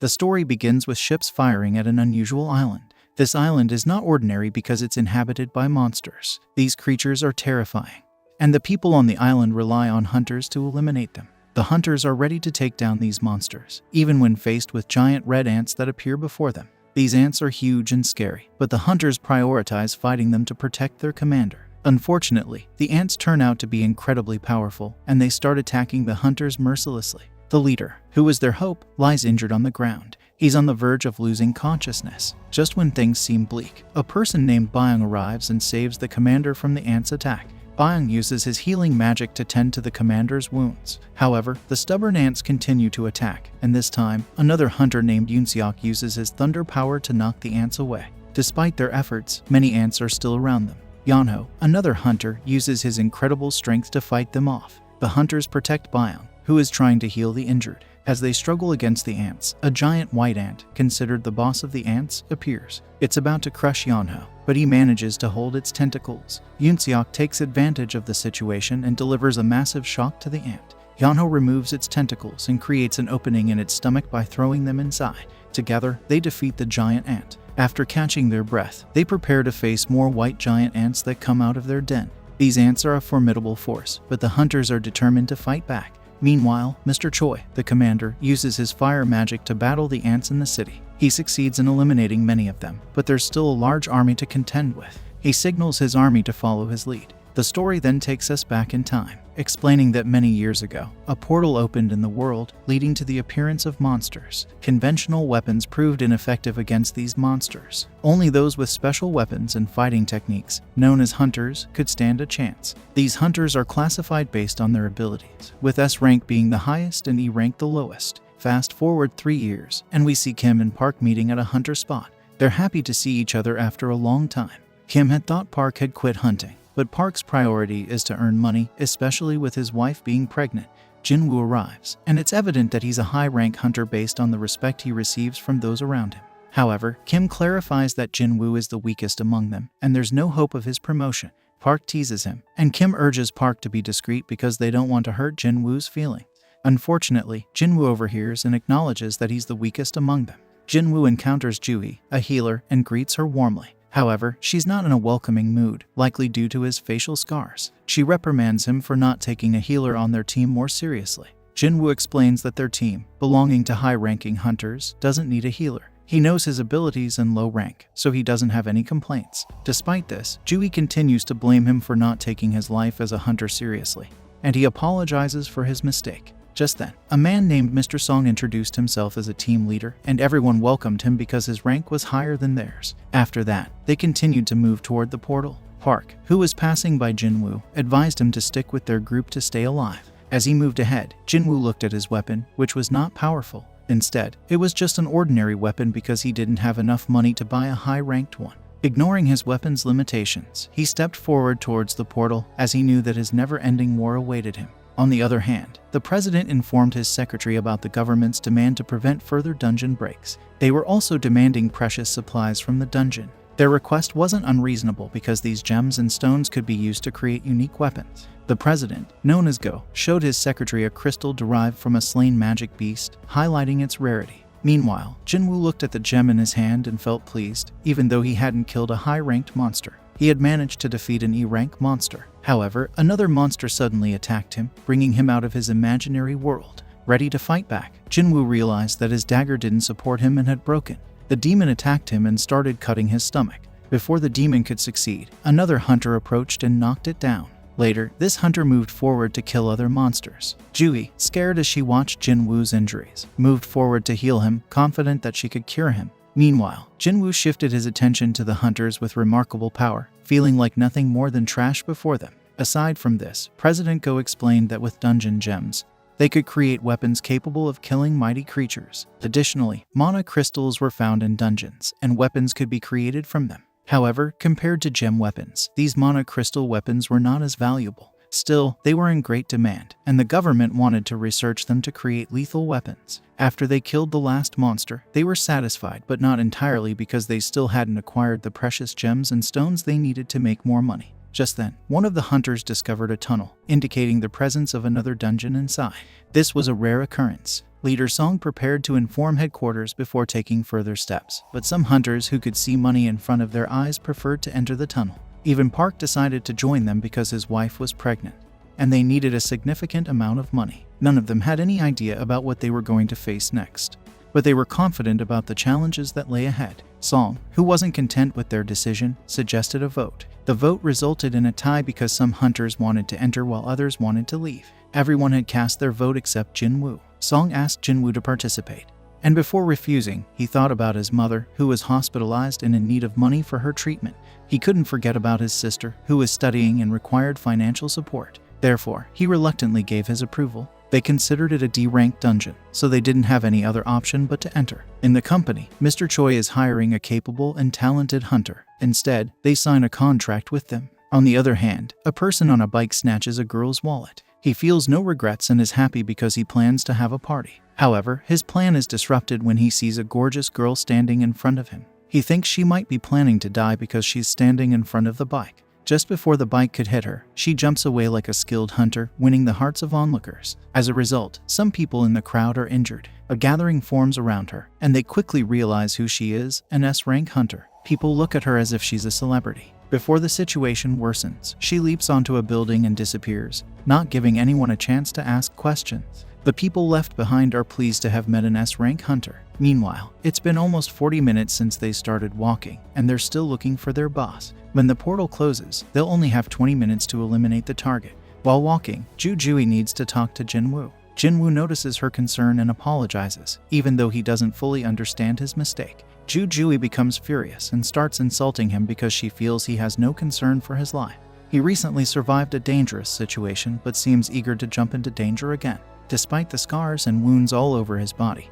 The story begins with ships firing at an unusual island. This island is not ordinary because it's inhabited by monsters. These creatures are terrifying, and the people on the island rely on hunters to eliminate them. The hunters are ready to take down these monsters, even when faced with giant red ants that appear before them. These ants are huge and scary, but the hunters prioritize fighting them to protect their commander. Unfortunately, the ants turn out to be incredibly powerful, and they start attacking the hunters mercilessly. The leader, who was their hope, lies injured on the ground. He's on the verge of losing consciousness. Just when things seem bleak, a person named Baran arrives and saves the commander from the ants' attack. Baran uses his healing magic to tend to the commander's wounds. However, the stubborn ants continue to attack, and this time, another hunter named Jinwoo uses his thunder power to knock the ants away. Despite their efforts, many ants are still around them. Jinwoo, another hunter, uses his incredible strength to fight them off. The hunters protect Baran, who is trying to heal the injured. As they struggle against the ants, a giant white ant, considered the boss of the ants, appears. It's about to crush Jinwoo, but he manages to hold its tentacles. Jinwoo takes advantage of the situation and delivers a massive shock to the ant. Jinwoo removes its tentacles and creates an opening in its stomach by throwing them inside. Together, they defeat the giant ant. After catching their breath, they prepare to face more white giant ants that come out of their den. These ants are a formidable force, but the hunters are determined to fight back. Meanwhile, Mr. Choi, the commander, uses his fire magic to battle the ants in the city. He succeeds in eliminating many of them, but there's still a large army to contend with. He signals his army to follow his lead. The story then takes us back in time, explaining that many years ago, a portal opened in the world, leading to the appearance of monsters. Conventional weapons proved ineffective against these monsters. Only those with special weapons and fighting techniques, known as hunters, could stand a chance. These hunters are classified based on their abilities, with S rank being the highest and E rank the lowest. Fast forward 3 years, and we see Kim and Park meeting at a hunter spot. They're happy to see each other after a long time. Kim had thought Park had quit hunting, but Park's priority is to earn money, especially with his wife being pregnant. Jinwoo arrives, and it's evident that he's a high-rank hunter based on the respect he receives from those around him. However, Kim clarifies that Jinwoo is the weakest among them, and there's no hope of his promotion. Park teases him, and Kim urges Park to be discreet because they don't want to hurt Jinwoo's feelings. Unfortunately, Jinwoo overhears and acknowledges that he's the weakest among them. Jinwoo encounters Jui, a healer, and greets her warmly. However, she's not in a welcoming mood, likely due to his facial scars. She reprimands him for not taking a healer on their team more seriously. Jinwoo explains that their team, belonging to high-ranking hunters, doesn't need a healer. He knows his abilities and low rank, so he doesn't have any complaints. Despite this, Jui continues to blame him for not taking his life as a hunter seriously, and he apologizes for his mistake. Just then, a man named Mr. Song introduced himself as a team leader, and everyone welcomed him because his rank was higher than theirs. After that, they continued to move toward the portal. Park, who was passing by Jinwoo, advised him to stick with their group to stay alive. As he moved ahead, Jinwoo looked at his weapon, which was not powerful. Instead, it was just an ordinary weapon because he didn't have enough money to buy a high-ranked one. Ignoring his weapon's limitations, he stepped forward towards the portal as he knew that his never-ending war awaited him. On the other hand, the president informed his secretary about the government's demand to prevent further dungeon breaks. They were also demanding precious supplies from the dungeon. Their request wasn't unreasonable because these gems and stones could be used to create unique weapons. The president, known as Go, showed his secretary a crystal derived from a slain magic beast, highlighting its rarity. Meanwhile, Jinwoo looked at the gem in his hand and felt pleased, even though he hadn't killed a high-ranked monster. He had managed to defeat an E-rank monster. However, another monster suddenly attacked him, bringing him out of his imaginary world. Ready to fight back, Jinwoo realized that his dagger didn't support him and had broken. The demon attacked him and started cutting his stomach. Before the demon could succeed, another hunter approached and knocked it down. Later, this hunter moved forward to kill other monsters. Jui, scared as she watched Jinwoo's injuries, moved forward to heal him, confident that she could cure him. Meanwhile, Jinwoo shifted his attention to the hunters with remarkable power, feeling like nothing more than trash before them. Aside from this, President Go explained that with dungeon gems, they could create weapons capable of killing mighty creatures. Additionally, mana crystals were found in dungeons, and weapons could be created from them. However, compared to gem weapons, these mana crystal weapons were not as valuable. Still, they were in great demand, and the government wanted to research them to create lethal weapons. After they killed the last monster, they were satisfied, but not entirely because they still hadn't acquired the precious gems and stones they needed to make more money. Just then, one of the hunters discovered a tunnel, indicating the presence of another dungeon inside. This was a rare occurrence. Leader Song prepared to inform headquarters before taking further steps, but some hunters who could see money in front of their eyes preferred to enter the tunnel. Even Park decided to join them because his wife was pregnant, and they needed a significant amount of money. None of them had any idea about what they were going to face next, but they were confident about the challenges that lay ahead. Song, who wasn't content with their decision, suggested a vote. The vote resulted in a tie because some hunters wanted to enter while others wanted to leave. Everyone had cast their vote except Jinwoo. Song asked Jinwoo to participate, and before refusing, he thought about his mother, who was hospitalized and in need of money for her treatment. He couldn't forget about his sister, who was studying and required financial support. Therefore, he reluctantly gave his approval. They considered it a D-rank dungeon, so they didn't have any other option but to enter. In the company, Mr. Choi is hiring a capable and talented hunter. Instead, they sign a contract with them. On the other hand, a person on a bike snatches a girl's wallet. He feels no regrets and is happy because he plans to have a party. However, his plan is disrupted when he sees a gorgeous girl standing in front of him. He thinks she might be planning to die because she's standing in front of the bike. Just before the bike could hit her, she jumps away like a skilled hunter, winning the hearts of onlookers. As a result, some people in the crowd are injured. A gathering forms around her, and they quickly realize who she is, an S-rank hunter. People look at her as if she's a celebrity. Before the situation worsens, she leaps onto a building and disappears, not giving anyone a chance to ask questions. The people left behind are pleased to have met an S-rank hunter. Meanwhile, it's been almost 40 minutes since they started walking, and they're still looking for their boss. When the portal closes, they'll only have 20 minutes to eliminate the target. While walking, Joo needs to talk to Jinwoo. Jinwoo notices her concern and apologizes, even though he doesn't fully understand his mistake. Joo becomes furious and starts insulting him because she feels he has no concern for his life. He recently survived a dangerous situation but seems eager to jump into danger again, despite the scars and wounds all over his body.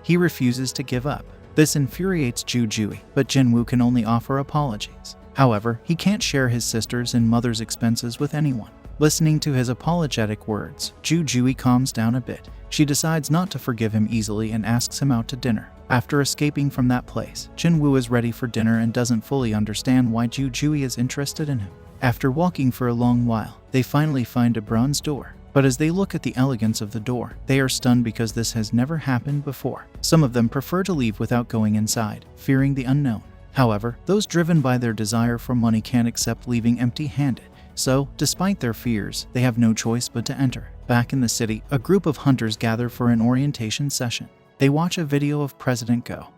He refuses to give up. This infuriates Joo, but Jinwoo can only offer apologies. However, he can't share his sister's and mother's expenses with anyone. Listening to his apologetic words, Joo calms down a bit. She decides not to forgive him easily and asks him out to dinner. After escaping from that place, Jinwoo is ready for dinner and doesn't fully understand why Joo is interested in him. After walking for a long while, they finally find a bronze door. But as they look at the elegance of the door, they are stunned because this has never happened before. Some of them prefer to leave without going inside, fearing the unknown. However, those driven by their desire for money can't accept leaving empty-handed. So, despite their fears, they have no choice but to enter. Back in the city, a group of hunters gather for an orientation session. They watch a video of President Go,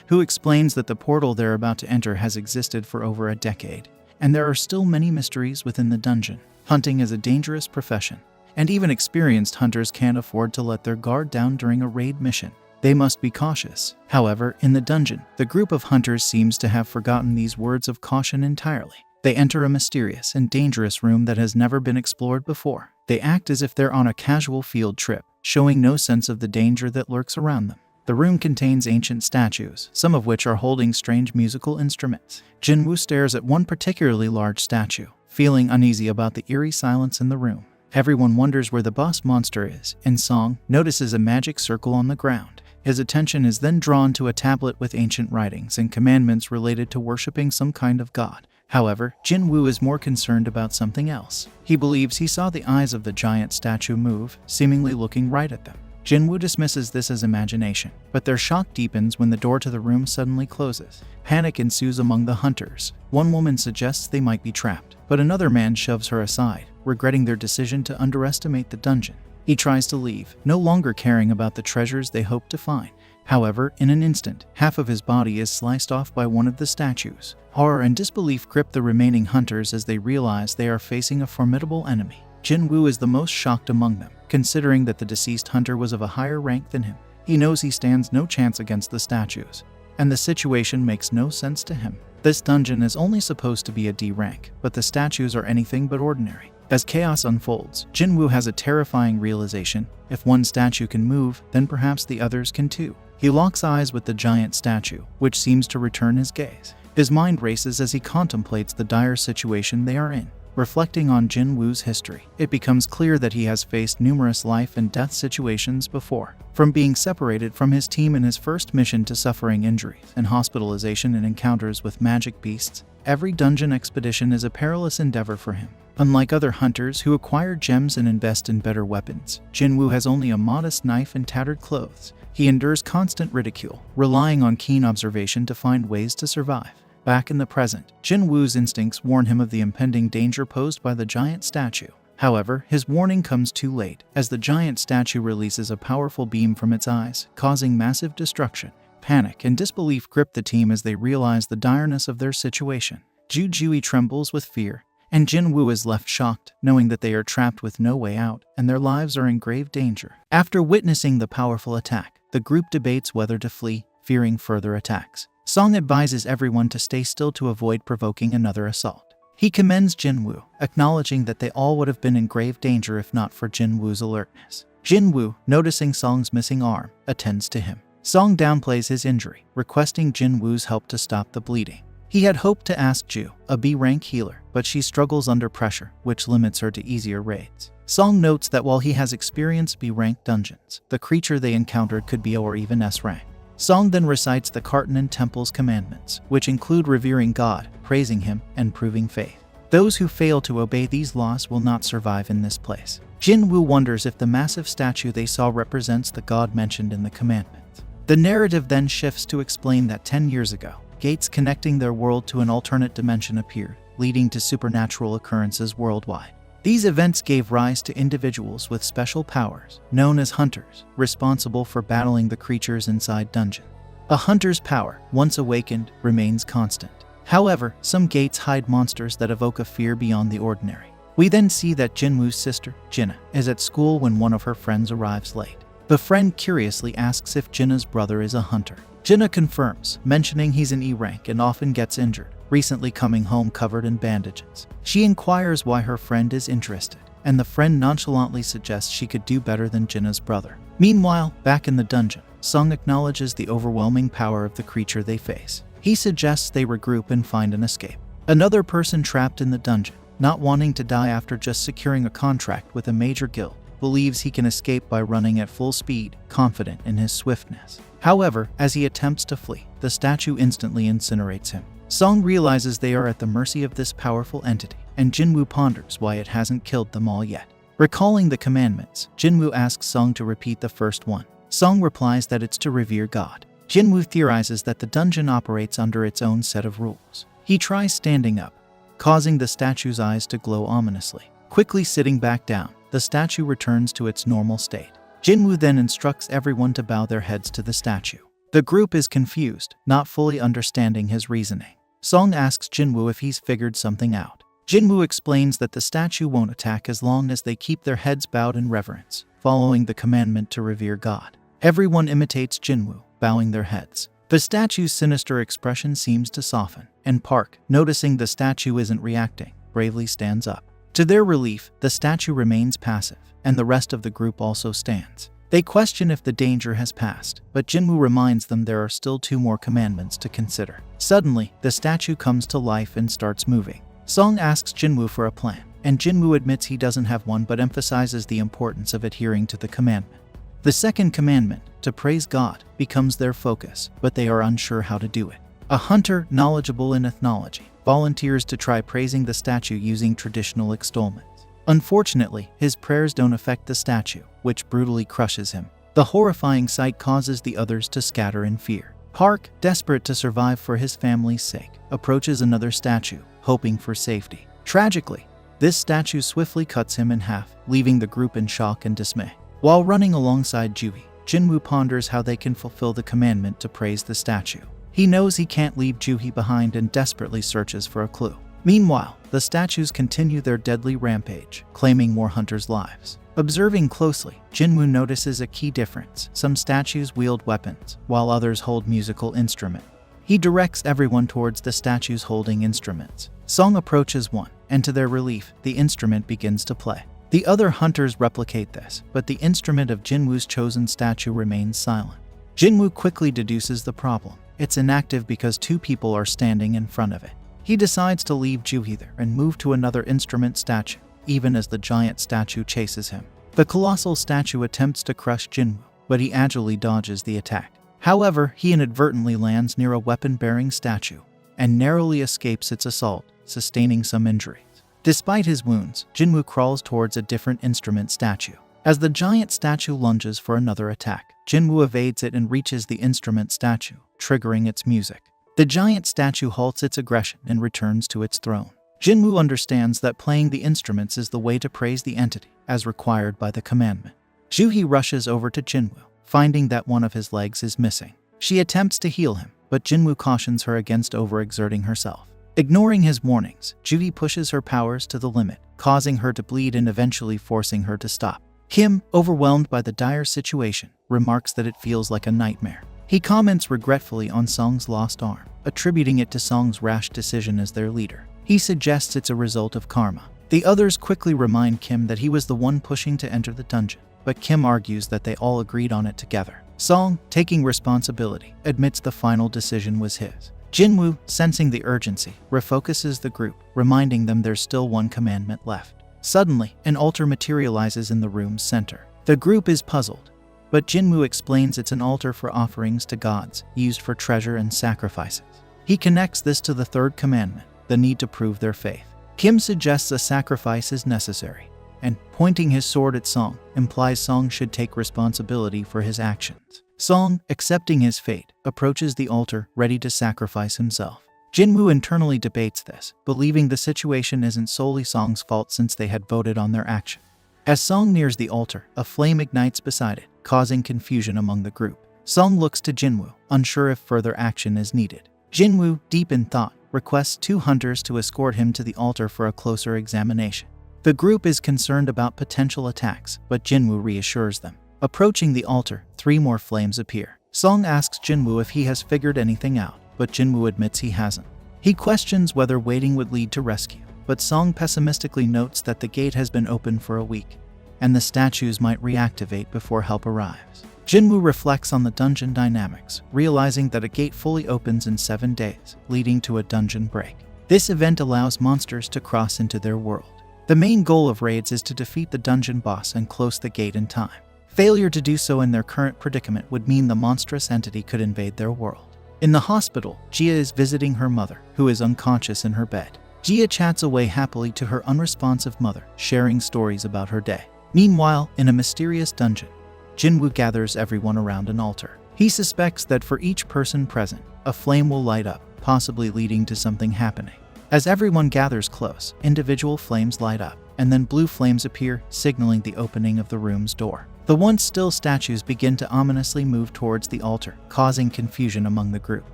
who explains that the portal they're about to enter has existed for over a decade, and there are still many mysteries within the dungeon. Hunting is a dangerous profession, and even experienced hunters can't afford to let their guard down during a raid mission. They must be cautious. However, in the dungeon, the group of hunters seems to have forgotten these words of caution entirely. They enter a mysterious and dangerous room that has never been explored before. They act as if they're on a casual field trip, showing no sense of the danger that lurks around them. The room contains ancient statues, some of which are holding strange musical instruments. Jinwoo stares at one particularly large statue, feeling uneasy about the eerie silence in the room. Everyone wonders where the boss monster is, and Song notices a magic circle on the ground. His attention is then drawn to a tablet with ancient writings and commandments related to worshipping some kind of god. However, Jinwoo is more concerned about something else. He believes he saw the eyes of the giant statue move, seemingly looking right at them. Jinwoo dismisses this as imagination, but their shock deepens when the door to the room suddenly closes. Panic ensues among the hunters. One woman suggests they might be trapped, but another man shoves her aside, regretting their decision to underestimate the dungeon. He tries to leave, no longer caring about the treasures they hope to find. However, in an instant, half of his body is sliced off by one of the statues. Horror and disbelief grip the remaining hunters as they realize they are facing a formidable enemy. Jinwoo is the most shocked among them, considering that the deceased hunter was of a higher rank than him. He knows he stands no chance against the statues, and the situation makes no sense to him. This dungeon is only supposed to be a D rank, but the statues are anything but ordinary. As chaos unfolds, Jinwoo has a terrifying realization. If one statue can move, then perhaps the others can too. He locks eyes with the giant statue, which seems to return his gaze. His mind races as he contemplates the dire situation they are in. Reflecting on Jinwoo's history, it becomes clear that he has faced numerous life and death situations before. From being separated from his team in his first mission to suffering injuries and hospitalization and encounters with magic beasts, every dungeon expedition is a perilous endeavor for him. Unlike other hunters who acquire gems and invest in better weapons, Jinwoo has only a modest knife and tattered clothes. He endures constant ridicule, relying on keen observation to find ways to survive. Back in the present, Jinwoo's instincts warn him of the impending danger posed by the giant statue. However, his warning comes too late, as the giant statue releases a powerful beam from its eyes, causing massive destruction. Panic and disbelief grip the team as they realize the direness of their situation. Ju trembles with fear, and Jinwoo is left shocked, knowing that they are trapped with no way out, and their lives are in grave danger. After witnessing the powerful attack, the group debates whether to flee, fearing further attacks. Song advises everyone to stay still to avoid provoking another assault. He commends Jinwoo, acknowledging that they all would have been in grave danger if not for Jinwoo's alertness. Jinwoo, noticing Song's missing arm, attends to him. Song downplays his injury, requesting Jinwoo's help to stop the bleeding. He had hoped to ask Ju, a B-rank healer, but she struggles under pressure, which limits her to easier raids. Song notes that while he has experienced B-rank dungeons, the creature they encountered could be O or even S-rank. Song then recites the Kartanen Temple's commandments, which include revering God, praising him, and proving faith. Those who fail to obey these laws will not survive in this place. Jinwoo wonders if the massive statue they saw represents the god mentioned in the commandments. The narrative then shifts to explain that 10 years ago, gates connecting their world to an alternate dimension appeared, leading to supernatural occurrences worldwide. These events gave rise to individuals with special powers, known as hunters, responsible for battling the creatures inside dungeons. A hunter's power, once awakened, remains constant. However, some gates hide monsters that evoke a fear beyond the ordinary. We then see that Jinwoo's sister, Jinna, is at school when one of her friends arrives late. The friend curiously asks if Jinna's brother is a hunter. Jinna confirms, mentioning he's an E-rank and often gets injured, recently coming home covered in bandages. She inquires why her friend is interested, and the friend nonchalantly suggests she could do better than Jinna's brother. Meanwhile, back in the dungeon, Song acknowledges the overwhelming power of the creature they face. He suggests they regroup and find an escape. Another person trapped in the dungeon, not wanting to die after just securing a contract with a major guild, believes he can escape by running at full speed, confident in his swiftness. However, as he attempts to flee, the statue instantly incinerates him. Song realizes they are at the mercy of this powerful entity, and Jinwoo ponders why it hasn't killed them all yet. Recalling the commandments, Jinwoo asks Song to repeat the first one. Song replies that it's to revere God. Jinwoo theorizes that the dungeon operates under its own set of rules. He tries standing up, causing the statue's eyes to glow ominously. Quickly sitting back down, the statue returns to its normal state. Jinwoo then instructs everyone to bow their heads to the statue. The group is confused, not fully understanding his reasoning. Song asks Jinwoo if he's figured something out. Jinwoo explains that the statue won't attack as long as they keep their heads bowed in reverence, following the commandment to revere God. Everyone imitates Jinwoo, bowing their heads. The statue's sinister expression seems to soften, and Park, noticing the statue isn't reacting, bravely stands up. To their relief, the statue remains passive, and the rest of the group also stands. They question if the danger has passed, but Jinwoo reminds them there are still 2 more commandments to consider. Suddenly, the statue comes to life and starts moving. Song asks Jinwoo for a plan, and Jinwoo admits he doesn't have one but emphasizes the importance of adhering to the commandment. The second commandment, to praise God, becomes their focus, but they are unsure how to do it. A hunter, knowledgeable in ethnology, volunteers to try praising the statue using traditional extollments. Unfortunately, his prayers don't affect the statue, which brutally crushes him. The horrifying sight causes the others to scatter in fear. Park, desperate to survive for his family's sake, approaches another statue, hoping for safety. Tragically, this statue swiftly cuts him in half, leaving the group in shock and dismay. While running alongside Juhi, Jinwoo ponders how they can fulfill the commandment to praise the statue. He knows he can't leave Juhi behind and desperately searches for a clue. Meanwhile, the statues continue their deadly rampage, claiming more hunters' lives. Observing closely, Jinwoo notices a key difference. Some statues wield weapons, while others hold musical instruments. He directs everyone towards the statues holding instruments. Song approaches one, and to their relief, the instrument begins to play. The other hunters replicate this, but the instrument of Jinwoo's chosen statue remains silent. Jinwoo quickly deduces the problem. It's inactive because 2 people are standing in front of it. He decides to leave Juhi there and move to another instrument statue, even as the giant statue chases him. The colossal statue attempts to crush Jinwoo, but he agilely dodges the attack. However, he inadvertently lands near a weapon-bearing statue and narrowly escapes its assault, sustaining some injuries. Despite his wounds, Jinwoo crawls towards a different instrument statue. As the giant statue lunges for another attack, Jinwoo evades it and reaches the instrument statue, triggering its music. The giant statue halts its aggression and returns to its throne. Jinwoo understands that playing the instruments is the way to praise the entity, as required by the commandment. Juhee rushes over to Jinwoo, finding that one of his legs is missing. She attempts to heal him, but Jinwoo cautions her against overexerting herself. Ignoring his warnings, Juhee pushes her powers to the limit, causing her to bleed and eventually forcing her to stop. Kim, overwhelmed by the dire situation, remarks that it feels like a nightmare. He comments regretfully on Song's lost arm, attributing it to Song's rash decision as their leader. He suggests it's a result of karma. The others quickly remind Kim that he was the one pushing to enter the dungeon, but Kim argues that they all agreed on it together. Song, taking responsibility, admits the final decision was his. Jinwoo, sensing the urgency, refocuses the group, reminding them there's still one commandment left. Suddenly, an altar materializes in the room's center. The group is puzzled, but Jinwoo explains it's an altar for offerings to gods, used for treasure and sacrifices. He connects this to the third commandment, the need to prove their faith. Kim suggests a sacrifice is necessary, and, pointing his sword at Song, implies Song should take responsibility for his actions. Song, accepting his fate, approaches the altar, ready to sacrifice himself. Jinwoo internally debates this, believing the situation isn't solely Song's fault since they had voted on their action. As Song nears the altar, a flame ignites beside it, causing confusion among the group. Song looks to Jinwoo, unsure if further action is needed. Jinwoo, deep in thought, requests 2 hunters to escort him to the altar for a closer examination. The group is concerned about potential attacks, but Jinwoo reassures them. Approaching the altar, 3 more flames appear. Song asks Jinwoo if he has figured anything out, but Jinwoo admits he hasn't. He questions whether waiting would lead to rescue, but Song pessimistically notes that the gate has been open for a week, and the statues might reactivate before help arrives. Jinwoo reflects on the dungeon dynamics, realizing that a gate fully opens in 7 days, leading to a dungeon break. This event allows monsters to cross into their world. The main goal of raids is to defeat the dungeon boss and close the gate in time. Failure to do so in their current predicament would mean the monstrous entity could invade their world. In the hospital, Jia is visiting her mother, who is unconscious in her bed. Jia chats away happily to her unresponsive mother, sharing stories about her day. Meanwhile, in a mysterious dungeon, Jinwoo gathers everyone around an altar. He suspects that for each person present, a flame will light up, possibly leading to something happening. As everyone gathers close, individual flames light up, and then blue flames appear, signaling the opening of the room's door. The once still statues begin to ominously move towards the altar, causing confusion among the group.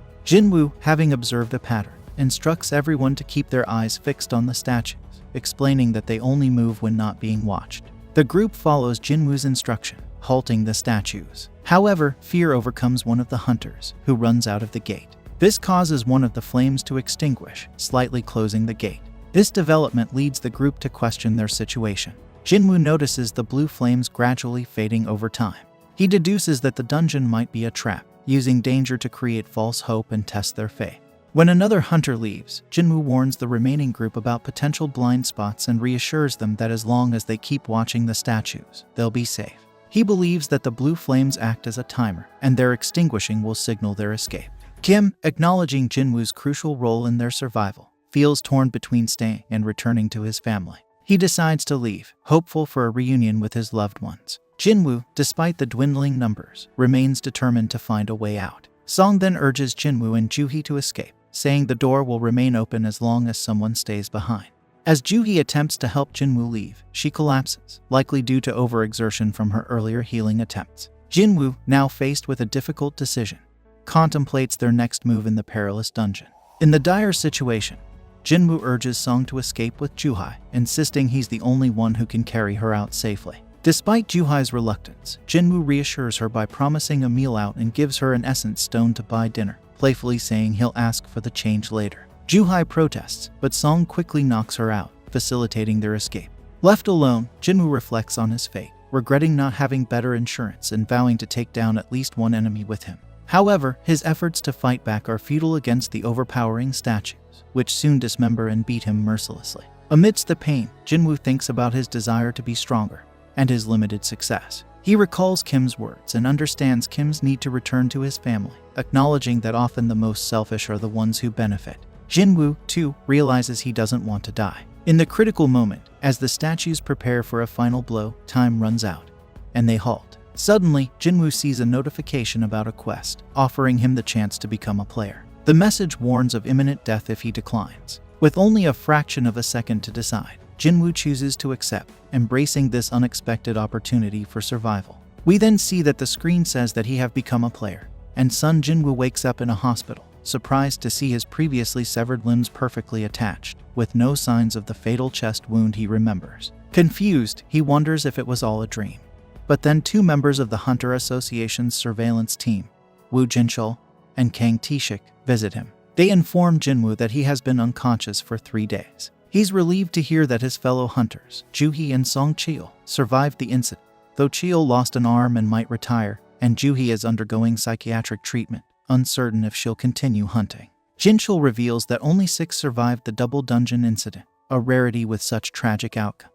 Jinwoo, having observed the pattern, instructs everyone to keep their eyes fixed on the statues, explaining that they only move when not being watched. The group follows Jinwoo's instruction, halting the statues. However, fear overcomes one of the hunters, who runs out of the gate. This causes one of the flames to extinguish, slightly closing the gate. This development leads the group to question their situation. Jinwoo notices the blue flames gradually fading over time. He deduces that the dungeon might be a trap, using danger to create false hope and test their faith. When another hunter leaves, Jinwoo warns the remaining group about potential blind spots and reassures them that as long as they keep watching the statues, they'll be safe. He believes that the blue flames act as a timer, and their extinguishing will signal their escape. Kim, acknowledging Jinwoo's crucial role in their survival, feels torn between staying and returning to his family. He decides to leave, hopeful for a reunion with his loved ones. Jinwoo, despite the dwindling numbers, remains determined to find a way out. Song then urges Jinwoo and Juhee to escape, saying the door will remain open as long as someone stays behind. As Juhee attempts to help Jinwoo leave, she collapses, likely due to overexertion from her earlier healing attempts. Jinwoo, now faced with a difficult decision, contemplates their next move in the perilous dungeon. In the dire situation, Jinwoo urges Song to escape with Juhee, insisting he's the only one who can carry her out safely. Despite Juhee's reluctance, Jinwoo reassures her by promising a meal out and gives her an essence stone to buy dinner, playfully saying he'll ask for the change later. Juhee protests, but Song quickly knocks her out, facilitating their escape. Left alone, Jinwoo reflects on his fate, regretting not having better insurance and vowing to take down at least one enemy with him. However, his efforts to fight back are futile against the overpowering statues, which soon dismember and beat him mercilessly. Amidst the pain, Jinwoo thinks about his desire to be stronger and his limited success. He recalls Kim's words and understands Kim's need to return to his family, acknowledging that often the most selfish are the ones who benefit. Jinwoo, too, realizes he doesn't want to die. In the critical moment, as the statues prepare for a final blow, time runs out, and they halt. Suddenly, Jinwoo sees a notification about a quest, offering him the chance to become a player. The message warns of imminent death if he declines. With only a fraction of a second to decide, Jinwoo chooses to accept, embracing this unexpected opportunity for survival. We then see that the screen says that he have become a player, and son Jinwoo wakes up in a hospital, surprised to see his previously severed limbs perfectly attached, with no signs of the fatal chest wound he remembers. Confused, he wonders if it was all a dream. But then two members of the Hunter Association's surveillance team, Woo Jinchul and Kang Tae-shik, visit him. They inform Jinwoo that he has been unconscious for 3 days. He's relieved to hear that his fellow hunters, Joo-hee and Song Cheol, survived the incident, though Cheol lost an arm and might retire, and Joo-hee is undergoing psychiatric treatment, uncertain if she'll continue hunting. Jinchul reveals that only 6 survived the double dungeon incident, a rarity with such tragic outcomes.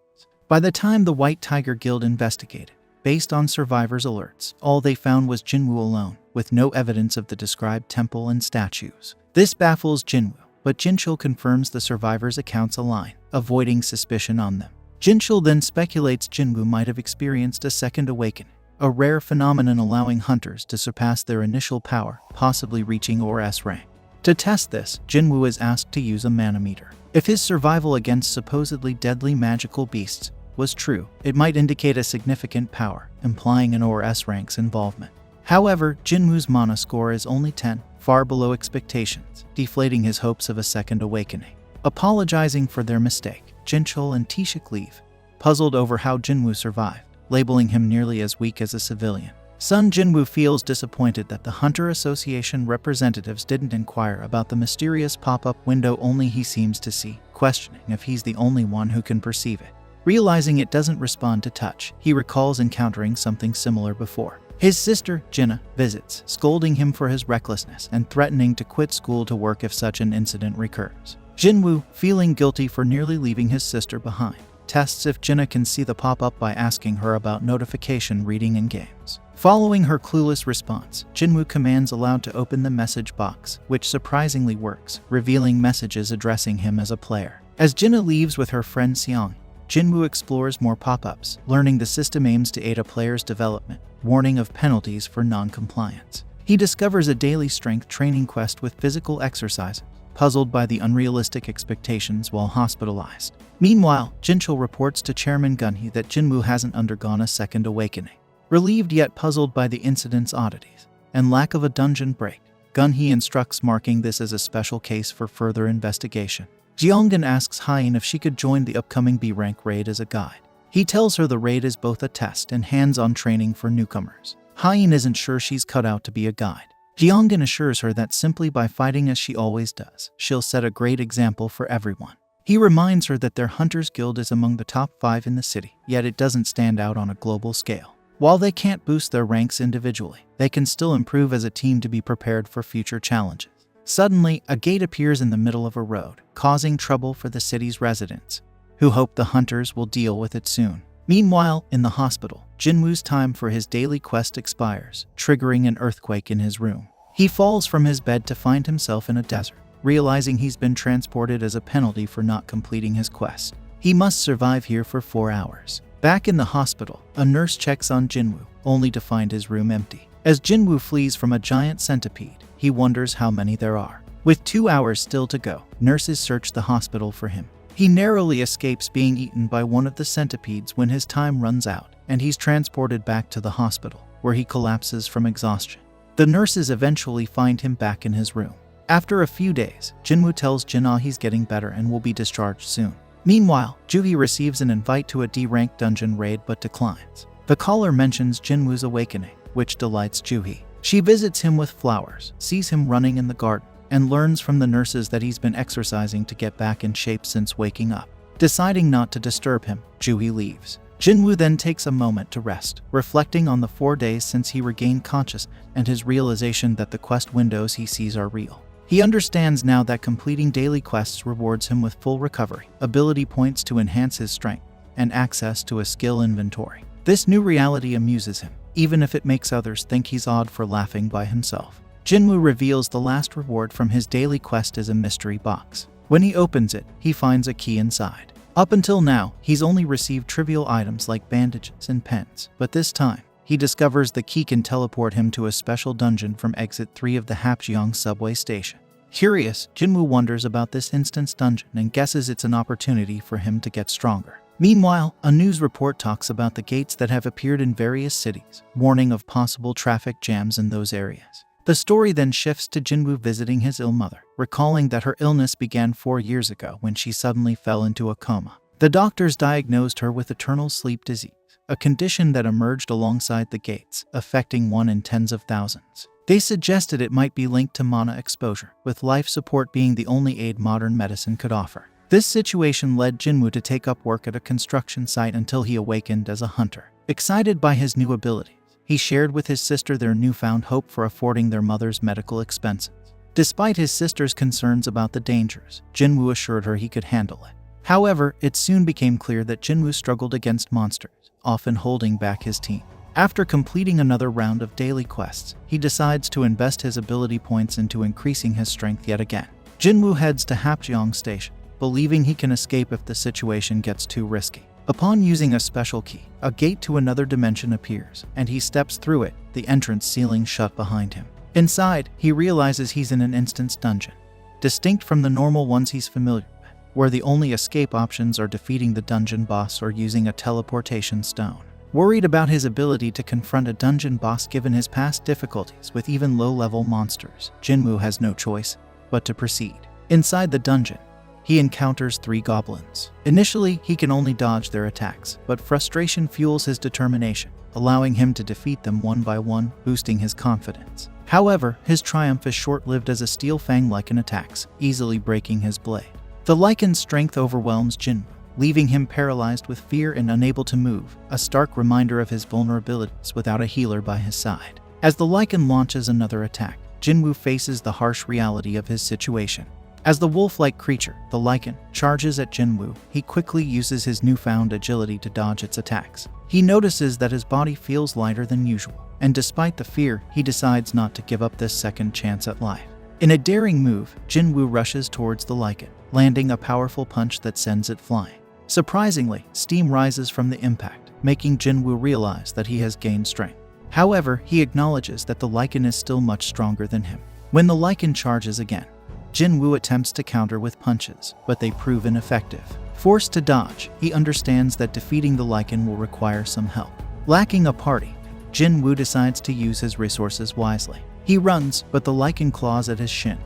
By the time the White Tiger Guild investigated, based on survivors' alerts, all they found was Jinwoo alone, with no evidence of the described temple and statues. This baffles Jinwoo, but Jinchul confirms the survivors' accounts align, avoiding suspicion on them. Jinchul then speculates Jinwoo might have experienced a second awakening, a rare phenomenon allowing hunters to surpass their initial power, possibly reaching ORS rank. To test this, Jinwoo is asked to use a manometer. If his survival against supposedly deadly magical beasts was true, it might indicate a significant power, implying an ORS rank's involvement. However, Jinwoo's mana score is only 10, far below expectations, deflating his hopes of a second awakening. Apologizing for their mistake, Jinchul and Tae-shik leave, puzzled over how Jinwoo survived, labeling him nearly as weak as a civilian. Son Jinwoo feels disappointed that the Hunter Association representatives didn't inquire about the mysterious pop-up window only he seems to see, questioning if he's the only one who can perceive it. Realizing it doesn't respond to touch, he recalls encountering something similar before. His sister, Jinna, visits, scolding him for his recklessness and threatening to quit school to work if such an incident recurs. Jinwoo, feeling guilty for nearly leaving his sister behind, tests if Jinna can see the pop-up by asking her about notification reading in games. Following her clueless response, Jinwoo commands Aloud to open the message box, which surprisingly works, revealing messages addressing him as a player. As Jinna leaves with her friend Seong, Jinwoo explores more pop-ups, learning the system aims to aid a player's development, warning of penalties for non-compliance. He discovers a daily strength training quest with physical exercise, puzzled by the unrealistic expectations while hospitalized. Meanwhile, Jinchul reports to Chairman Gunhee that Jinwoo hasn't undergone a second awakening. Relieved yet puzzled by the incident's oddities and lack of a dungeon break, Gunhee instructs marking this as a special case for further investigation. Jeonggan asks Hyein if she could join the upcoming B-rank raid as a guide. He tells her the raid is both a test and hands-on training for newcomers. Hyein isn't sure she's cut out to be a guide. Jeonggan assures her that simply by fighting as she always does, she'll set a great example for everyone. He reminds her that their Hunters Guild is among the top 5 in the city, yet it doesn't stand out on a global scale. While they can't boost their ranks individually, they can still improve as a team to be prepared for future challenges. Suddenly, a gate appears in the middle of a road, causing trouble for the city's residents, who hope the hunters will deal with it soon. Meanwhile, in the hospital, Jinwoo's time for his daily quest expires, triggering an earthquake in his room. He falls from his bed to find himself in a desert, realizing he's been transported as a penalty for not completing his quest. He must survive here for 4 hours. Back in the hospital, a nurse checks on Jinwoo, only to find his room empty. As Jinwoo flees from a giant centipede, he wonders how many there are. With 2 hours still to go, nurses search the hospital for him. He narrowly escapes being eaten by one of the centipedes when his time runs out, and he's transported back to the hospital, where he collapses from exhaustion. The nurses eventually find him back in his room. After a few days, Jinwoo tells Jinna he's getting better and will be discharged soon. Meanwhile, Joo-hee receives an invite to a D-rank dungeon raid but declines. The caller mentions Jinwoo's awakening, which delights Joo-hee. She visits him with flowers, sees him running in the garden, and learns from the nurses that he's been exercising to get back in shape since waking up. Deciding not to disturb him, Joo-hee leaves. Jinwoo then takes a moment to rest, reflecting on the 4 days since he regained consciousness and his realization that the quest windows he sees are real. He understands now that completing daily quests rewards him with full recovery, ability points to enhance his strength, and access to a skill inventory. This new reality amuses him, even if it makes others think he's odd for laughing by himself. Jinwoo reveals the last reward from his daily quest is a mystery box. When he opens it, he finds a key inside. Up until now, he's only received trivial items like bandages and pens, but this time, he discovers the key can teleport him to a special dungeon from Exit 3 of the Hapjeong subway station. Curious, Jinwoo wonders about this instance dungeon and guesses it's an opportunity for him to get stronger. Meanwhile, a news report talks about the gates that have appeared in various cities, warning of possible traffic jams in those areas. The story then shifts to Jinwoo visiting his ill mother, recalling that her illness began 4 years ago when she suddenly fell into a coma. The doctors diagnosed her with eternal sleep disease, a condition that emerged alongside the gates, affecting 1 in tens of thousands. They suggested it might be linked to mana exposure, with life support being the only aid modern medicine could offer. This situation led Jinwoo to take up work at a construction site until he awakened as a hunter. Excited by his new abilities, he shared with his sister their newfound hope for affording their mother's medical expenses. Despite his sister's concerns about the dangers, Jinwoo assured her he could handle it. However, it soon became clear that Jinwoo struggled against monsters, often holding back his team. After completing another round of daily quests, he decides to invest his ability points into increasing his strength yet again. Jinwoo heads to Hapjeong Station, believing he can escape if the situation gets too risky. Upon using a special key, a gate to another dimension appears, and he steps through it, the entrance ceiling shut behind him. Inside, he realizes he's in an instance dungeon, distinct from the normal ones he's familiar with, where the only escape options are defeating the dungeon boss or using a teleportation stone. Worried about his ability to confront a dungeon boss given his past difficulties with even low-level monsters, Jinwoo has no choice but to proceed. Inside the dungeon, he encounters 3 goblins. Initially, he can only dodge their attacks, but frustration fuels his determination, allowing him to defeat them one by one, boosting his confidence. However, his triumph is short-lived as a steel fang lichen attacks, easily breaking his blade. The lichen's strength overwhelms Jinwoo, leaving him paralyzed with fear and unable to move, a stark reminder of his vulnerabilities without a healer by his side. As the lichen launches another attack, Jinwoo faces the harsh reality of his situation. As the wolf-like creature, the lichen, charges at Jinwoo, he quickly uses his newfound agility to dodge its attacks. He notices that his body feels lighter than usual, and despite the fear, he decides not to give up this second chance at life. In a daring move, Jinwoo rushes towards the lichen, landing a powerful punch that sends it flying. Surprisingly, steam rises from the impact, making Jinwoo realize that he has gained strength. However, he acknowledges that the lichen is still much stronger than him. When the lichen charges again, Jinwoo attempts to counter with punches, but they prove ineffective. Forced to dodge, he understands that defeating the lichen will require some help. Lacking a party, Jinwoo decides to use his resources wisely. He runs, but the lichen claws at his shin,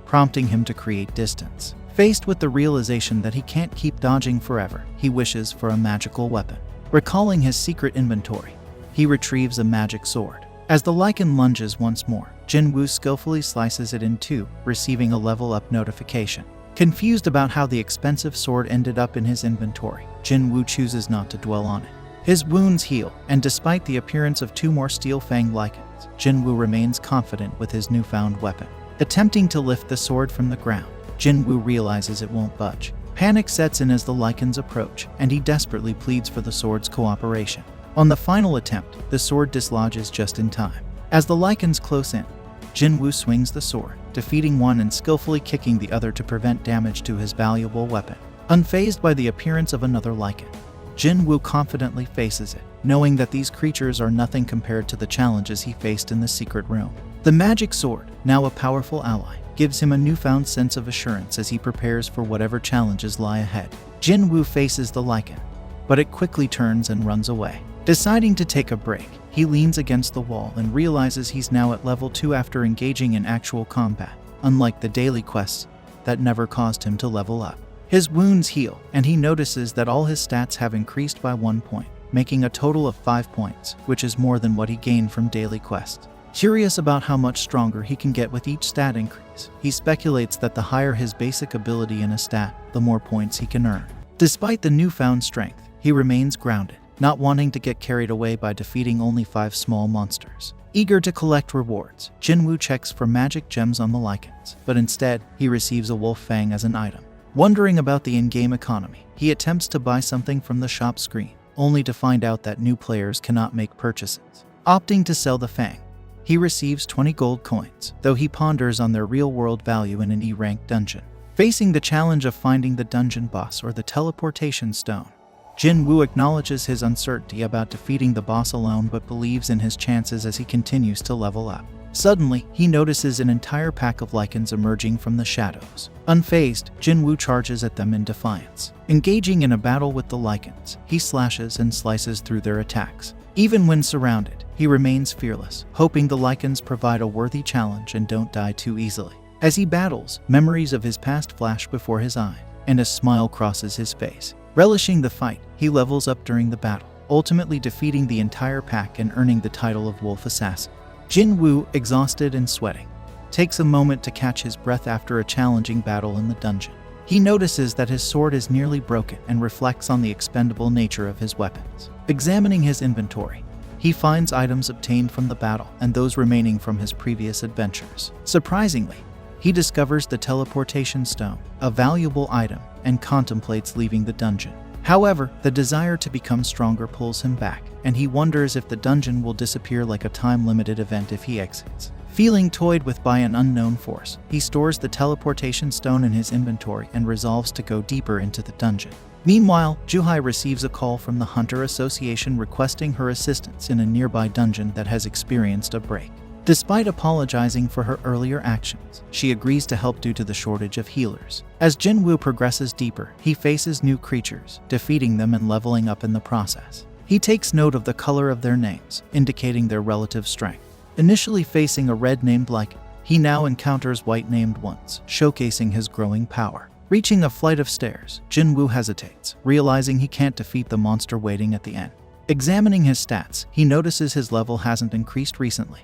prompting him to create distance. Faced with the realization that he can't keep dodging forever, he wishes for a magical weapon. Recalling his secret inventory, he retrieves a magic sword. As the lichen lunges once more, Jinwoo skillfully slices it in 2, receiving a level-up notification. Confused about how the expensive sword ended up in his inventory, Jinwoo chooses not to dwell on it. His wounds heal, and despite the appearance of 2 more steel fang lichens, Jinwoo remains confident with his newfound weapon. Attempting to lift the sword from the ground, Jinwoo realizes it won't budge. Panic sets in as the lichens approach, and he desperately pleads for the sword's cooperation. On the final attempt, the sword dislodges just in time. As the lichens close in, Jinwoo swings the sword, defeating one and skillfully kicking the other to prevent damage to his valuable weapon. Unfazed by the appearance of another lichen, Jinwoo confidently faces it, knowing that these creatures are nothing compared to the challenges he faced in the secret room. The magic sword, now a powerful ally, gives him a newfound sense of assurance as he prepares for whatever challenges lie ahead. Jinwoo faces the lichen, but it quickly turns and runs away. Deciding to take a break, he leans against the wall and realizes he's now at level 2 after engaging in actual combat, unlike the daily quests that never caused him to level up. His wounds heal, and he notices that all his stats have increased by 1 point, making a total of 5 points, which is more than what he gained from daily quests. Curious about how much stronger he can get with each stat increase, he speculates that the higher his basic ability in a stat, the more points he can earn. Despite the newfound strength, he remains grounded, not wanting to get carried away by defeating only 5 small monsters. Eager to collect rewards, Jinwoo checks for magic gems on the lichens, but instead, he receives a wolf fang as an item. Wondering about the in-game economy, he attempts to buy something from the shop screen, only to find out that new players cannot make purchases. Opting to sell the fang, he receives 20 gold coins, though he ponders on their real-world value in an E-rank dungeon. Facing the challenge of finding the dungeon boss or the teleportation stone, Jinwoo acknowledges his uncertainty about defeating the boss alone but believes in his chances as he continues to level up. Suddenly, he notices an entire pack of lichens emerging from the shadows. Unfazed, Jinwoo charges at them in defiance. Engaging in a battle with the lichens, he slashes and slices through their attacks. Even when surrounded, he remains fearless, hoping the lichens provide a worthy challenge and don't die too easily. As he battles, memories of his past flash before his eye, and a smile crosses his face. Relishing the fight, he levels up during the battle, ultimately defeating the entire pack and earning the title of Wolf Assassin. Jinwoo, exhausted and sweating, takes a moment to catch his breath after a challenging battle in the dungeon. He notices that his sword is nearly broken and reflects on the expendable nature of his weapons. Examining his inventory, he finds items obtained from the battle and those remaining from his previous adventures. Surprisingly, he discovers the teleportation stone, a valuable item, and contemplates leaving the dungeon. However, the desire to become stronger pulls him back, and he wonders if the dungeon will disappear like a time-limited event if he exits. Feeling toyed with by an unknown force, he stores the teleportation stone in his inventory and resolves to go deeper into the dungeon. Meanwhile, Juhai receives a call from the Hunter Association requesting her assistance in a nearby dungeon that has experienced a break. Despite apologizing for her earlier actions, she agrees to help due to the shortage of healers. As Jinwoo progresses deeper, he faces new creatures, defeating them and leveling up in the process. He takes note of the color of their names, indicating their relative strength. Initially facing a red named lichen, he now encounters white named ones, showcasing his growing power. Reaching a flight of stairs, Jinwoo hesitates, realizing he can't defeat the monster waiting at the end. Examining his stats, he notices his level hasn't increased recently,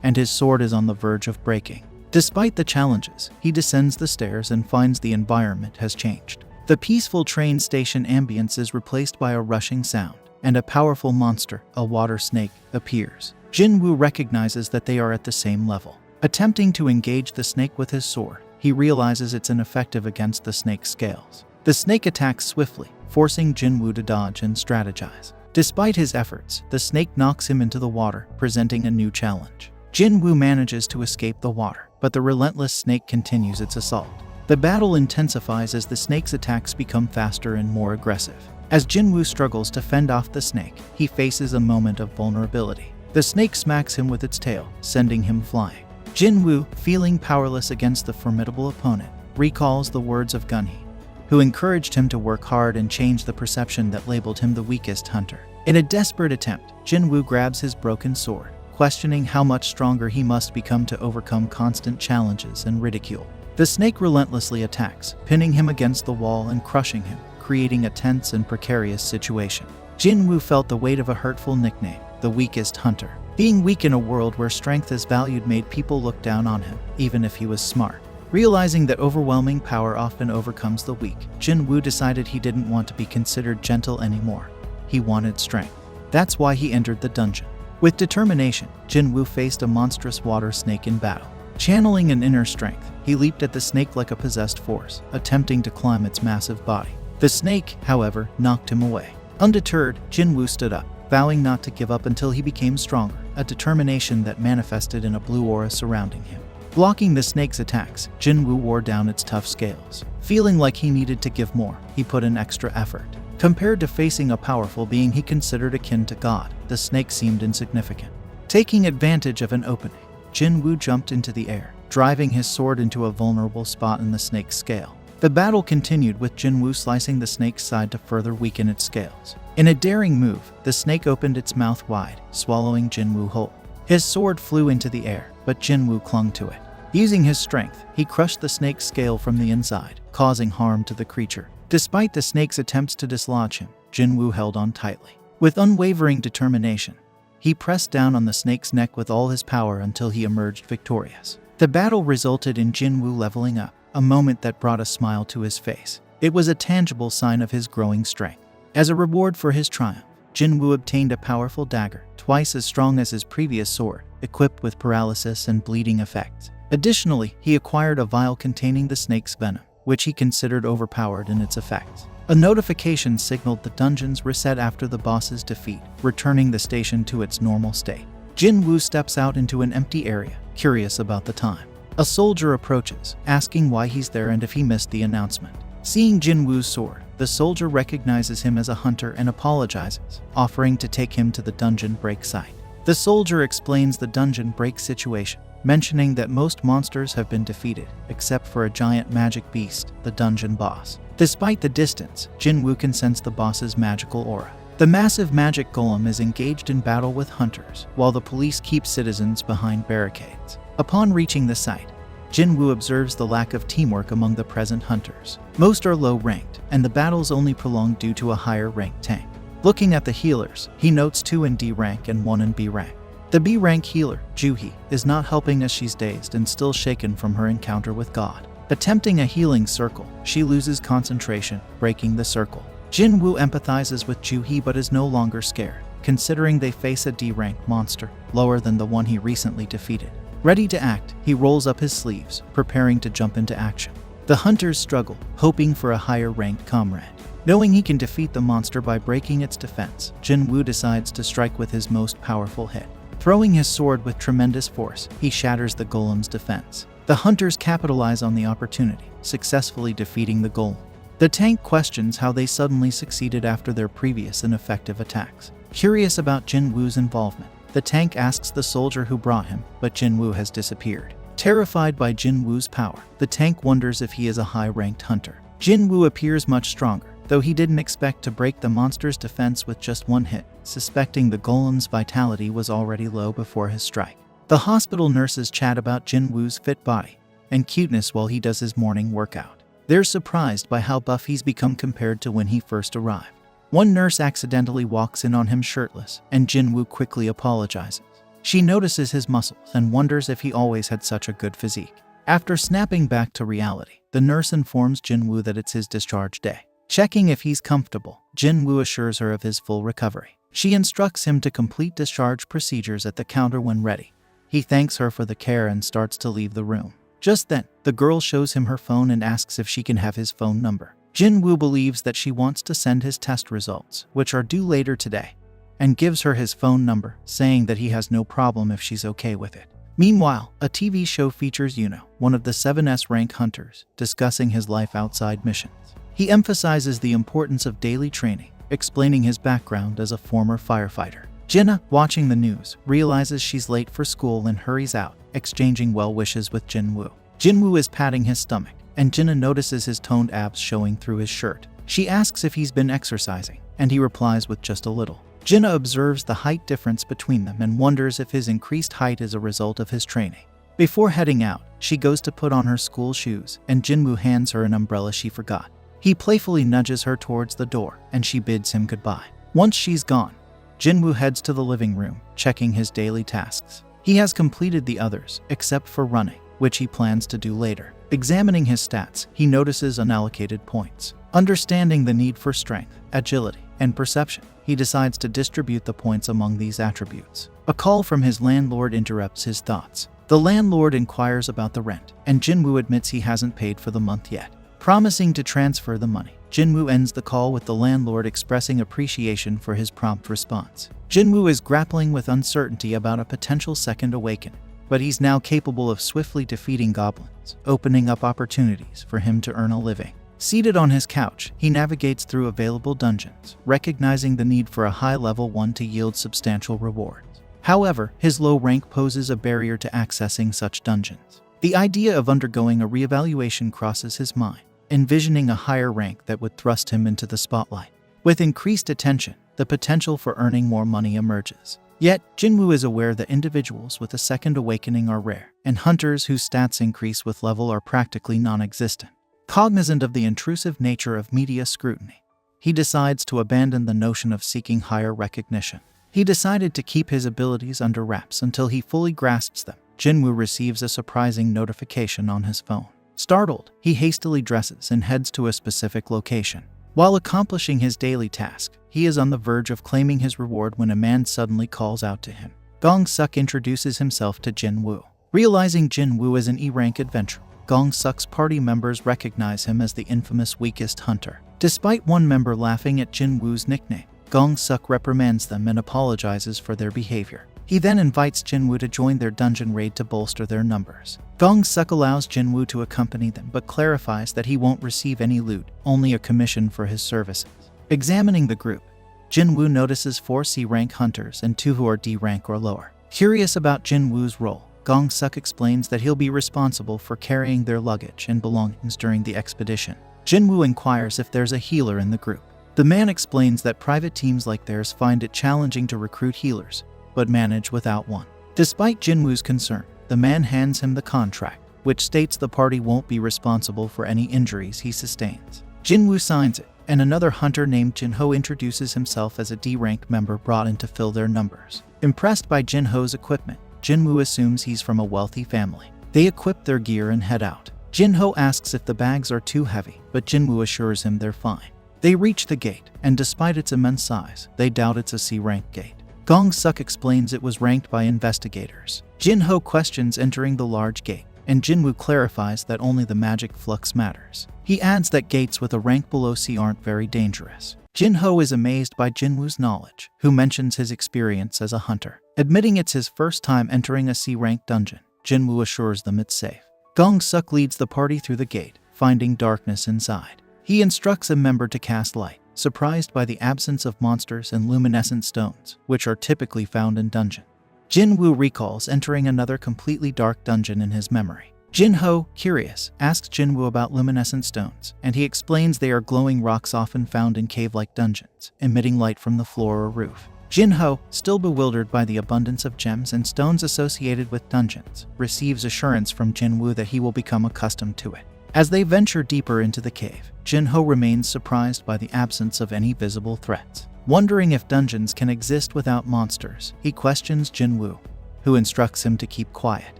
and his sword is on the verge of breaking. Despite the challenges, he descends the stairs and finds the environment has changed. The peaceful train station ambience is replaced by a rushing sound, and a powerful monster, a water snake, appears. Jinwoo recognizes that they are at the same level. Attempting to engage the snake with his sword, he realizes it's ineffective against the snake's scales. The snake attacks swiftly, forcing Jinwoo to dodge and strategize. Despite his efforts, the snake knocks him into the water, presenting a new challenge. Jinwoo manages to escape the water, but the relentless snake continues its assault. The battle intensifies as the snake's attacks become faster and more aggressive. As Jinwoo struggles to fend off the snake, he faces a moment of vulnerability. The snake smacks him with its tail, sending him flying. Jinwoo, feeling powerless against the formidable opponent, recalls the words of Gunhee, who encouraged him to work hard and change the perception that labeled him the weakest hunter. In a desperate attempt, Jinwoo grabs his broken sword, questioning how much stronger he must become to overcome constant challenges and ridicule. The snake relentlessly attacks, pinning him against the wall and crushing him, creating a tense and precarious situation. Jinwoo felt the weight of a hurtful nickname, the weakest hunter. Being weak in a world where strength is valued made people look down on him, even if he was smart. Realizing that overwhelming power often overcomes the weak, Jinwoo decided he didn't want to be considered gentle anymore. He wanted strength. That's why he entered the dungeon. With determination, Jinwoo faced a monstrous water snake in battle. Channeling an inner strength, he leaped at the snake like a possessed force, attempting to climb its massive body. The snake, however, knocked him away. Undeterred, Jinwoo stood up, vowing not to give up until he became stronger, a determination that manifested in a blue aura surrounding him. Blocking the snake's attacks, Jinwoo wore down its tough scales. Feeling like he needed to give more, he put in extra effort. Compared to facing a powerful being he considered akin to God, the snake seemed insignificant. Taking advantage of an opening, Jinwoo jumped into the air, driving his sword into a vulnerable spot in the snake's scale. The battle continued with Jinwoo slicing the snake's side to further weaken its scales. In a daring move, the snake opened its mouth wide, swallowing Jinwoo whole. His sword flew into the air, but Jinwoo clung to it. Using his strength, he crushed the snake's scale from the inside, causing harm to the creature. Despite the snake's attempts to dislodge him, Jinwoo held on tightly. With unwavering determination, he pressed down on the snake's neck with all his power until he emerged victorious. The battle resulted in Jinwoo leveling up, a moment that brought a smile to his face. It was a tangible sign of his growing strength. As a reward for his triumph, Jinwoo obtained a powerful dagger, twice as strong as his previous sword, equipped with paralysis and bleeding effects. Additionally, he acquired a vial containing the snake's venom, which he considered overpowered in its effects. A notification signaled the dungeon's reset after the boss's defeat, returning the station to its normal state. Jinwoo steps out into an empty area, curious about the time. A soldier approaches, asking why he's there and if he missed the announcement. Seeing Jinwoo's sword, the soldier recognizes him as a hunter and apologizes, offering to take him to the dungeon break site. The soldier explains the dungeon break situation, mentioning that most monsters have been defeated, except for a giant magic beast, the dungeon boss. Despite the distance, Jinwoo can sense the boss's magical aura. The massive magic golem is engaged in battle with hunters, while the police keep citizens behind barricades. Upon reaching the site, Jinwoo observes the lack of teamwork among the present hunters. Most are low-ranked, and the battles only prolonged due to a higher-ranked tank. Looking at the healers, he notes 2 in D rank and 1 in B rank. The B rank healer, Juhee, is not helping as she's dazed and still shaken from her encounter with God. Attempting a healing circle, she loses concentration, breaking the circle. Jinwoo empathizes with Juhee but is no longer scared, considering they face a D rank monster, lower than the one he recently defeated. Ready to act, he rolls up his sleeves, preparing to jump into action. The hunters struggle, hoping for a higher-ranked comrade. Knowing he can defeat the monster by breaking its defense, Jinwoo decides to strike with his most powerful hit. Throwing his sword with tremendous force, he shatters the golem's defense. The hunters capitalize on the opportunity, successfully defeating the golem. The tank questions how they suddenly succeeded after their previous ineffective attacks. Curious about Jinwoo's involvement, the tank asks the soldier who brought him, but Jinwoo has disappeared. Terrified by Jinwoo's power, the tank wonders if he is a high-ranked hunter. Jinwoo appears much stronger, though he didn't expect to break the monster's defense with just 1 hit, suspecting the golem's vitality was already low before his strike. The hospital nurses chat about Jinwoo's fit body and cuteness while he does his morning workout. They're surprised by how buff he's become compared to when he first arrived. One nurse accidentally walks in on him shirtless, and Jinwoo quickly apologizes. She notices his muscles and wonders if he always had such a good physique. After snapping back to reality, the nurse informs Jinwoo that it's his discharge day. Checking if he's comfortable, Jinwoo assures her of his full recovery. She instructs him to complete discharge procedures at the counter when ready. He thanks her for the care and starts to leave the room. Just then, the girl shows him her phone and asks if she can have his phone number. Jinwoo believes that she wants to send his test results, which are due later today, and gives her his phone number, saying that he has no problem if she's okay with it. Meanwhile, a TV show features Yuno, one of the 7S rank hunters, discussing his life outside missions. He emphasizes the importance of daily training, explaining his background as a former firefighter. Jinna, watching the news, realizes she's late for school and hurries out, exchanging well wishes with Jinwoo. Jinwoo is patting his stomach, and Jinna notices his toned abs showing through his shirt. She asks if he's been exercising, and he replies with just a little. Jinna observes the height difference between them and wonders if his increased height is a result of his training. Before heading out, she goes to put on her school shoes, and Jinwoo hands her an umbrella she forgot. He playfully nudges her towards the door, and she bids him goodbye. Once she's gone, Jinwoo heads to the living room, checking his daily tasks. He has completed the others, except for running, which he plans to do later. Examining his stats, he notices unallocated points. Understanding the need for strength, agility, and perception, he decides to distribute the points among these attributes. A call from his landlord interrupts his thoughts. The landlord inquires about the rent, and Jinwoo admits he hasn't paid for the month yet. Promising to transfer the money, Jinwoo ends the call with the landlord expressing appreciation for his prompt response. Jinwoo is grappling with uncertainty about a potential second awakening, but he's now capable of swiftly defeating goblins, opening up opportunities for him to earn a living. Seated on his couch, he navigates through available dungeons, recognizing the need for a high-level one to yield substantial rewards. However, his low rank poses a barrier to accessing such dungeons. The idea of undergoing a reevaluation crosses his mind, envisioning a higher rank that would thrust him into the spotlight. With increased attention, the potential for earning more money emerges. Yet, Jinwoo is aware that individuals with a second awakening are rare, and hunters whose stats increase with level are practically non-existent. Cognizant of the intrusive nature of media scrutiny, he decides to abandon the notion of seeking higher recognition. He decided to keep his abilities under wraps until he fully grasps them. Jinwoo receives a surprising notification on his phone. Startled, he hastily dresses and heads to a specific location. While accomplishing his daily task, he is on the verge of claiming his reward when a man suddenly calls out to him. Gong-suk introduces himself to Jinwoo. Realizing Jinwoo is an E-rank adventurer, Gong-suk's party members recognize him as the infamous weakest hunter. Despite one member laughing at Jinwoo's nickname, Gong-suk reprimands them and apologizes for their behavior. He then invites Jinwoo to join their dungeon raid to bolster their numbers. Dong-suk allows Jinwoo to accompany them but clarifies that he won't receive any loot, only a commission for his services. Examining the group, Jinwoo notices 4 C-rank hunters and 2 who are D rank or lower. Curious about Jinwoo's role, Dong-suk explains that he'll be responsible for carrying their luggage and belongings during the expedition. Jinwoo inquires if there's a healer in the group. The man explains that private teams like theirs find it challenging to recruit healers, but manage without one. Despite Jinwoo's concern, the man hands him the contract, which states the party won't be responsible for any injuries he sustains. Jinwoo signs it, and another hunter named Jinho introduces himself as a D-rank member brought in to fill their numbers. Impressed by Jinho's equipment, Jinwoo assumes he's from a wealthy family. They equip their gear and head out. Jinho asks if the bags are too heavy, but Jinwoo assures him they're fine. They reach the gate, and despite its immense size, they doubt it's a C-rank gate. Dong-suk explains it was ranked by investigators. Jinho questions entering the large gate, and Jinwoo clarifies that only the magic flux matters. He adds that gates with a rank below C aren't very dangerous. Jinho is amazed by Jinwoo's knowledge, who mentions his experience as a hunter. Admitting it's his first time entering a C-rank dungeon, Jinwoo assures them it's safe. Dong-suk leads the party through the gate, finding darkness inside. He instructs a member to cast light, surprised by the absence of monsters and luminescent stones, which are typically found in dungeons. Jinwoo recalls entering another completely dark dungeon in his memory. Jinho, curious, asks Jinwoo about luminescent stones, and he explains they are glowing rocks often found in cave-like dungeons, emitting light from the floor or roof. Jinho, still bewildered by the abundance of gems and stones associated with dungeons, receives assurance from Jinwoo that he will become accustomed to it. As they venture deeper into the cave, Jinho remains surprised by the absence of any visible threats. Wondering if dungeons can exist without monsters, he questions Jinwoo, who instructs him to keep quiet.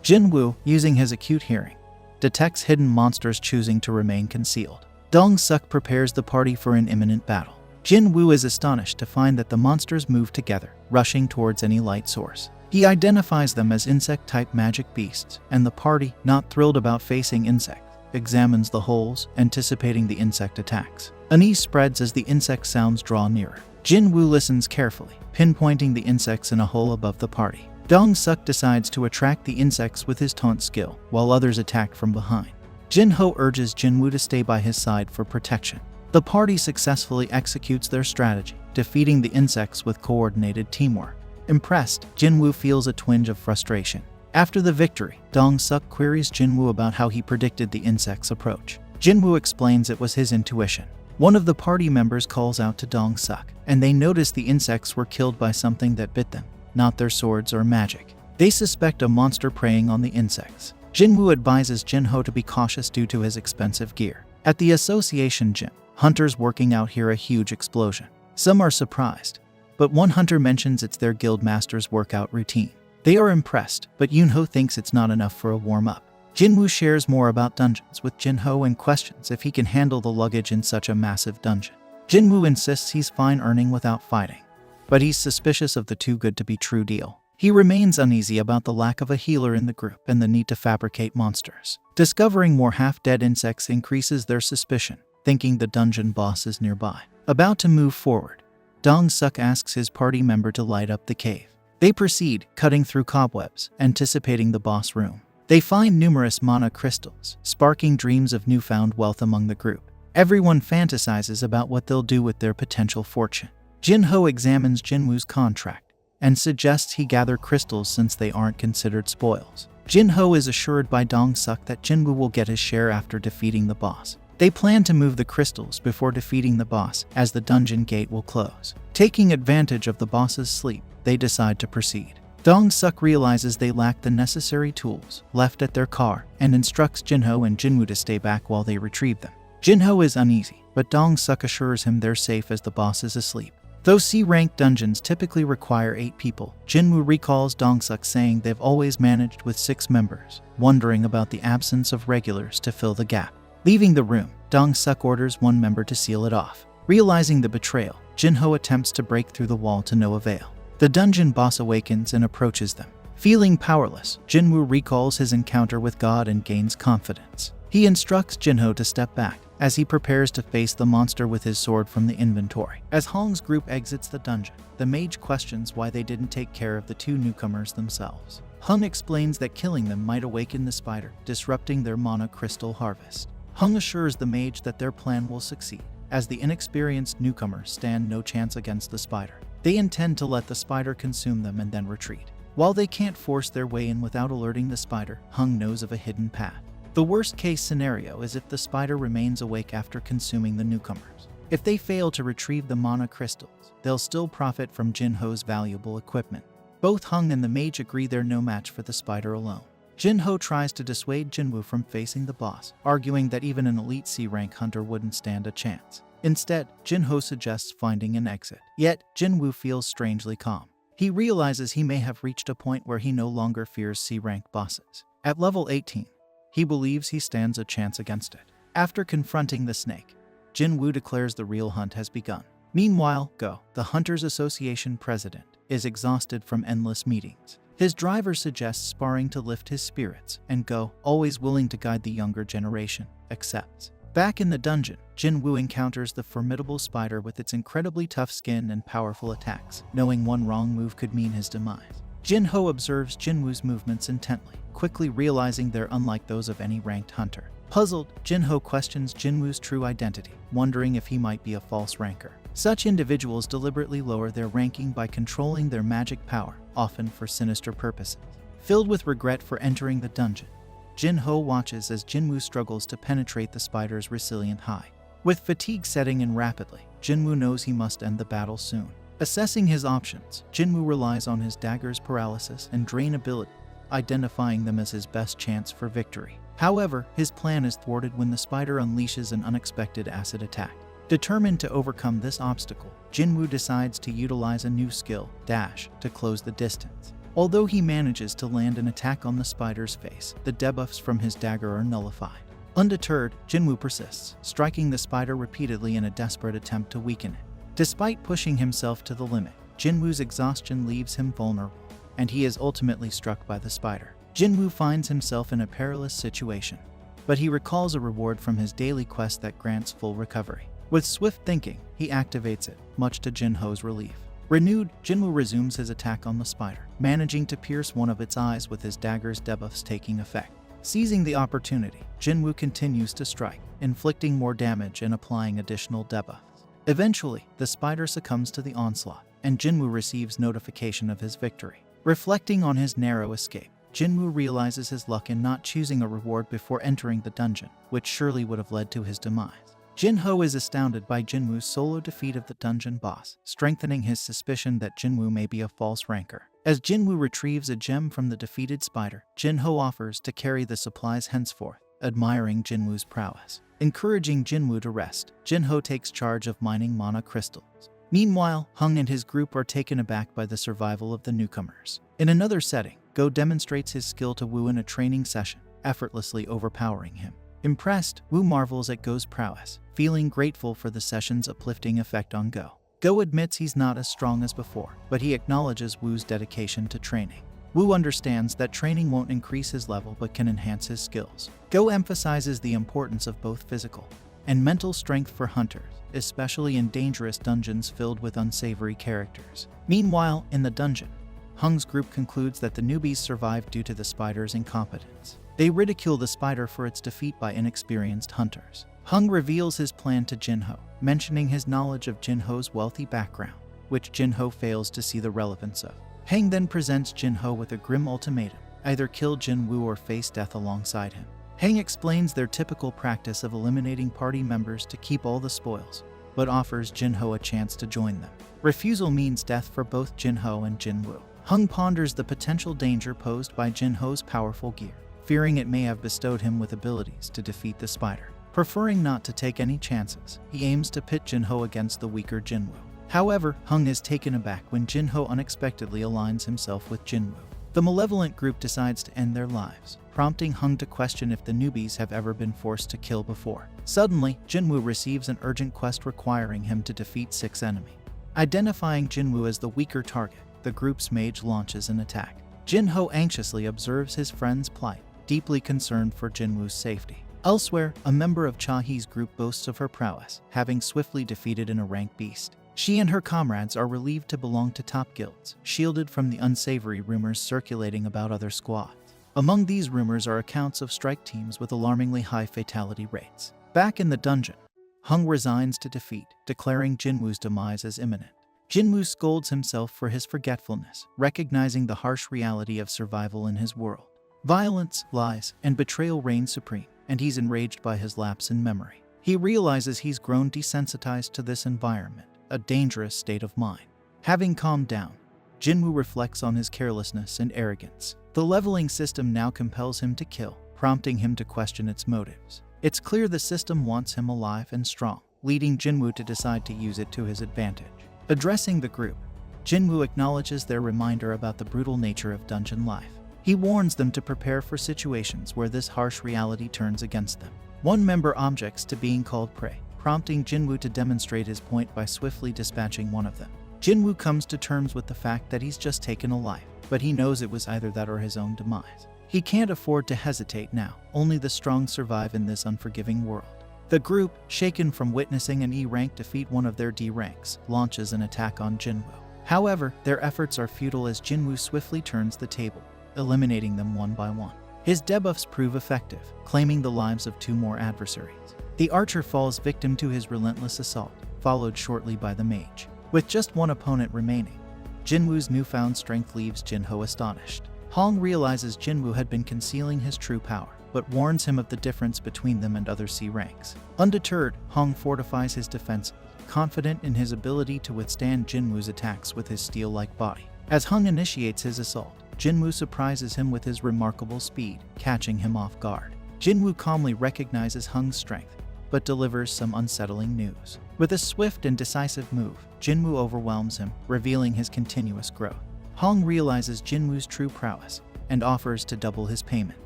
Jinwoo, using his acute hearing, detects hidden monsters choosing to remain concealed. Dong-suk prepares the party for an imminent battle. Jinwoo is astonished to find that the monsters move together, rushing towards any light source. He identifies them as insect-type magic beasts, and the party, not thrilled about facing insects, examines the holes, anticipating the insect attacks. Unease spreads as the insect sounds draw nearer. Jinwoo listens carefully, pinpointing the insects in a hole above the party. Dong-suk decides to attract the insects with his taunt skill, while others attack from behind. Jinho urges Jinwoo to stay by his side for protection. The party successfully executes their strategy, defeating the insects with coordinated teamwork. Impressed, Jinwoo feels a twinge of frustration. After the victory, Dong-suk queries Jinwoo about how he predicted the insects' approach. Jinwoo explains it was his intuition. One of the party members calls out to Dong-suk, and they notice the insects were killed by something that bit them, not their swords or magic. They suspect a monster preying on the insects. Jinwoo advises Jinho to be cautious due to his expensive gear. At the association gym, hunters working out hear a huge explosion. Some are surprised, but one hunter mentions it's their guild master's workout routine. They are impressed, but Yunho thinks it's not enough for a warm-up. Jinwoo shares more about dungeons with Jinho and questions if he can handle the luggage in such a massive dungeon. Jinwoo insists he's fine earning without fighting, but he's suspicious of the too-good-to-be-true deal. He remains uneasy about the lack of a healer in the group and the need to fabricate monsters. Discovering more half-dead insects increases their suspicion, thinking the dungeon boss is nearby. About to move forward, Dong-suk asks his party member to light up the cave. They proceed, cutting through cobwebs, anticipating the boss room. They find numerous mana crystals, sparking dreams of newfound wealth among the group. Everyone fantasizes about what they'll do with their potential fortune. Jinho examines Jinwoo's contract and suggests he gather crystals since they aren't considered spoils. Jinho is assured by Dong-suk that Jinwoo will get his share after defeating the boss. They plan to move the crystals before defeating the boss, as the dungeon gate will close. Taking advantage of the boss's sleep, they decide to proceed. Dong-suk realizes they lack the necessary tools left at their car and instructs Jinho and Jinwoo to stay back while they retrieve them. Jinho is uneasy, but Dong-suk assures him they're safe as the boss is asleep. Though C-rank dungeons typically require 8 people, Jinwoo recalls Dong-suk saying they've always managed with 6 members, wondering about the absence of regulars to fill the gap. Leaving the room, Dong-suk orders one member to seal it off. Realizing the betrayal, Jinho attempts to break through the wall to no avail. The dungeon boss awakens and approaches them. Feeling powerless, Jinwoo recalls his encounter with God and gains confidence. He instructs Jinho to step back, as he prepares to face the monster with his sword from the inventory. As Hong's group exits the dungeon, the mage questions why they didn't take care of the two newcomers themselves. Hong explains that killing them might awaken the spider, disrupting their mana crystal harvest. Hong assures the mage that their plan will succeed, as the inexperienced newcomers stand no chance against the spider. They intend to let the spider consume them and then retreat. While they can't force their way in without alerting the spider, Hong knows of a hidden path. The worst-case scenario is if the spider remains awake after consuming the newcomers. If they fail to retrieve the mana crystals, they'll still profit from Jinwoo's valuable equipment. Both Hong and the mage agree they're no match for the spider alone. Jinwoo tries to dissuade Jinwoo from facing the boss, arguing that even an elite C-rank hunter wouldn't stand a chance. Instead, Jinwoo suggests finding an exit. Yet, Jinwoo feels strangely calm. He realizes he may have reached a point where he no longer fears C-rank bosses. At level 18, he believes he stands a chance against it. After confronting the snake, Jinwoo declares the real hunt has begun. Meanwhile, Go, the Hunters Association president, is exhausted from endless meetings. His driver suggests sparring to lift his spirits, and Go, always willing to guide the younger generation, accepts. Back in the dungeon, Jinwoo encounters the formidable spider with its incredibly tough skin and powerful attacks, knowing one wrong move could mean his demise. Jinwoo observes Jinwoo's movements intently, quickly realizing they're unlike those of any ranked hunter. Puzzled, Jinwoo questions Jinwoo's true identity, wondering if he might be a false ranker. Such individuals deliberately lower their ranking by controlling their magic power, often for sinister purposes. Filled with regret for entering the dungeon, Jinwoo watches as Jinwoo struggles to penetrate the spider's resilient hide. With fatigue setting in rapidly, Jinwoo knows he must end the battle soon. Assessing his options, Jinwoo relies on his dagger's paralysis and drain ability, identifying them as his best chance for victory. However, his plan is thwarted when the spider unleashes an unexpected acid attack. Determined to overcome this obstacle, Jinwoo decides to utilize a new skill, Dash, to close the distance. Although he manages to land an attack on the spider's face, the debuffs from his dagger are nullified. Undeterred, Jinwoo persists, striking the spider repeatedly in a desperate attempt to weaken it. Despite pushing himself to the limit, Jinwoo's exhaustion leaves him vulnerable, and he is ultimately struck by the spider. Jinwoo finds himself in a perilous situation, but he recalls a reward from his daily quest that grants full recovery. With swift thinking, he activates it, much to Jinwoo's relief. Renewed, Jinwoo resumes his attack on the spider, managing to pierce one of its eyes with his dagger's debuffs taking effect. Seizing the opportunity, Jinwoo continues to strike, inflicting more damage and applying additional debuffs. Eventually, the spider succumbs to the onslaught, and Jinwoo receives notification of his victory. Reflecting on his narrow escape, Jinwoo realizes his luck in not choosing a reward before entering the dungeon, which surely would have led to his demise. Jinwoo is astounded by Jinwoo's solo defeat of the dungeon boss, strengthening his suspicion that Jinwoo may be a false ranker. As Jinwoo retrieves a gem from the defeated spider, Jinwoo offers to carry the supplies henceforth, admiring Jinwoo's prowess. Encouraging Jinwoo to rest, Jinwoo takes charge of mining mana crystals. Meanwhile, Hong and his group are taken aback by the survival of the newcomers. In another setting, Go demonstrates his skill to Woo in a training session, effortlessly overpowering him. Impressed, Woo marvels at Go's prowess, feeling grateful for the session's uplifting effect on Go. Go admits he's not as strong as before, but he acknowledges Woo's dedication to training. Woo understands that training won't increase his level but can enhance his skills. Go emphasizes the importance of both physical and mental strength for hunters, especially in dangerous dungeons filled with unsavory characters. Meanwhile, in the dungeon, Hong's group concludes that the newbies survived due to the spider's incompetence. They ridicule the spider for its defeat by inexperienced hunters. Hong reveals his plan to Jinwoo, mentioning his knowledge of Jinwoo's wealthy background, which Jinwoo fails to see the relevance of. Hong then presents Jinwoo with a grim ultimatum: either kill Jinwoo or face death alongside him. Hong explains their typical practice of eliminating party members to keep all the spoils, but offers Jinwoo a chance to join them. Refusal means death for both Jinwoo and Jinwoo. Hong ponders the potential danger posed by Jinwoo's powerful gear, fearing it may have bestowed him with abilities to defeat the spider. Preferring not to take any chances, he aims to pit Jinwoo against the weaker Jinwoo. However, Hong is taken aback when Jinwoo unexpectedly aligns himself with Jinwoo. The malevolent group decides to end their lives, prompting Hong to question if the newbies have ever been forced to kill before. Suddenly, Jinwoo receives an urgent quest requiring him to defeat 6 enemies. Identifying Jinwoo as the weaker target, the group's mage launches an attack. Jinwoo anxiously observes his friend's plight, deeply concerned for Jinwoo's safety. Elsewhere, a member of Chahee's group boasts of her prowess, having swiftly defeated an ranked beast. She and her comrades are relieved to belong to top guilds, shielded from the unsavory rumors circulating about other squads. Among these rumors are accounts of strike teams with alarmingly high fatality rates. Back in the dungeon, Hung resigns to defeat, declaring Jinwoo's demise as imminent. Jinwoo scolds himself for his forgetfulness, recognizing the harsh reality of survival in his world. Violence, lies, and betrayal reign supreme, and he's enraged by his lapse in memory. He realizes he's grown desensitized to this environment, a dangerous state of mind. Having calmed down, Jinwoo reflects on his carelessness and arrogance. The leveling system now compels him to kill, prompting him to question its motives. It's clear the system wants him alive and strong, leading Jinwoo to decide to use it to his advantage. Addressing the group, Jinwoo acknowledges their reminder about the brutal nature of dungeon life. He warns them to prepare for situations where this harsh reality turns against them. One member objects to being called prey, prompting Jinwoo to demonstrate his point by swiftly dispatching one of them. Jinwoo comes to terms with the fact that he's just taken a life, but he knows it was either that or his own demise. He can't afford to hesitate now, only the strong survive in this unforgiving world. The group, shaken from witnessing an E-rank defeat one of their D ranks, launches an attack on Jinwoo. However, their efforts are futile as Jinwoo swiftly turns the table, eliminating them one by one. His debuffs prove effective, claiming the lives of two more adversaries. The archer falls victim to his relentless assault, followed shortly by the mage. With just one opponent remaining, Jinwoo's newfound strength leaves Jinho astonished. Hong realizes Jinwoo had been concealing his true power, but warns him of the difference between them and other C ranks. Undeterred, Hong fortifies his defense, confident in his ability to withstand Jinwoo's attacks with his steel-like body. As Hong initiates his assault, Jinwoo surprises him with his remarkable speed, catching him off guard. Jinwoo calmly recognizes Hong's strength, but delivers some unsettling news. With a swift and decisive move, Jinwoo overwhelms him, revealing his continuous growth. Hong realizes Jinwoo's true prowess and offers to double his payment.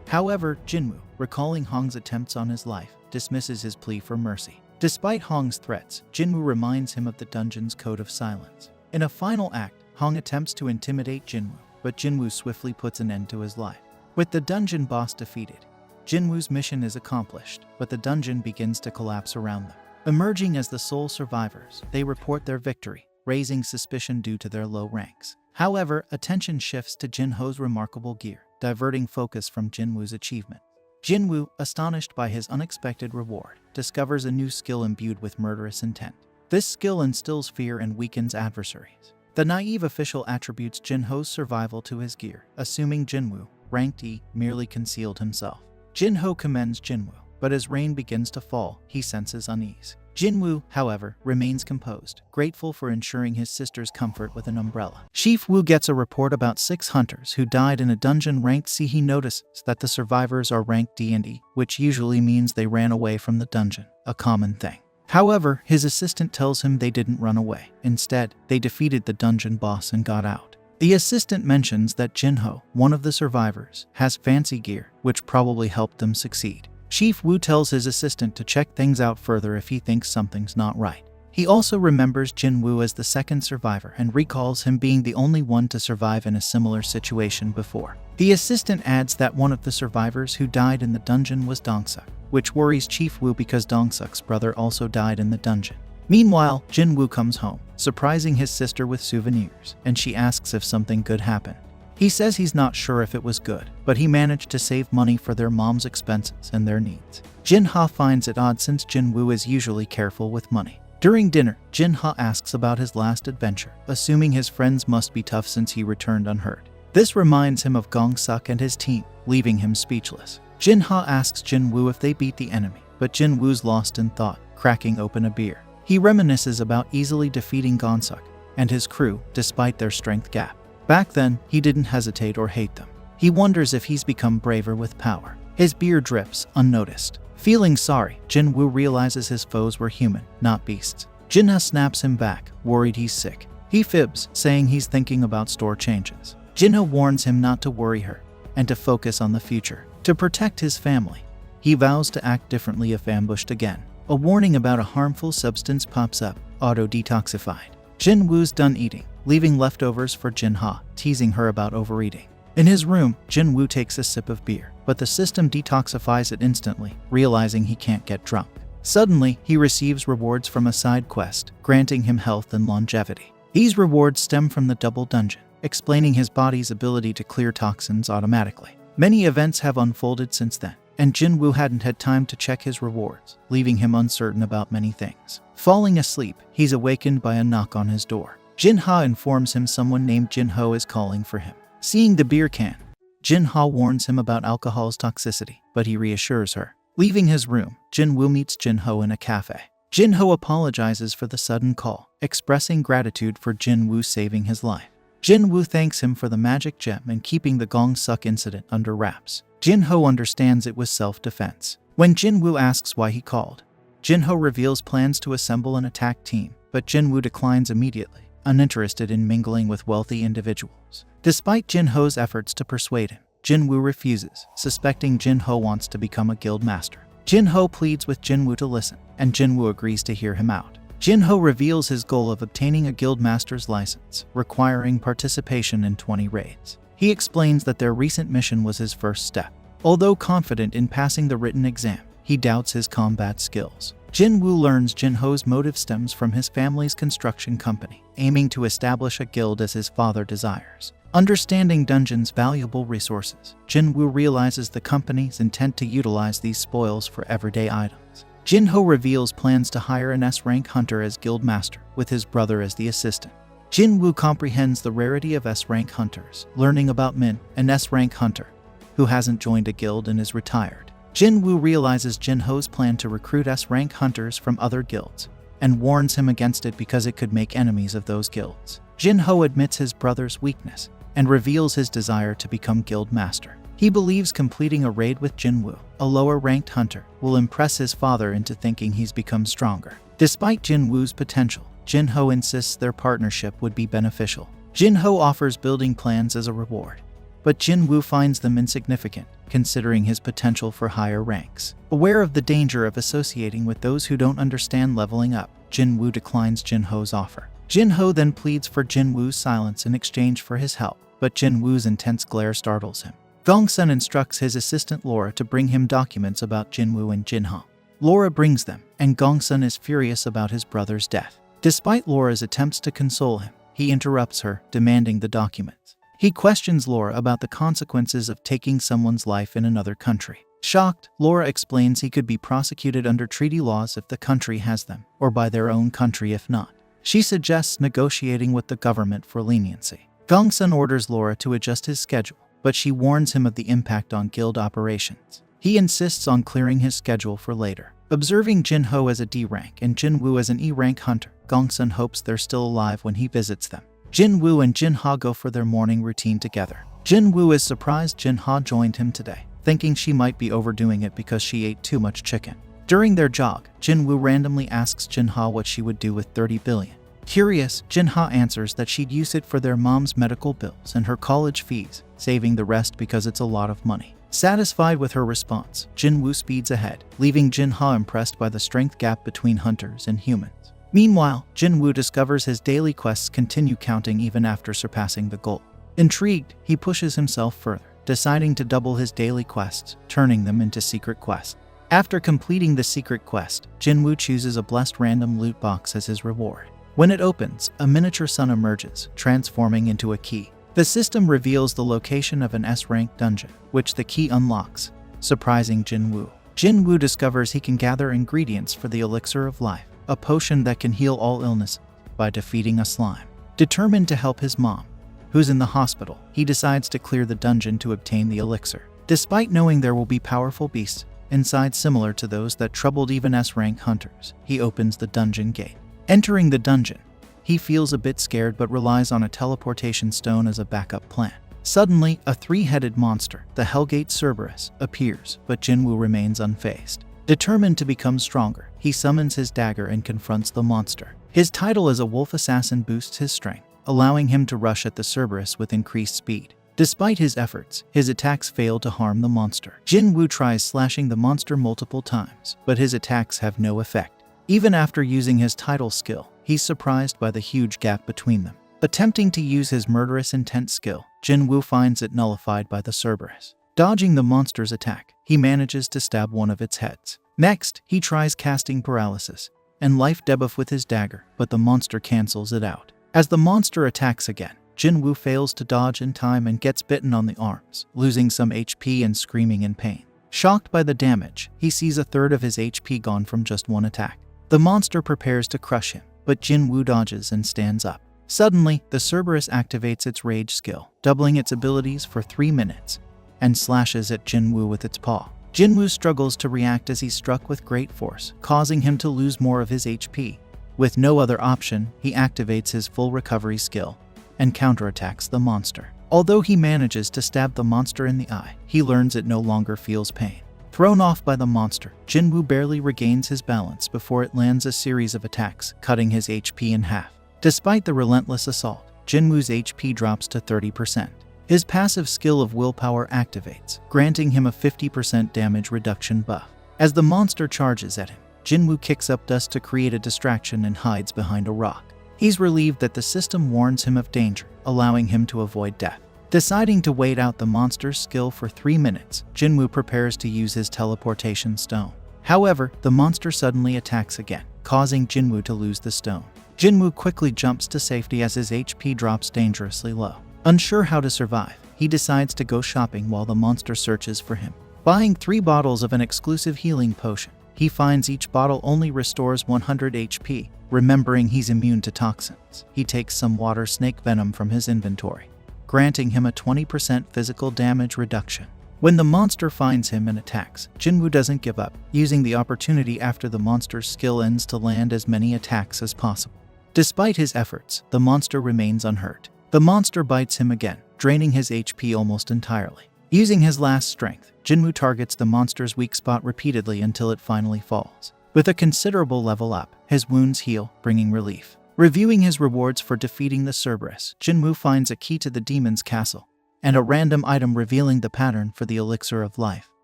However, Jinwoo, recalling Hong's attempts on his life, dismisses his plea for mercy. Despite Hong's threats, Jinwoo reminds him of the dungeon's code of silence. In a final act, Hong attempts to intimidate Jinwoo, but Jinwoo swiftly puts an end to his life. With the dungeon boss defeated, Jinwoo's mission is accomplished, but the dungeon begins to collapse around them. Emerging as the sole survivors, they report their victory, raising suspicion due to their low ranks. However, attention shifts to Jinho's remarkable gear, diverting focus from Jinwoo's achievement. Jinwoo, astonished by his unexpected reward, discovers a new skill imbued with murderous intent. This skill instills fear and weakens adversaries. The naive official attributes Jinho's survival to his gear, assuming Jinwoo, ranked E, merely concealed himself. Jinho commends Jinwoo, but as rain begins to fall, he senses unease. Jinwoo, however, remains composed, grateful for ensuring his sister's comfort with an umbrella. Chief Woo gets a report about 6 hunters who died in a dungeon ranked C. He notices that the survivors are ranked D and E, which usually means they ran away from the dungeon, a common thing. However, his assistant tells him they didn't run away. Instead, they defeated the dungeon boss and got out. The assistant mentions that Jinho, one of the survivors, has fancy gear, which probably helped them succeed. Chief Woo tells his assistant to check things out further if he thinks something's not right. He also remembers Jinwoo as the second survivor and recalls him being the only one to survive in a similar situation before. The assistant adds that one of the survivors who died in the dungeon was Dongsuk, which worries Chief Woo because Dongsuk's brother also died in the dungeon. Meanwhile, Jinwoo comes home, surprising his sister with souvenirs, and she asks if something good happened. He says he's not sure if it was good, but he managed to save money for their mom's expenses and their needs. Jinha finds it odd since Jinwoo is usually careful with money. During dinner, Jinha asks about his last adventure, assuming his friends must be tough since he returned unhurt. This reminds him of Gongsuk and his team, leaving him speechless. Jinha asks Jinwoo if they beat the enemy, but Jinwoo's lost in thought, cracking open a beer. He reminisces about easily defeating Gongsuk and his crew despite their strength gap. Back then, he didn't hesitate or hate them. He wonders if he's become braver with power. His beer drips, unnoticed. Feeling sorry, Jinwoo realizes his foes were human, not beasts. Jinha snaps him back, worried he's sick. He fibs, saying he's thinking about store changes. Jinha warns him not to worry her, and to focus on the future. To protect his family, he vows to act differently if ambushed again. A warning about a harmful substance pops up, auto-detoxified. Jinwoo's done eating, leaving leftovers for Jinha, teasing her about overeating. In his room, Jinwoo takes a sip of beer, but but the system detoxifies it instantly, realizing he can't get drunk. Suddenly, he receives rewards from a side quest, granting him health and longevity. These rewards stem from the double dungeon, explaining his body's ability to clear toxins automatically. Many events have unfolded since then, and Jinwoo hadn't had time to check his rewards, leaving him uncertain about many things. Falling asleep, he's awakened by a knock on his door. Jinha informs him someone named Jinho is calling for him. Seeing the beer can, Jinha warns him about alcohol's toxicity, but he reassures her. Leaving his room, Jinwoo meets Jinho in a cafe. Jinho apologizes for the sudden call, expressing gratitude for Jinwoo saving his life. Jinwoo thanks him for the magic gem and keeping the gong suck incident under wraps. Jinho understands it was self-defense. When Jinwoo asks why he called, Jinho reveals plans to assemble an attack team, but Jinwoo declines immediately, uninterested in mingling with wealthy individuals. Despite Jinho's efforts to persuade him, Jinwoo refuses, suspecting Jinho wants to become a guild master. Jinho pleads with Jinwoo to listen, and Jinwoo agrees to hear him out. Jinho reveals his goal of obtaining a guild master's license, requiring participation in 20 raids. He explains that their recent mission was his first step. Although confident in passing the written exam, he doubts his combat skills. Jinwoo learns Jinho's motive stems from his family's construction company, aiming to establish a guild as his father desires. Understanding Dungeon's valuable resources, Jinwoo realizes the company's intent to utilize these spoils for everyday items. Jinho reveals plans to hire an S-rank hunter as guild master, with his brother as the assistant. Jinwoo comprehends the rarity of S-rank hunters, learning about Min, an S-rank hunter, who hasn't joined a guild and is retired. Jinwoo realizes Jinho's plan to recruit S-rank hunters from other guilds, and warns him against it because it could make enemies of those guilds. Jinho admits his brother's weakness, and reveals his desire to become guild master. He believes completing a raid with Jinwoo, a lower-ranked hunter, will impress his father into thinking he's become stronger. Despite Jinwoo's potential, Jinho insists their partnership would be beneficial. Jinho offers building plans as a reward, but Jinwoo finds them insignificant, considering his potential for higher ranks. Aware of the danger of associating with those who don't understand leveling up, Jinwoo declines Jinho's offer. Jinho then pleads for Jinwoo's silence in exchange for his help, but Jinwoo's intense glare startles him. Gongsun instructs his assistant Laura to bring him documents about Jinwoo and Jinha. Laura brings them, and Gongsun is furious about his brother's death. Despite Laura's attempts to console him, he interrupts her, demanding the documents. He questions Laura about the consequences of taking someone's life in another country. Shocked, Laura explains he could be prosecuted under treaty laws if the country has them, or by their own country if not. She suggests negotiating with the government for leniency. Gongsun orders Laura to adjust his schedule, but she warns him of the impact on guild operations. He insists on clearing his schedule for later. Observing Jinho as a D-rank and Jinwoo as an E-rank hunter, Gongsun hopes they're still alive when he visits them. Jinwoo and Jinha go for their morning routine together. Jinwoo is surprised Jinha joined him today, thinking she might be overdoing it because she ate too much chicken. During their jog, Jinwoo randomly asks Jinha what she would do with 30 billion. Curious, Jinha answers that she'd use it for their mom's medical bills and her college fees, saving the rest because it's a lot of money. Satisfied with her response, Jinwoo speeds ahead, leaving Jinha impressed by the strength gap between hunters and humans. Meanwhile, Jinwoo discovers his daily quests continue counting even after surpassing the goal. Intrigued, he pushes himself further, deciding to double his daily quests, turning them into secret quests. After completing the secret quest, Jinwoo chooses a blessed random loot box as his reward. When it opens, a miniature sun emerges, transforming into a key. The system reveals the location of an S-rank dungeon, which the key unlocks, surprising Jinwoo. Jinwoo discovers he can gather ingredients for the elixir of life, a potion that can heal all illness, by defeating a slime. Determined to help his mom, who's in the hospital, he decides to clear the dungeon to obtain the elixir. Despite knowing there will be powerful beasts inside similar to those that troubled even S-rank hunters, he opens the dungeon gate. Entering the dungeon, he feels a bit scared but relies on a teleportation stone as a backup plan. Suddenly, a three-headed monster, the Hellgate Cerberus, appears, but Jinwoo remains unfazed. Determined to become stronger, he summons his dagger and confronts the monster. His title as a wolf assassin boosts his strength, allowing him to rush at the Cerberus with increased speed. Despite his efforts, his attacks fail to harm the monster. Jinwoo tries slashing the monster multiple times, but his attacks have no effect. Even after using his title skill, he's surprised by the huge gap between them. Attempting to use his murderous intent skill, Jinwoo finds it nullified by the Cerberus. Dodging the monster's attack, he manages to stab one of its heads. Next, he tries casting paralysis and life debuff with his dagger, but the monster cancels it out. As the monster attacks again, Jinwoo fails to dodge in time and gets bitten on the arms, losing some HP and screaming in pain. Shocked by the damage, he sees a third of his HP gone from just one attack. The monster prepares to crush him, but Jinwoo dodges and stands up. Suddenly, the Cerberus activates its rage skill, doubling its abilities for 3 minutes, and slashes at Jinwoo with its paw. Jinwoo struggles to react as he's struck with great force, causing him to lose more of his HP. With no other option, he activates his full recovery skill and counterattacks the monster. Although he manages to stab the monster in the eye, he learns it no longer feels pain. Thrown off by the monster, Jinwoo barely regains his balance before it lands a series of attacks, cutting his HP in half. Despite the relentless assault, Jinwoo's HP drops to 30%. His passive skill of willpower activates, granting him a 50% damage reduction buff. As the monster charges at him, Jinwoo kicks up dust to create a distraction and hides behind a rock. He's relieved that the system warns him of danger, allowing him to avoid death. Deciding to wait out the monster's skill for 3 minutes, Jinwoo prepares to use his teleportation stone. However, the monster suddenly attacks again, causing Jinwoo to lose the stone. Jinwoo quickly jumps to safety as his HP drops dangerously low. Unsure how to survive, he decides to go shopping while the monster searches for him. Buying 3 bottles of an exclusive healing potion, he finds each bottle only restores 100 HP. Remembering he's immune to toxins, he takes some water snake venom from his inventory, granting him a 20% physical damage reduction. When the monster finds him and attacks, Jinwoo doesn't give up, using the opportunity after the monster's skill ends to land as many attacks as possible. Despite his efforts, the monster remains unhurt. The monster bites him again, draining his HP almost entirely. Using his last strength, Jinwoo targets the monster's weak spot repeatedly until it finally falls. With a considerable level up, his wounds heal, bringing relief. Reviewing his rewards for defeating the Cerberus, Jinwoo finds a key to the demon's castle, and a random item revealing the pattern for the elixir of life,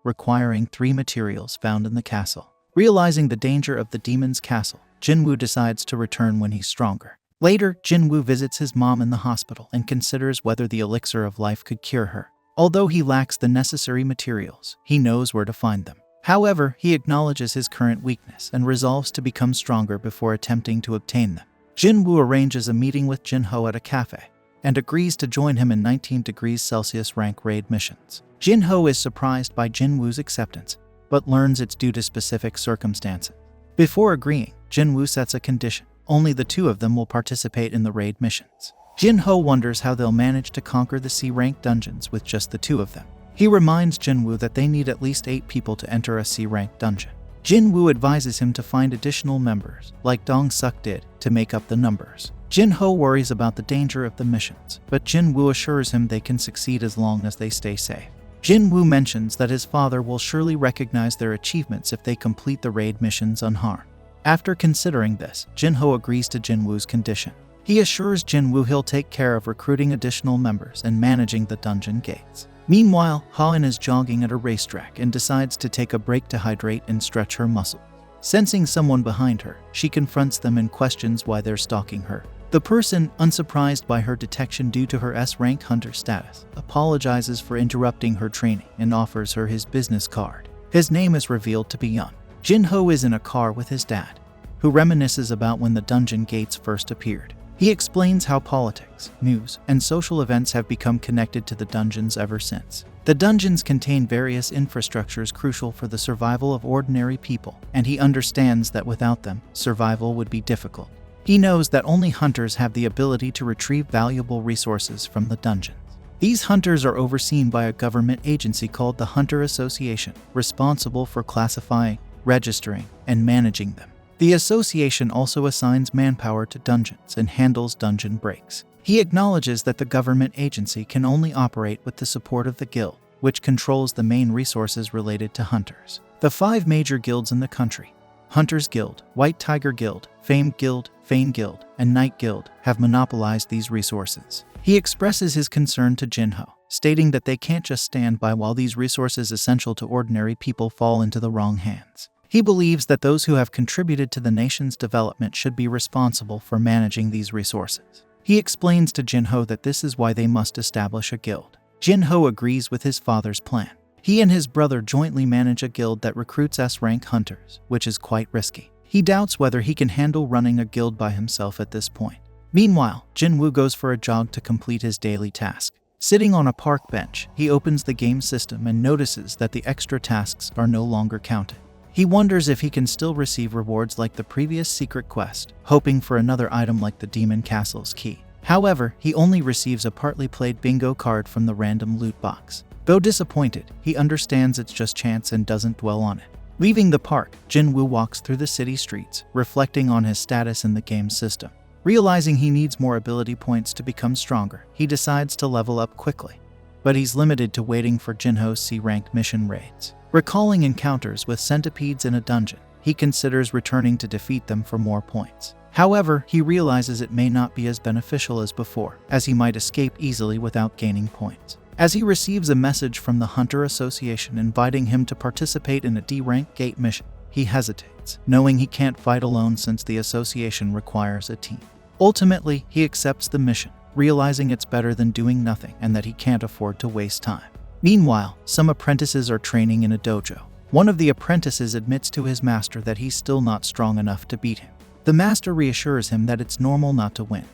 requiring 3 materials found in the castle. Realizing the danger of the demon's castle, Jinwoo decides to return when he's stronger. Later, Jinwoo visits his mom in the hospital and considers whether the elixir of life could cure her. Although he lacks the necessary materials, he knows where to find them. However, he acknowledges his current weakness and resolves to become stronger before attempting to obtain them. Jinwoo arranges a meeting with Jinho at a cafe and agrees to join him in 19 degrees Celsius rank raid missions. Jinho is surprised by Jinwoo's acceptance, but learns it's due to specific circumstances. Before agreeing, Jinwoo sets a condition. Only the 2 of them will participate in the raid missions. Jinho wonders how they'll manage to conquer the C-rank dungeons with just the 2 of them. He reminds Jinwoo that they need at least 8 people to enter a C-rank dungeon. Jinwoo advises him to find additional members, like Dong-suk did, to make up the numbers. Jinho worries about the danger of the missions, but Jinwoo assures him they can succeed as long as they stay safe. Jinwoo mentions that his father will surely recognize their achievements if they complete the raid missions unharmed. After considering this, Jinho agrees to Jinwoo's condition. He assures Jinwoo he'll take care of recruiting additional members and managing the dungeon gates. Meanwhile, Ha-in is jogging at a racetrack and decides to take a break to hydrate and stretch her muscles. Sensing someone behind her, she confronts them and questions why they're stalking her. The person, unsurprised by her detection due to her S-rank hunter status, apologizes for interrupting her training and offers her his business card. His name is revealed to be Yun. Jinho is in a car with his dad, who reminisces about when the dungeon gates first appeared. He explains how politics, news, and social events have become connected to the dungeons ever since. The dungeons contain various infrastructures crucial for the survival of ordinary people, and he understands that without them, survival would be difficult. He knows that only hunters have the ability to retrieve valuable resources from the dungeons. These hunters are overseen by a government agency called the Hunter Association, responsible for classifying, registering, and managing them. The association also assigns manpower to dungeons and handles dungeon breaks. He acknowledges that the government agency can only operate with the support of the guild, which controls the main resources related to hunters. The 5 major guilds in the country, Hunters Guild, White Tiger Guild, Fame Guild, Fane Guild, and Night Guild, have monopolized these resources. He expresses his concern to Jinho, stating that they can't just stand by while these resources essential to ordinary people fall into the wrong hands. He believes that those who have contributed to the nation's development should be responsible for managing these resources. He explains to Jinho that this is why they must establish a guild. Jinho agrees with his father's plan, He and his brother jointly manage a guild that recruits S-rank hunters, which is quite risky. He doubts whether he can handle running a guild by himself at this point. Meanwhile, Jinwoo goes for a jog to complete his daily task. Sitting on a park bench, he opens the game system and notices that the extra tasks are no longer counted. He wonders if he can still receive rewards like the previous secret quest, hoping for another item like the Demon Castle's key. However, he only receives a partly played bingo card from the random loot box. Though disappointed, he understands it's just chance and doesn't dwell on it. Leaving the park, Jinwoo walks through the city streets, reflecting on his status in the game system. Realizing he needs more ability points to become stronger, he decides to level up quickly. But he's limited to waiting for Jinho's C-ranked mission raids. Recalling encounters with centipedes in a dungeon, he considers returning to defeat them for more points. However, he realizes it may not be as beneficial as before, as he might escape easily without gaining points. As he receives a message from the Hunter Association inviting him to participate in a D-rank gate mission, he hesitates, knowing he can't fight alone since the association requires a team. Ultimately, he accepts the mission, realizing it's better than doing nothing and that he can't afford to waste time. Meanwhile, some apprentices are training in a dojo. One of the apprentices admits to his master that he's still not strong enough to beat him. The master reassures him that it's normal not to win,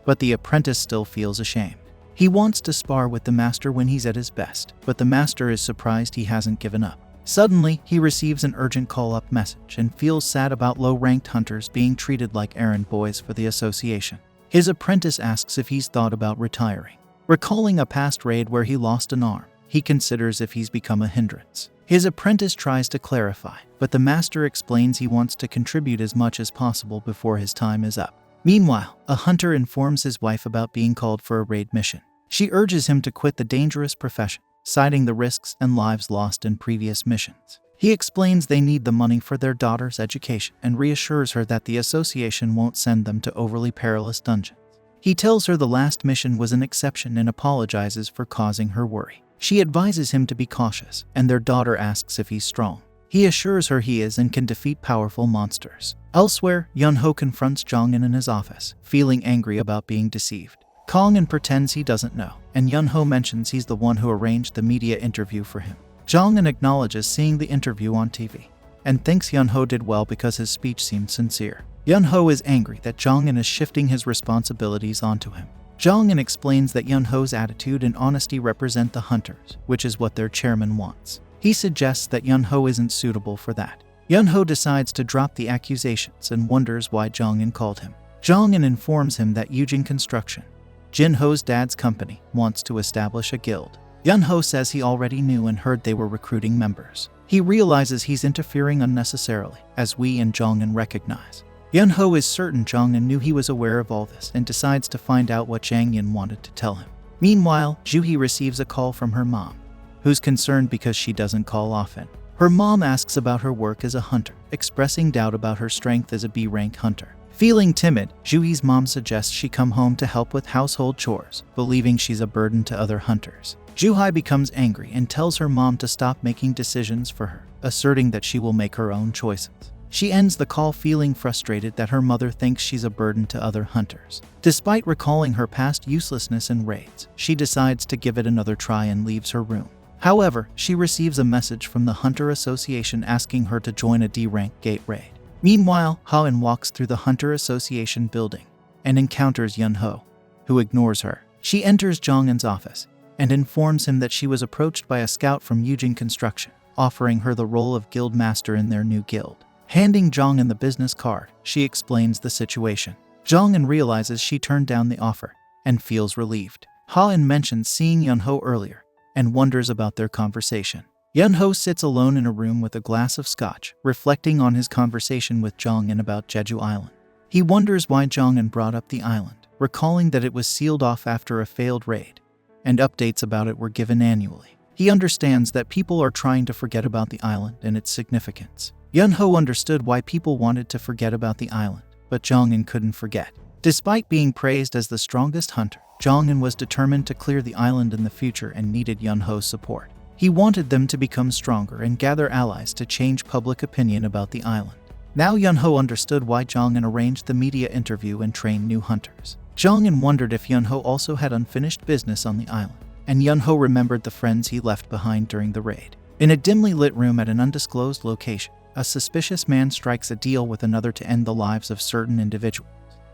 but the apprentice still feels ashamed. He wants to spar with the master when he's at his best, but the master is surprised he hasn't given up. Suddenly, he receives an urgent call-up message and feels sad about low-ranked hunters being treated like errand boys for the association. His apprentice asks if he's thought about retiring. Recalling a past raid where he lost an arm, he considers if he's become a hindrance. His apprentice tries to clarify, but the master explains he wants to contribute as much as possible before his time is up. Meanwhile, a hunter informs his wife about being called for a raid mission. She urges him to quit the dangerous profession, citing the risks and lives lost in previous missions. He explains they need the money for their daughter's education and reassures her that the association won't send them to overly perilous dungeons. He tells her the last mission was an exception and apologizes for causing her worry. She advises him to be cautious, and their daughter asks if he's strong. He assures her he is and can defeat powerful monsters. Elsewhere, Yunho confronts Jongin in his office, feeling angry about being deceived. Kongin pretends he doesn't know, and Yunho mentions he's the one who arranged the media interview for him. Jongin acknowledges seeing the interview on TV, and thinks Yunho did well because his speech seemed sincere. Yunho is angry that Jongin is shifting his responsibilities onto him. Jongin explains that Yunho's attitude and honesty represent the hunters, which is what their chairman wants. He suggests that Yunho isn't suitable for that. Yunho decides to drop the accusations and wonders why Jongin called him. Jongin informs him that Yujin Construction, Jinho's dad's company, wants to establish a guild. Yunho says he already knew and heard they were recruiting members. He realizes he's interfering unnecessarily, as Wei and Jongin recognize. Yunho is certain Jongin knew he was aware of all this and decides to find out what Jangyin wanted to tell him. Meanwhile, Juhi receives a call from her mom, who's concerned because she doesn't call often. Her mom asks about her work as a hunter, expressing doubt about her strength as a B-rank hunter. Feeling timid, Juhi's mom suggests she come home to help with household chores, believing she's a burden to other hunters. Juhi becomes angry and tells her mom to stop making decisions for her, asserting that she will make her own choices. She ends the call feeling frustrated that her mother thinks she's a burden to other hunters. Despite recalling her past uselessness in raids, she decides to give it another try and leaves her room. However, she receives a message from the Hunter Association asking her to join a D-rank gate raid. Meanwhile, Ha-in walks through the Hunter Association building and encounters Yunho, who ignores her. She enters Jongin's office and informs him that she was approached by a scout from Yujin Construction, offering her the role of guild master in their new guild. Handing Jongin the business card, she explains the situation. Jongin realizes she turned down the offer and feels relieved. Ha-in mentions seeing Yunho earlier and wonders about their conversation. Yunho sits alone in a room with a glass of scotch, reflecting on his conversation with Jongin about Jeju Island. He wonders why Jongin brought up the island, recalling that it was sealed off after a failed raid, and updates about it were given annually. He understands that people are trying to forget about the island and its significance. Yunho understood why people wanted to forget about the island, but Jongin couldn't forget. Despite being praised as the strongest hunter, Jongin was determined to clear the island in the future and needed Yunho's support. He wanted them to become stronger and gather allies to change public opinion about the island. Now Yunho understood why Jongin arranged the media interview and trained new hunters. Jongin wondered if Yunho also had unfinished business on the island, and Yunho remembered the friends he left behind during the raid. In a dimly lit room at an undisclosed location, a suspicious man strikes a deal with another to end the lives of certain individuals.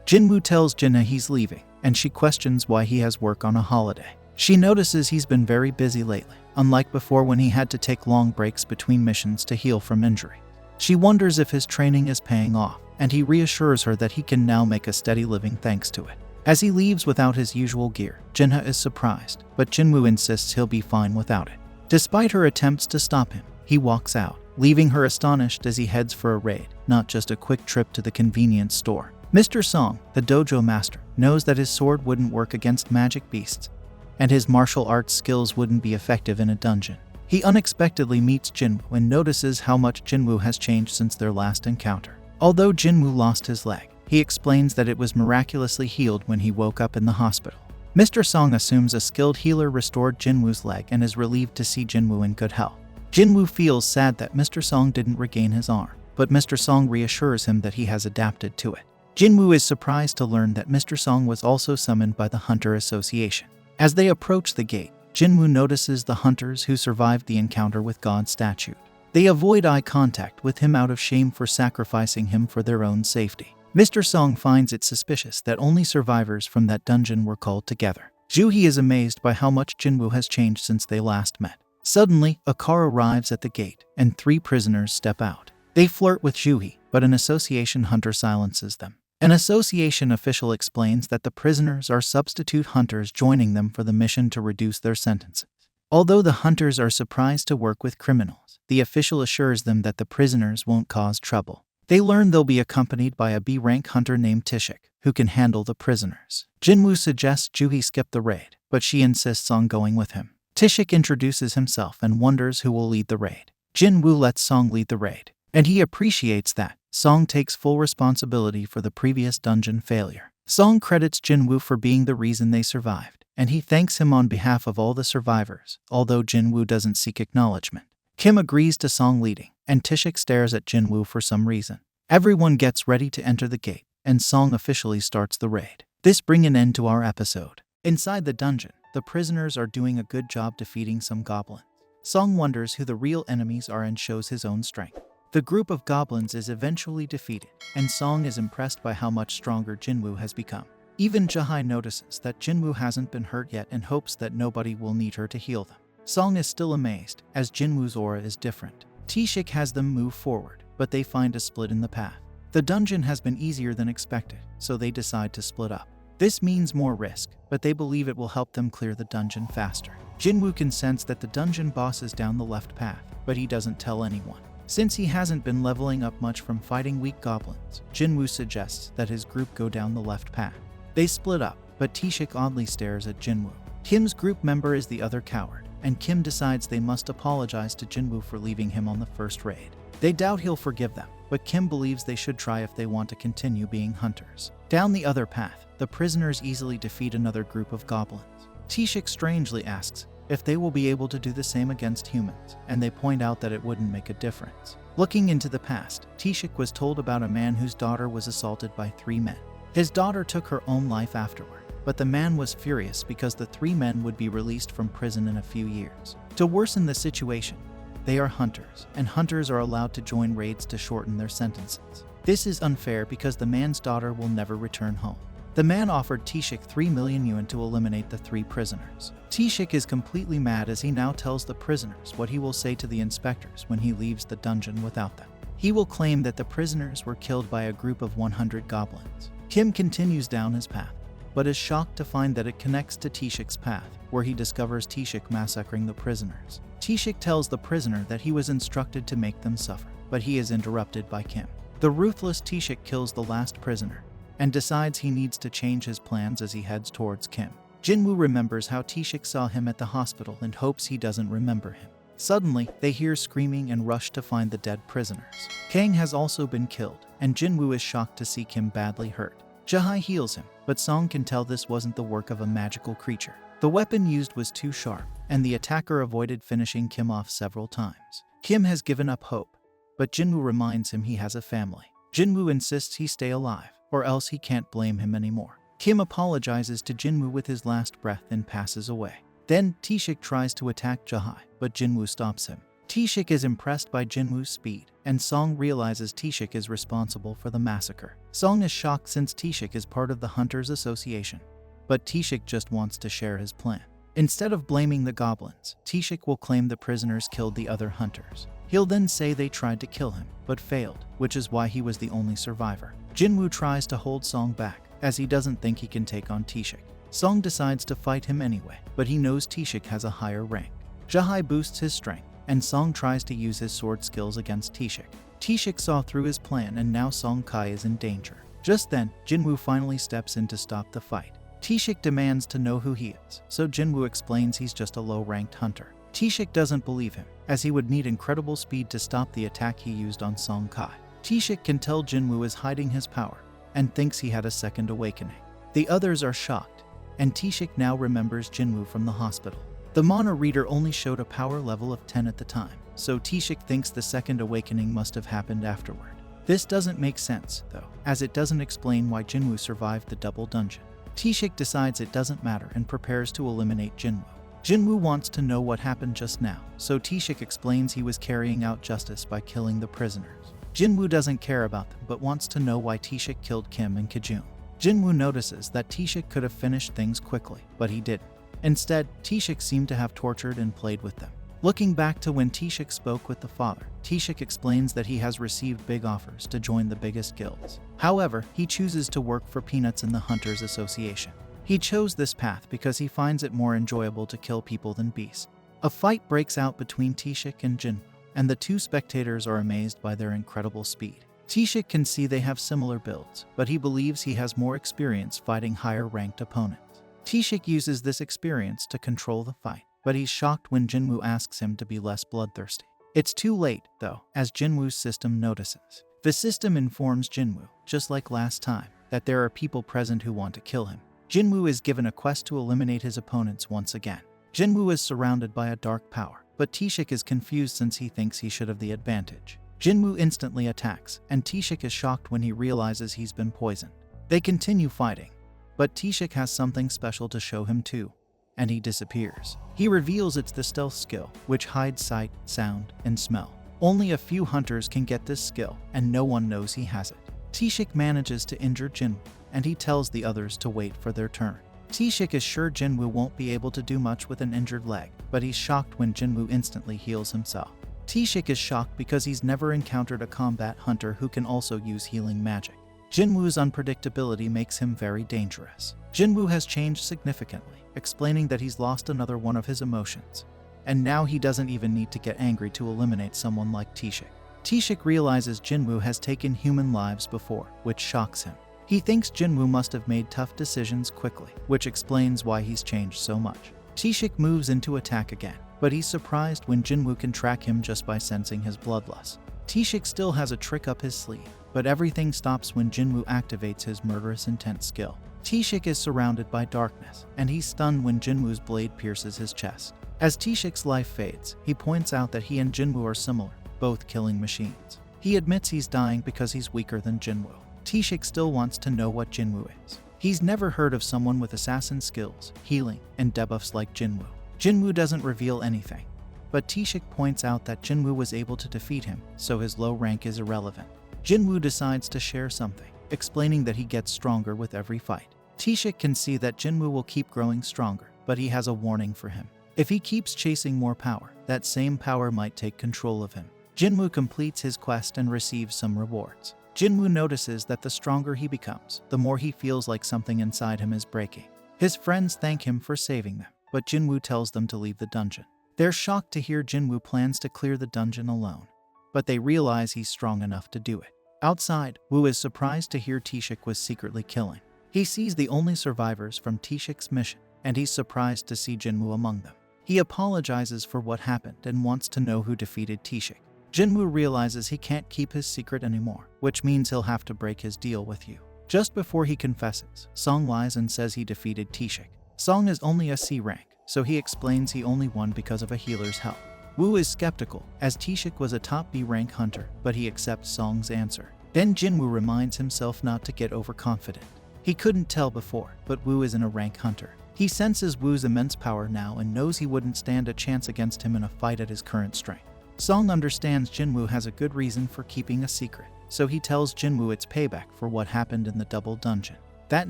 Jinwoo tells Jinha he's leaving, and she questions why he has work on a holiday. She notices he's been very busy lately, unlike before when he had to take long breaks between missions to heal from injury. She wonders if his training is paying off, and he reassures her that he can now make a steady living thanks to it. As he leaves without his usual gear, Jinha is surprised, but Jinwoo insists he'll be fine without it. Despite her attempts to stop him, he walks out, leaving her astonished as he heads for a raid, not just a quick trip to the convenience store. Mr. Song, the dojo master, knows that his sword wouldn't work against magic beasts, and his martial arts skills wouldn't be effective in a dungeon. He unexpectedly meets Jinwoo and notices how much Jinwoo has changed since their last encounter. Although Jinwoo lost his leg, he explains that it was miraculously healed when he woke up in the hospital. Mr. Song assumes a skilled healer restored Jinwoo's leg and is relieved to see Jinwoo in good health. Jinwoo feels sad that Mr. Song didn't regain his arm, but Mr. Song reassures him that he has adapted to it. Jinwoo is surprised to learn that Mr. Song was also summoned by the Hunter Association. As they approach the gate, Jinwoo notices the hunters who survived the encounter with God's statue. They avoid eye contact with him out of shame for sacrificing him for their own safety. Mr. Song finds it suspicious that only survivors from that dungeon were called together. Juhee is amazed by how much Jinwoo has changed since they last met. Suddenly, a car arrives at the gate, and 3 prisoners step out. They flirt with Juhee, but an association hunter silences them. An association official explains that the prisoners are substitute hunters joining them for the mission to reduce their sentences. Although the hunters are surprised to work with criminals, the official assures them that the prisoners won't cause trouble. They learn they'll be accompanied by a B-rank hunter named Tishik, who can handle the prisoners. Jinwoo suggests Juhee skip the raid, but she insists on going with him. Tishik introduces himself and wonders who will lead the raid. Jinwoo lets Song lead the raid, and he appreciates that Song takes full responsibility for the previous dungeon failure. Song credits Jinwoo for being the reason they survived, and he thanks him on behalf of all the survivors, although Jinwoo doesn't seek acknowledgement. Kim agrees to Song leading, and Tishik stares at Jinwoo for some reason. Everyone gets ready to enter the gate, and Song officially starts the raid. This brings an end to our episode. Inside the dungeon, the prisoners are doing a good job defeating some goblins. Song wonders who the real enemies are and shows his own strength. The group of goblins is eventually defeated, and Song is impressed by how much stronger Jinwoo has become. Even Jahai notices that Jinwoo hasn't been hurt yet and hopes that nobody will need her to heal them. Song is still amazed, as Jinwoo's aura is different. Tishik has them move forward, but they find a split in the path. The dungeon has been easier than expected, so they decide to split up. This means more risk, but they believe it will help them clear the dungeon faster. Jinwoo can sense that the dungeon boss is down the left path, but he doesn't tell anyone. Since he hasn't been leveling up much from fighting weak goblins, Jinwoo suggests that his group go down the left path. They split up, but Tishik oddly stares at Jinwoo. Kim's group member is the other coward, and Kim decides they must apologize to Jinwoo for leaving him on the first raid. They doubt he'll forgive them, but Kim believes they should try if they want to continue being hunters. Down the other path, the prisoners easily defeat another group of goblins. Tishik strangely asks if they will be able to do the same against humans, and they point out that it wouldn't make a difference. Looking into the past, Tishik was told about a man whose daughter was assaulted by 3 men. His daughter took her own life afterward, but the man was furious because the 3 men would be released from prison in a few years. To worsen the situation, they are hunters, and hunters are allowed to join raids to shorten their sentences. This is unfair because the man's daughter will never return home. The man offered Tishik 3 million yuan to eliminate the 3 prisoners. Tishik is completely mad as he now tells the prisoners what he will say to the inspectors when he leaves the dungeon without them. He will claim that the prisoners were killed by a group of 100 goblins. Kim continues down his path, but is shocked to find that it connects to Tishik's path, where he discovers Tishik massacring the prisoners. Tishik tells the prisoner that he was instructed to make them suffer, but he is interrupted by Kim. The ruthless Tishik kills the last prisoner, and decides he needs to change his plans as he heads towards Kim. Jinwoo remembers how Tishik saw him at the hospital and hopes he doesn't remember him. Suddenly, they hear screaming and rush to find the dead prisoners. Kang has also been killed, and Jinwoo is shocked to see Kim badly hurt. Jahai heals him, but Song can tell this wasn't the work of a magical creature. The weapon used was too sharp, and the attacker avoided finishing Kim off several times. Kim has given up hope, but Jinwoo reminds him he has a family. Jinwoo insists he stay alive, or else he can't blame him anymore. Kim apologizes to Jinwoo with his last breath and passes away. Then Tishik tries to attack Jahai, but Jinwoo stops him. Taeshik is impressed by Jinwoo's speed, and Song realizes Taeshik is responsible for the massacre. Song is shocked since Taeshik is part of the Hunters Association, but Taeshik just wants to share his plan. Instead of blaming the goblins, Taeshik will claim the prisoners killed the other hunters. He'll then say they tried to kill him, but failed, which is why he was the only survivor. Jinwoo tries to hold Song back, as he doesn't think he can take on Taeshik. Song decides to fight him anyway, but he knows Taeshik has a higher rank. Jahai boosts his strength, and Song tries to use his sword skills against Taeshik. Taeshik saw through his plan, and now Song Kai is in danger. Just then, Jinwoo finally steps in to stop the fight. Taeshik demands to know who he is, so Jinwoo explains he's just a low-ranked hunter. Taeshik doesn't believe him, as he would need incredible speed to stop the attack he used on Song Kai. Taeshik can tell Jinwoo is hiding his power, and thinks he had a second awakening. The others are shocked, and Taeshik now remembers Jinwoo from the hospital. The Mana reader only showed a power level of 10 at the time, so Taeshik thinks the second awakening must have happened afterward. This doesn't make sense, though, as it doesn't explain why Jinwoo survived the double dungeon. Taeshik decides it doesn't matter and prepares to eliminate Jinwoo. Jinwoo wants to know what happened just now, so Taeshik explains he was carrying out justice by killing the prisoners. Jinwoo doesn't care about them but wants to know why Taeshik killed Kim and Kajun. Jinwoo notices that Taeshik could have finished things quickly, but he didn't. Instead, Taeshik seemed to have tortured and played with them. Looking back to when Taeshik spoke with the father, Taeshik explains that he has received big offers to join the biggest guilds. However, he chooses to work for peanuts in the Hunters Association. He chose this path because he finds it more enjoyable to kill people than beasts. A fight breaks out between Taeshik and Jinwoo, and the two spectators are amazed by their incredible speed. Taeshik can see they have similar builds, but he believes he has more experience fighting higher-ranked opponents. Taeshik uses this experience to control the fight, but he's shocked when Jinwoo asks him to be less bloodthirsty. It's too late, though, as Jinwoo's system notices. The system informs Jinwoo, just like last time, that there are people present who want to kill him. Jinwoo is given a quest to eliminate his opponents once again. Jinwoo is surrounded by a dark power, but Taeshik is confused since he thinks he should have the advantage. Jinwoo instantly attacks, and Taeshik is shocked when he realizes he's been poisoned. They continue fighting, but Taeshik has something special to show him too, and he disappears. He reveals it's the stealth skill, which hides sight, sound, and smell. Only a few hunters can get this skill, and no one knows he has it. Taeshik manages to injure Jinwoo, and he tells the others to wait for their turn. Taeshik is sure Jinwoo won't be able to do much with an injured leg, but he's shocked when Jinwoo instantly heals himself. Taeshik is shocked because he's never encountered a combat hunter who can also use healing magic. Jinwoo's unpredictability makes him very dangerous. Jinwoo has changed significantly, explaining that he's lost another one of his emotions, and now he doesn't even need to get angry to eliminate someone like Taeshik. Taeshik realizes Jinwoo has taken human lives before, which shocks him. He thinks Jinwoo must have made tough decisions quickly, which explains why he's changed so much. Taeshik moves into attack again, but he's surprised when Jinwoo can track him just by sensing his bloodlust. Taeshik still has a trick up his sleeve, but everything stops when Jinwoo activates his murderous intent skill. Taeshik is surrounded by darkness, and he's stunned when Jinwoo's blade pierces his chest. As Taeshik's life fades, he points out that he and Jinwoo are similar, both killing machines. He admits he's dying because he's weaker than Jinwoo. Taeshik still wants to know what Jinwoo is. He's never heard of someone with assassin skills, healing, and debuffs like Jinwoo. Jinwoo doesn't reveal anything, but Taeshik points out that Jinwoo was able to defeat him, so his low rank is irrelevant. Jinwoo decides to share something, explaining that he gets stronger with every fight. Taeshik can see that Jinwoo will keep growing stronger, but he has a warning for him. If he keeps chasing more power, that same power might take control of him. Jinwoo completes his quest and receives some rewards. Jinwoo notices that the stronger he becomes, the more he feels like something inside him is breaking. His friends thank him for saving them, but Jinwoo tells them to leave the dungeon. They're shocked to hear Jinwoo plans to clear the dungeon alone, but they realize he's strong enough to do it. Outside, Woo is surprised to hear Taeshik was secretly killing. He sees the only survivors from Taeshik's mission, and he's surprised to see Jinwoo among them. He apologizes for what happened and wants to know who defeated Taeshik. Jinwoo realizes he can't keep his secret anymore, which means he'll have to break his deal with you. Just before he confesses, Song lies and says he defeated Taeshik. Song is only a C rank, so he explains he only won because of a healer's help. Woo is skeptical, as Taeshik was a top B rank hunter, but he accepts Song's answer. Then Jinwoo reminds himself not to get overconfident. He couldn't tell before, but Woo isn't a rank hunter. He senses Woo's immense power now and knows he wouldn't stand a chance against him in a fight at his current strength. Song understands Jinwoo has a good reason for keeping a secret, so he tells Jinwoo it's payback for what happened in the double dungeon. That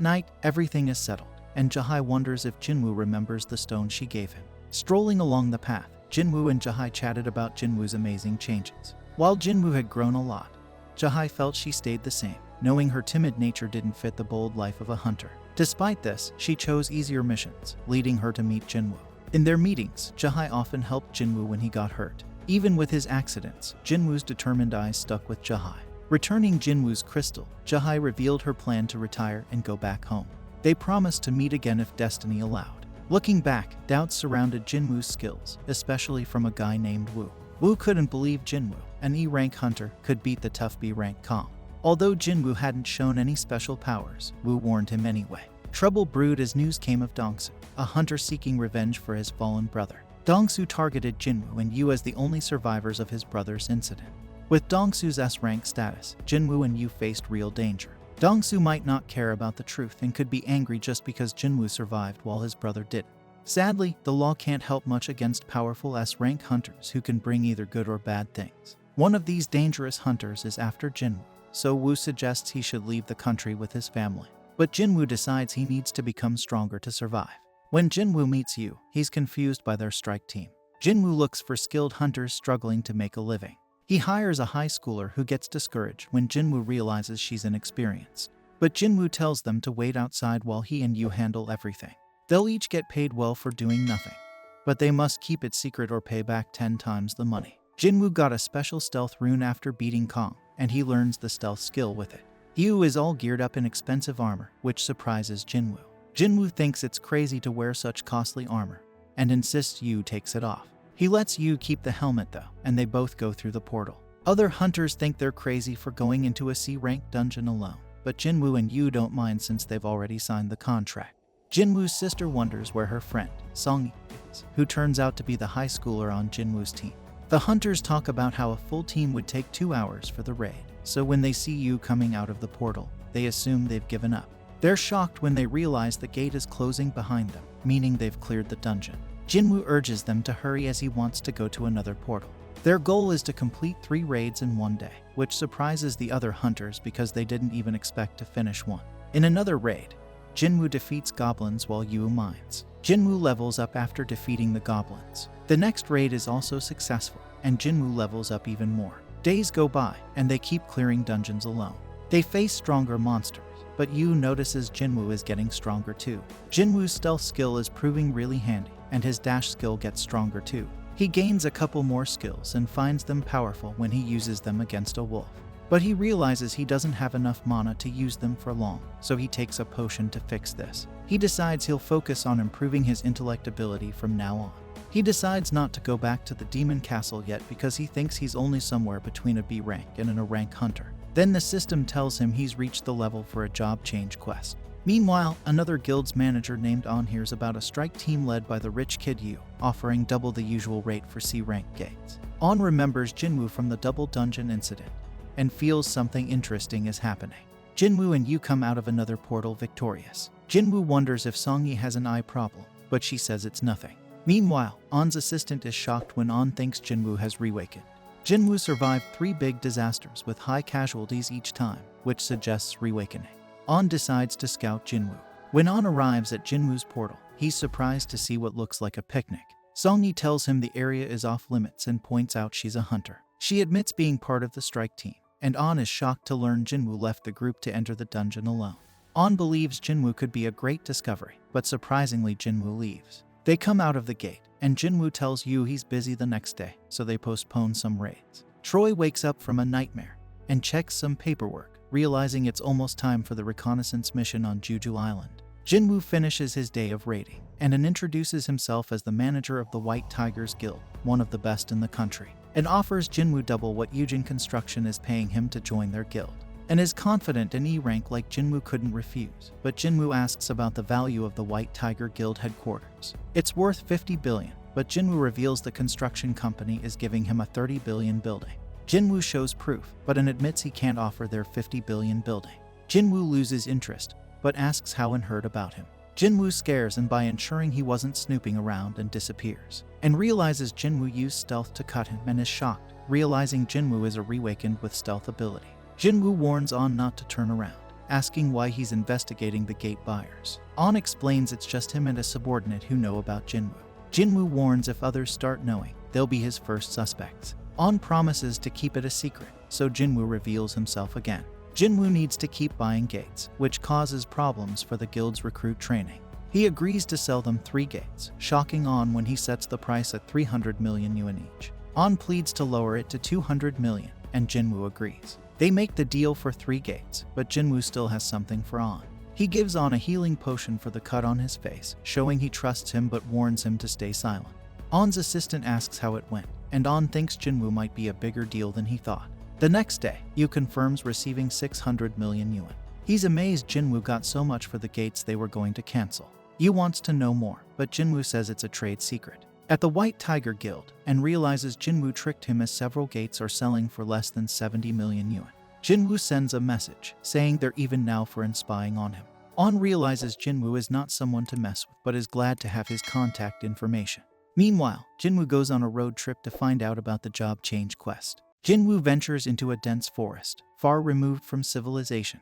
night, everything is settled, and Jahai wonders if Jinwoo remembers the stone she gave him. Strolling along the path, Jinwoo and Jahai chatted about Jinwoo's amazing changes. While Jinwoo had grown a lot, Jahai felt she stayed the same, knowing her timid nature didn't fit the bold life of a hunter. Despite this, she chose easier missions, leading her to meet Jinwoo. In their meetings, Jahai often helped Jinwoo when he got hurt. Even with his accidents, Jinwoo's determined eyes stuck with Jahai. Returning Jinwoo's crystal, Jahai revealed her plan to retire and go back home. They promised to meet again if destiny allowed. Looking back, doubts surrounded Jinwoo's skills, especially from a guy named Woo. Woo couldn't believe Jinwoo, an E-rank hunter, could beat the tough B-rank Kong. Although Jinwoo hadn't shown any special powers, Woo warned him anyway. Trouble brewed as news came of Dongsu, a hunter seeking revenge for his fallen brother. Dongsu targeted Jinwoo and Yu as the only survivors of his brother's incident. With Dongsu's S-rank status, Jinwoo and Yu faced real danger. Dongsu might not care about the truth and could be angry just because Jinwoo survived while his brother didn't. Sadly, the law can't help much against powerful S-rank hunters who can bring either good or bad things. One of these dangerous hunters is after Jinwoo, so Woo suggests he should leave the country with his family. But Jinwoo decides he needs to become stronger to survive. When Jinwoo meets Yu, he's confused by their strike team. Jinwoo looks for skilled hunters struggling to make a living. He hires a high schooler who gets discouraged when Jinwoo realizes she's inexperienced. But Jinwoo tells them to wait outside while he and Yu handle everything. They'll each get paid well for doing nothing, but they must keep it secret or pay back 10 times the money. Jinwoo got a special stealth rune after beating Kong, and he learns the stealth skill with it. Yu is all geared up in expensive armor, which surprises Jinwoo. Jinwoo thinks it's crazy to wear such costly armor, and insists Yu takes it off. He lets Yu keep the helmet though, and they both go through the portal. Other hunters think they're crazy for going into a C-rank dungeon alone, but Jinwoo and Yu don't mind since they've already signed the contract. Jinwoo's sister wonders where her friend, Songi, is, who turns out to be the high schooler on Jinwoo's team. The hunters talk about how a full team would take 2 hours for the raid, so when they see Yu coming out of the portal, they assume they've given up. They're shocked when they realize the gate is closing behind them, meaning they've cleared the dungeon. Jinwoo urges them to hurry as he wants to go to another portal. Their goal is to complete 3 raids in one day, which surprises the other hunters because they didn't even expect to finish one. In another raid, Jinwoo defeats goblins while Yu mines. Jinwoo levels up after defeating the goblins. The next raid is also successful, and Jinwoo levels up even more. Days go by, and they keep clearing dungeons alone. They face stronger monsters, but Yu notices Jinwoo is getting stronger too. Jinwoo's stealth skill is proving really handy, and his dash skill gets stronger too. He gains a couple more skills and finds them powerful when he uses them against a wolf. But he realizes he doesn't have enough mana to use them for long, so he takes a potion to fix this. He decides he'll focus on improving his intellect ability from now on. He decides not to go back to the demon castle yet because he thinks he's only somewhere between a B rank and an A rank hunter. Then the system tells him he's reached the level for a job change quest. Meanwhile, another guild's manager named On hears about a strike team led by the rich kid Yu, offering double the usual rate for C-rank gates. On remembers Jinwoo from the double dungeon incident, and feels something interesting is happening. Jinwoo and Yu come out of another portal victorious. Jinwoo wonders if Songyi has an eye problem, but she says it's nothing. Meanwhile, On's assistant is shocked when On thinks Jinwoo has reawakened. Jinwoo survived 3 big disasters with high casualties each time, which suggests reawakening. On decides to scout Jinwoo. When On arrives at Jinwoo's portal, he's surprised to see what looks like a picnic. Songyi tells him the area is off limits and points out she's a hunter. She admits being part of the strike team, and On is shocked to learn Jinwoo left the group to enter the dungeon alone. On believes Jinwoo could be a great discovery, but surprisingly Jinwoo leaves. They come out of the gate, and Jinwoo tells Yu he's busy the next day, so they postpone some raids. Troy wakes up from a nightmare and checks some paperwork, realizing it's almost time for the reconnaissance mission on Jeju Island. Jinwoo finishes his day of raiding and introduces himself as the manager of the White Tigers Guild, one of the best in the country, and offers Jinwoo double what Eugene Construction is paying him to join their guild, and is confident an E rank like Jinwoo couldn't refuse. But Jinwoo asks about the value of the White Tiger Guild headquarters. It's worth 50 billion, but Jinwoo reveals the construction company is giving him a 30 billion building. Jinwoo shows proof, but admits he can't offer their 50 billion building. Jinwoo loses interest, but asks how and heard about him. Jinwoo scares him by ensuring he wasn't snooping around and disappears. and realizes Jinwoo used stealth to cut him and is shocked, realizing Jinwoo is a reawakened with stealth ability. Jinwoo warns On not to turn around, asking why he's investigating the gate buyers. On explains it's just him and a subordinate who know about Jinwoo. Jinwoo warns if others start knowing, they'll be his first suspects. On promises to keep it a secret, so Jinwoo reveals himself again. Jinwoo needs to keep buying gates, which causes problems for the guild's recruit training. He agrees to sell them 3 gates, shocking On when he sets the price at 300 million yuan each. On pleads to lower it to 200 million, and Jinwoo agrees. They make the deal for 3 gates, but Jinwoo still has something for On. He gives On a healing potion for the cut on his face, showing he trusts him but warns him to stay silent. On's assistant asks how it went, and On thinks Jinwoo might be a bigger deal than he thought. The next day, Yu confirms receiving 600 million yuan. He's amazed Jinwoo got so much for the gates they were going to cancel. Yu wants to know more, but Jinwoo says it's a trade secret. At the White Tiger Guild, and realizes Jinwoo tricked him as several gates are selling for less than 70 million yuan. Jinwoo sends a message, saying they're even now for spying on him. On realizes Jinwoo is not someone to mess with, but is glad to have his contact information. Meanwhile, Jinwoo goes on a road trip to find out about the job change quest. Jinwoo ventures into a dense forest, far removed from civilization,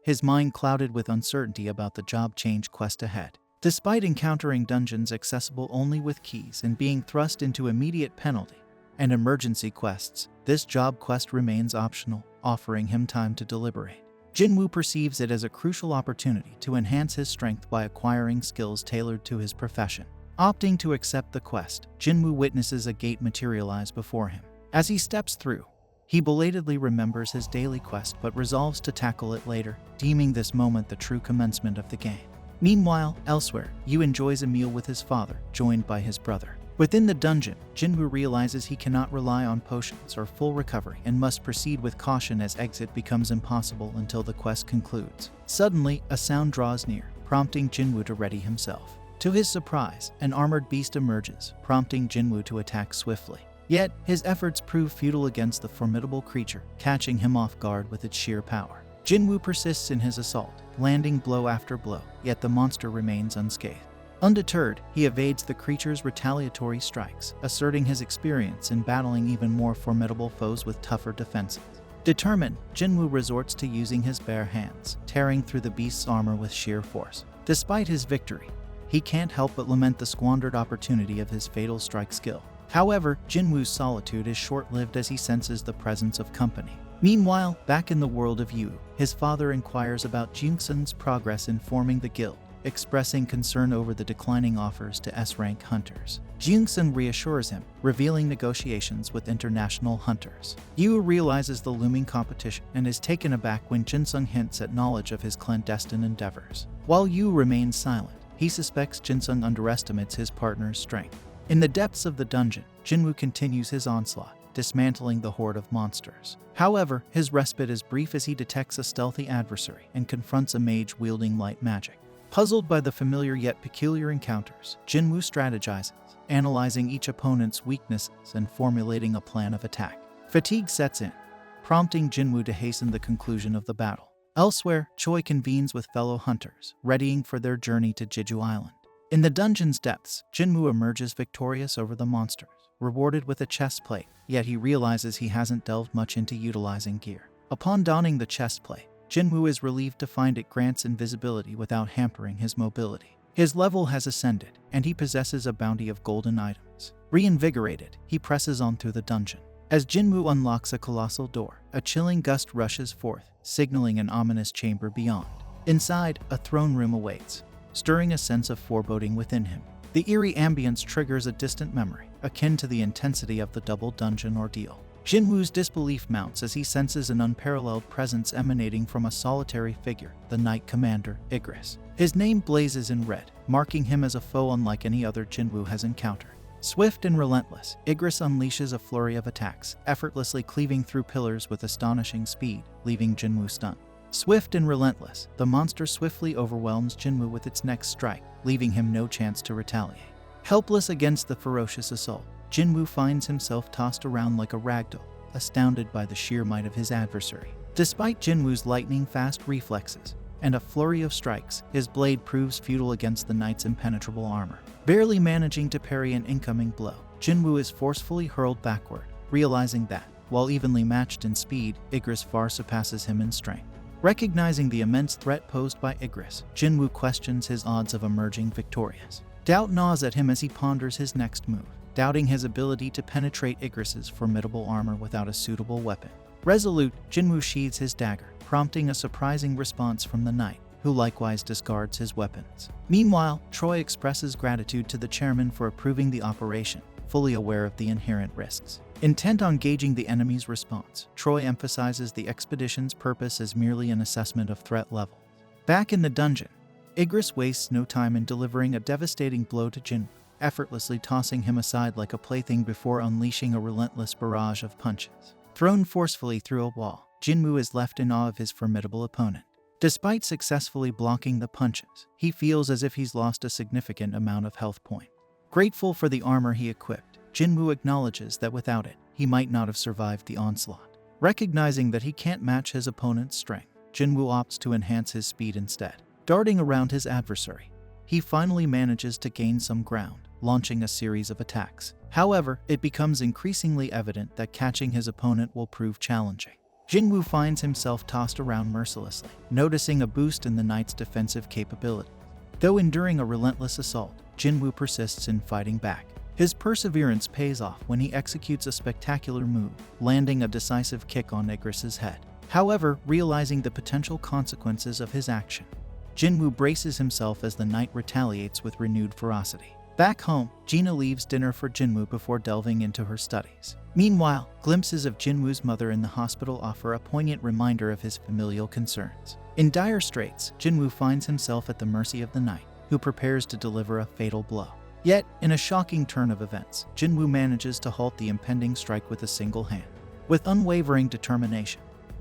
his mind clouded with uncertainty about the job change quest ahead. Despite encountering dungeons accessible only with keys and being thrust into immediate penalty and emergency quests, this job quest remains optional, offering him time to deliberate. Jinwoo perceives it as a crucial opportunity to enhance his strength by acquiring skills tailored to his profession. Opting to accept the quest, Jinwoo witnesses a gate materialize before him. As he steps through, he belatedly remembers his daily quest but resolves to tackle it later, deeming this moment the true commencement of the game. Meanwhile, elsewhere, Yu enjoys a meal with his father, joined by his brother. Within the dungeon, Jinwoo realizes he cannot rely on potions or full recovery and must proceed with caution as exit becomes impossible until the quest concludes. Suddenly, a sound draws near, prompting Jinwoo to ready himself. To his surprise, an armored beast emerges, prompting Jinwoo to attack swiftly. Yet, his efforts prove futile against the formidable creature, catching him off guard with its sheer power. Jinwoo persists in his assault, landing blow after blow, yet the monster remains unscathed. Undeterred, he evades the creature's retaliatory strikes, asserting his experience in battling even more formidable foes with tougher defenses. Determined, Jinwoo resorts to using his bare hands, tearing through the beast's armor with sheer force. Despite his victory, he can't help but lament the squandered opportunity of his fatal strike skill. However, Jinwoo's solitude is short-lived as he senses the presence of company. Meanwhile, back in the world of Yu, his father inquires about Jungsun's progress in forming the guild, expressing concern over the declining offers to S-rank hunters. Jungsun reassures him, revealing negotiations with international hunters. Yu realizes the looming competition and is taken aback when Jinsung hints at knowledge of his clandestine endeavors. While Yu remains silent, he suspects Jinsung underestimates his partner's strength. In the depths of the dungeon, Jinwoo continues his onslaught, dismantling the horde of monsters. However, his respite is brief as he detects a stealthy adversary and confronts a mage wielding light magic. Puzzled by the familiar yet peculiar encounters, Jinwoo strategizes, analyzing each opponent's weaknesses and formulating a plan of attack. Fatigue sets in, prompting Jinwoo to hasten the conclusion of the battle. Elsewhere, Choi convenes with fellow hunters, readying for their journey to Jeju Island. In the dungeon's depths, Jinwoo emerges victorious over the monsters, rewarded with a chest plate, yet he realizes he hasn't delved much into utilizing gear. Upon donning the chest plate, Jinwoo is relieved to find it grants invisibility without hampering his mobility. His level has ascended, and he possesses a bounty of golden items. Reinvigorated, he presses on through the dungeon. As Jinwoo unlocks a colossal door, a chilling gust rushes forth, signaling an ominous chamber beyond. Inside, a throne room awaits, stirring a sense of foreboding within him. The eerie ambience triggers a distant memory, akin to the intensity of the double dungeon ordeal. Jinwoo's disbelief mounts as he senses an unparalleled presence emanating from a solitary figure, the Knight Commander, Igris. His name blazes in red, marking him as a foe unlike any other Jinwoo has encountered. Swift and relentless, Igris unleashes a flurry of attacks, effortlessly cleaving through pillars with astonishing speed, leaving Jinwoo stunned. Swift and relentless, the monster swiftly overwhelms Jinwoo with its next strike, leaving him no chance to retaliate. Helpless against the ferocious assault, Jinwoo finds himself tossed around like a ragdoll, astounded by the sheer might of his adversary. Despite Jinwoo's lightning-fast reflexes and a flurry of strikes, his blade proves futile against the knight's impenetrable armor. Barely managing to parry an incoming blow, Jinwoo is forcefully hurled backward, realizing that, while evenly matched in speed, Igris far surpasses him in strength. Recognizing the immense threat posed by Igris, Jinwoo questions his odds of emerging victorious. Doubt gnaws at him as he ponders his next move, doubting his ability to penetrate Igris's formidable armor without a suitable weapon. Resolute, Jinwoo sheathes his dagger, prompting a surprising response from the knight, who likewise discards his weapons. Meanwhile, Troy expresses gratitude to the chairman for approving the operation, fully aware of the inherent risks. Intent on gauging the enemy's response, Troy emphasizes the expedition's purpose as merely an assessment of threat level. Back in the dungeon, Igris wastes no time in delivering a devastating blow to Jinwoo, effortlessly tossing him aside like a plaything before unleashing a relentless barrage of punches. Thrown forcefully through a wall, Jinwoo is left in awe of his formidable opponent. Despite successfully blocking the punches, he feels as if he's lost a significant amount of health points. Grateful for the armor he equipped, Jinwoo acknowledges that without it, he might not have survived the onslaught. Recognizing that he can't match his opponent's strength, Jinwoo opts to enhance his speed instead. Darting around his adversary, he finally manages to gain some ground, launching a series of attacks. However, it becomes increasingly evident that catching his opponent will prove challenging. Jinwoo finds himself tossed around mercilessly, noticing a boost in the knight's defensive capability. Though enduring a relentless assault, Jinwoo persists in fighting back. His perseverance pays off when he executes a spectacular move, landing a decisive kick on Igris's head. However, realizing the potential consequences of his action, Jinwoo braces himself as the knight retaliates with renewed ferocity. Back home, Gina leaves dinner for Jinwoo before delving into her studies. Meanwhile, glimpses of Jinwoo's mother in the hospital offer a poignant reminder of his familial concerns. In dire straits, Jinwoo finds himself at the mercy of the knight, who prepares to deliver a fatal blow. Yet, in a shocking turn of events, Jinwoo manages to halt the impending strike with a single hand. With unwavering determination,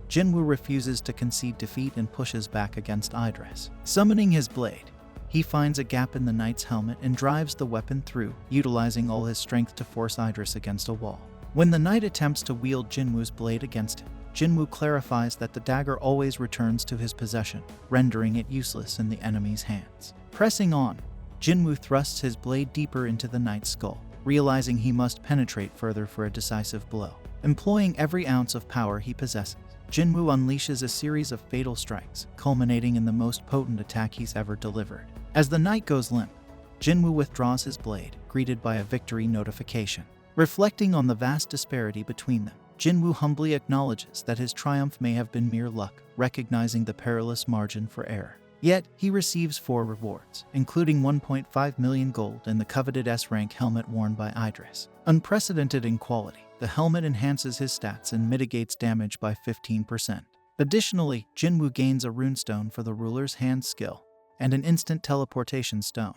Jinwoo refuses to concede defeat and pushes back against Idris. Summoning his blade, he finds a gap in the knight's helmet and drives the weapon through, utilizing all his strength to force Idris against a wall. When the knight attempts to wield Jinwoo's blade against him, Jinwoo clarifies that the dagger always returns to his possession, rendering it useless in the enemy's hands. Pressing on, Jinwoo thrusts his blade deeper into the knight's skull, realizing he must penetrate further for a decisive blow. Employing every ounce of power he possesses, Jinwoo unleashes a series of fatal strikes, culminating in the most potent attack he's ever delivered. As the knight goes limp, Jinwoo withdraws his blade, greeted by a victory notification. Reflecting on the vast disparity between them, Jinwoo humbly acknowledges that his triumph may have been mere luck, recognizing the perilous margin for error. Yet, he receives 4 rewards, including 1.5 million gold and the coveted S-rank helmet worn by Idris. Unprecedented in quality, the helmet enhances his stats and mitigates damage by 15%. Additionally, Jinwoo gains a runestone for the ruler's hand skill and an instant teleportation stone,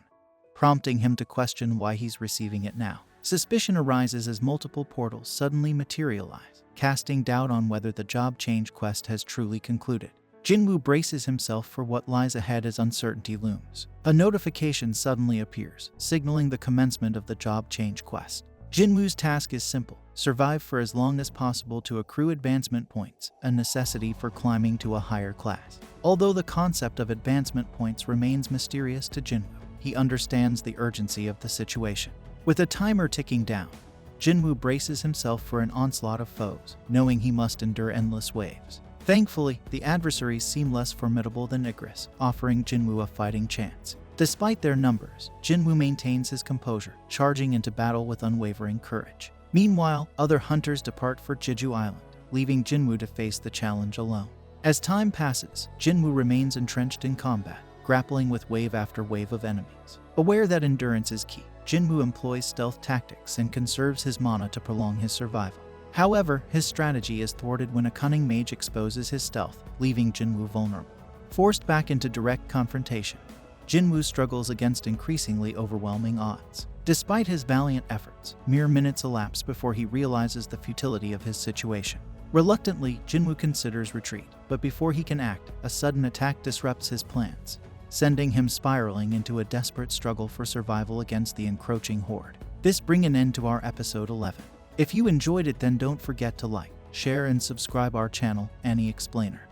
prompting him to question why he's receiving it now. Suspicion arises as multiple portals suddenly materialize, casting doubt on whether the job change quest has truly concluded. Jinwoo braces himself for what lies ahead as uncertainty looms. A notification suddenly appears, signaling the commencement of the job change quest. Jinwoo's task is simple: survive for as long as possible to accrue advancement points, a necessity for climbing to a higher class. Although the concept of advancement points remains mysterious to Jinwoo, he understands the urgency of the situation. With a timer ticking down, Jinwoo braces himself for an onslaught of foes, knowing he must endure endless waves. Thankfully, the adversaries seem less formidable than Igris, offering Jinwoo a fighting chance. Despite their numbers, Jinwoo maintains his composure, charging into battle with unwavering courage. Meanwhile, other hunters depart for Jeju Island, leaving Jinwoo to face the challenge alone. As time passes, Jinwoo remains entrenched in combat, grappling with wave after wave of enemies. Aware that endurance is key, Jinwoo employs stealth tactics and conserves his mana to prolong his survival. However, his strategy is thwarted when a cunning mage exposes his stealth, leaving Jinwoo vulnerable. Forced back into direct confrontation, Jinwoo struggles against increasingly overwhelming odds. Despite his valiant efforts, mere minutes elapse before he realizes the futility of his situation. Reluctantly, Jinwoo considers retreat, but before he can act, a sudden attack disrupts his plans, sending him spiraling into a desperate struggle for survival against the encroaching horde. This brings an end to our episode 11. If you enjoyed it, then don't forget to like, share and subscribe our channel, Ani Explainer.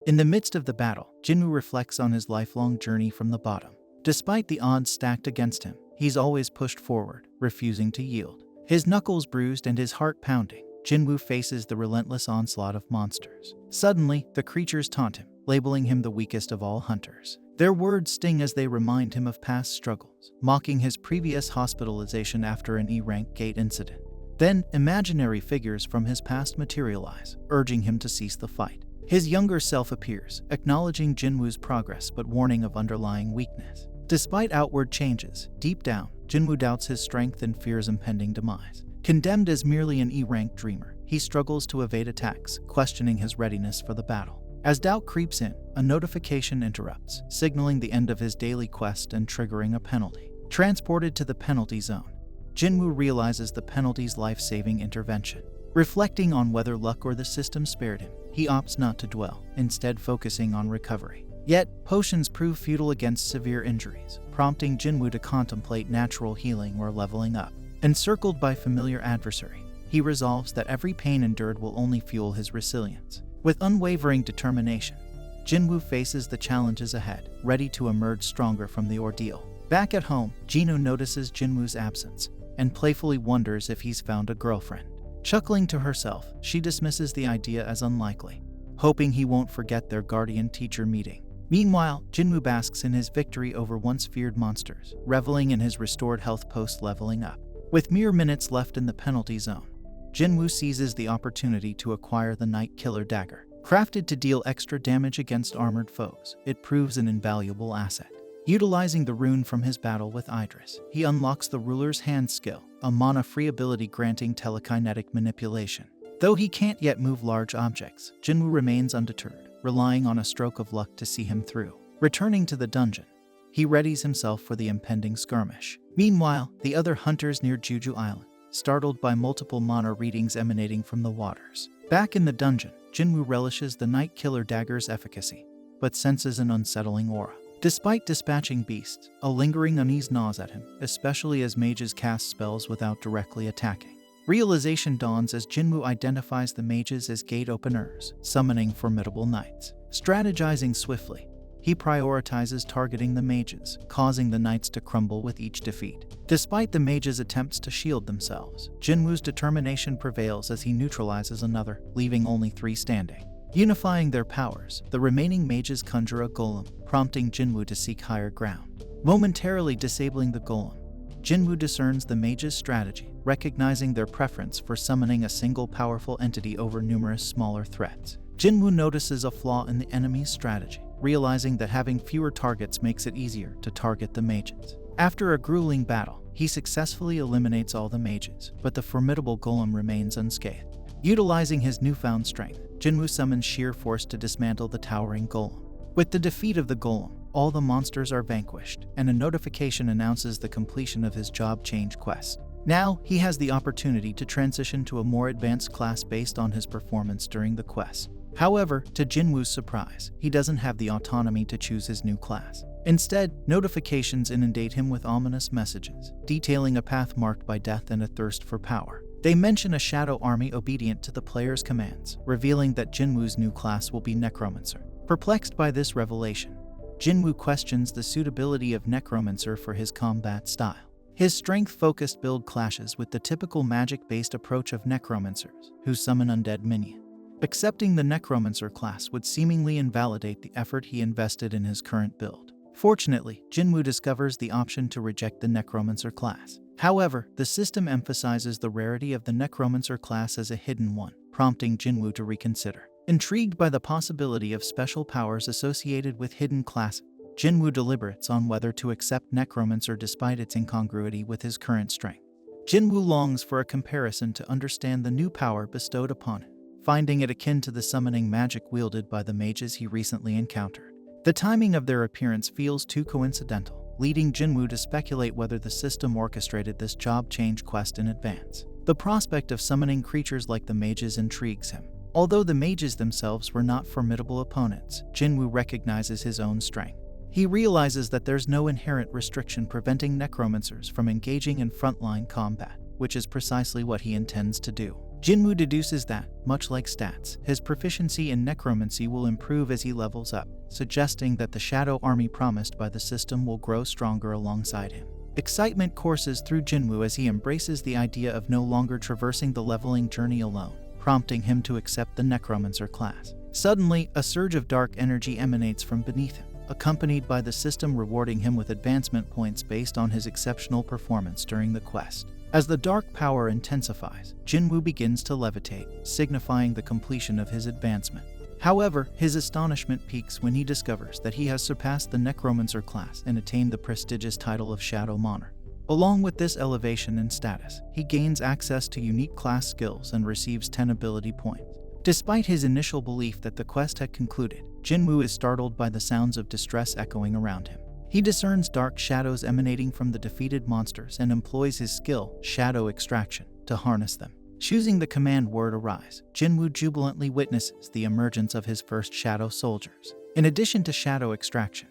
In the midst of the battle, Jinwoo reflects on his lifelong journey from the bottom. Despite the odds stacked against him, he's always pushed forward, refusing to yield. His knuckles bruised and his heart pounding, Jinwoo faces the relentless onslaught of monsters. Suddenly, the creatures taunt him, labeling him the weakest of all hunters. Their words sting as they remind him of past struggles, mocking his previous hospitalization after an E-rank gate incident. Then, imaginary figures from his past materialize, urging him to cease the fight. His younger self appears, acknowledging Jinwoo's progress but warning of underlying weakness. Despite outward changes, deep down, Jinwoo doubts his strength and fears impending demise. Condemned as merely an E-rank dreamer, he struggles to evade attacks, questioning his readiness for the battle. As doubt creeps in, a notification interrupts, signaling the end of his daily quest and triggering a penalty. Transported to the penalty zone, Jinwoo realizes the penalty's life-saving intervention. Reflecting on whether luck or the system spared him, he opts not to dwell, instead focusing on recovery. Yet, potions prove futile against severe injuries, prompting Jinwoo to contemplate natural healing or leveling up. Encircled by familiar adversary, he resolves that every pain endured will only fuel his resilience. With unwavering determination, Jinwoo faces the challenges ahead, ready to emerge stronger from the ordeal. Back at home, Jinwoo notices Jinwoo's absence and playfully wonders if he's found a girlfriend. Chuckling to herself, she dismisses the idea as unlikely, hoping he won't forget their guardian-teacher meeting. Meanwhile, Jinwoo basks in his victory over once feared monsters, reveling in his restored health post-leveling up. With mere minutes left in the penalty zone, Jinwoo seizes the opportunity to acquire the Night Killer Dagger. Crafted to deal extra damage against armored foes, it proves an invaluable asset. Utilizing the rune from his battle with Idris, he unlocks the Ruler's Hand skill, a mana-free ability granting telekinetic manipulation. Though he can't yet move large objects, Jinwoo remains undeterred, relying on a stroke of luck to see him through. Returning to the dungeon, he readies himself for the impending skirmish. Meanwhile, the other hunters near Jeju Island, startled by multiple mana readings emanating from the waters. Back in the dungeon, Jinwoo relishes the Night Killer Dagger's efficacy, but senses an unsettling aura. Despite dispatching beasts, a lingering unease gnaws at him, especially as mages cast spells without directly attacking. Realization dawns as Jinwoo identifies the mages as gate openers, summoning formidable knights. Strategizing swiftly, he prioritizes targeting the mages, causing the knights to crumble with each defeat. Despite the mages' attempts to shield themselves, Jinwoo's determination prevails as he neutralizes another, leaving only 3 standing. Unifying their powers, the remaining mages conjure a golem, prompting Jinwoo to seek higher ground. Momentarily disabling the golem, Jinwoo discerns the mages' strategy, recognizing their preference for summoning a single powerful entity over numerous smaller threats. Jinwoo notices a flaw in the enemy's strategy, realizing that having fewer targets makes it easier to target the mages. After a grueling battle, he successfully eliminates all the mages, but the formidable golem remains unscathed. Utilizing his newfound strength, Jinwoo summons sheer force to dismantle the towering golem. With the defeat of the golem, all the monsters are vanquished, and a notification announces the completion of his job change quest. Now, he has the opportunity to transition to a more advanced class based on his performance during the quest. However, to Jinwoo's surprise, he doesn't have the autonomy to choose his new class. Instead, notifications inundate him with ominous messages, detailing a path marked by death and a thirst for power. They mention a shadow army obedient to the player's commands, revealing that Jinwoo's new class will be Necromancer. Perplexed by this revelation, Jinwoo questions the suitability of Necromancer for his combat style. His strength-focused build clashes with the typical magic-based approach of Necromancers, who summon undead minions. Accepting the Necromancer class would seemingly invalidate the effort he invested in his current build. Fortunately, Jinwoo discovers the option to reject the Necromancer class. However, the system emphasizes the rarity of the Necromancer class as a hidden one, prompting Jinwoo to reconsider. Intrigued by the possibility of special powers associated with hidden classes, Jinwoo deliberates on whether to accept Necromancer despite its incongruity with his current strength. Jinwoo longs for a comparison to understand the new power bestowed upon him, finding it akin to the summoning magic wielded by the mages he recently encountered. The timing of their appearance feels too coincidental, leading Jinwoo to speculate whether the system orchestrated this job change quest in advance. The prospect of summoning creatures like the mages intrigues him. Although the mages themselves were not formidable opponents, Jinwoo recognizes his own strength. He realizes that there's no inherent restriction preventing Necromancers from engaging in frontline combat, which is precisely what he intends to do. Jinwoo deduces that, much like stats, his proficiency in necromancy will improve as he levels up, suggesting that the shadow army promised by the system will grow stronger alongside him. Excitement courses through Jinwoo as he embraces the idea of no longer traversing the leveling journey alone, prompting him to accept the Necromancer class. Suddenly, a surge of dark energy emanates from beneath him, accompanied by the system rewarding him with advancement points based on his exceptional performance during the quest. As the dark power intensifies, Jinwoo begins to levitate, signifying the completion of his advancement. However, his astonishment peaks when he discovers that he has surpassed the Necromancer class and attained the prestigious title of Shadow Monarch. Along with this elevation in status, he gains access to unique class skills and receives 10 ability points. Despite his initial belief that the quest had concluded, Jinwoo is startled by the sounds of distress echoing around him. He discerns dark shadows emanating from the defeated monsters and employs his skill, Shadow Extraction, to harness them. Choosing the command word Arise, Jinwoo jubilantly witnesses the emergence of his first Shadow Soldiers. In addition to Shadow Extraction,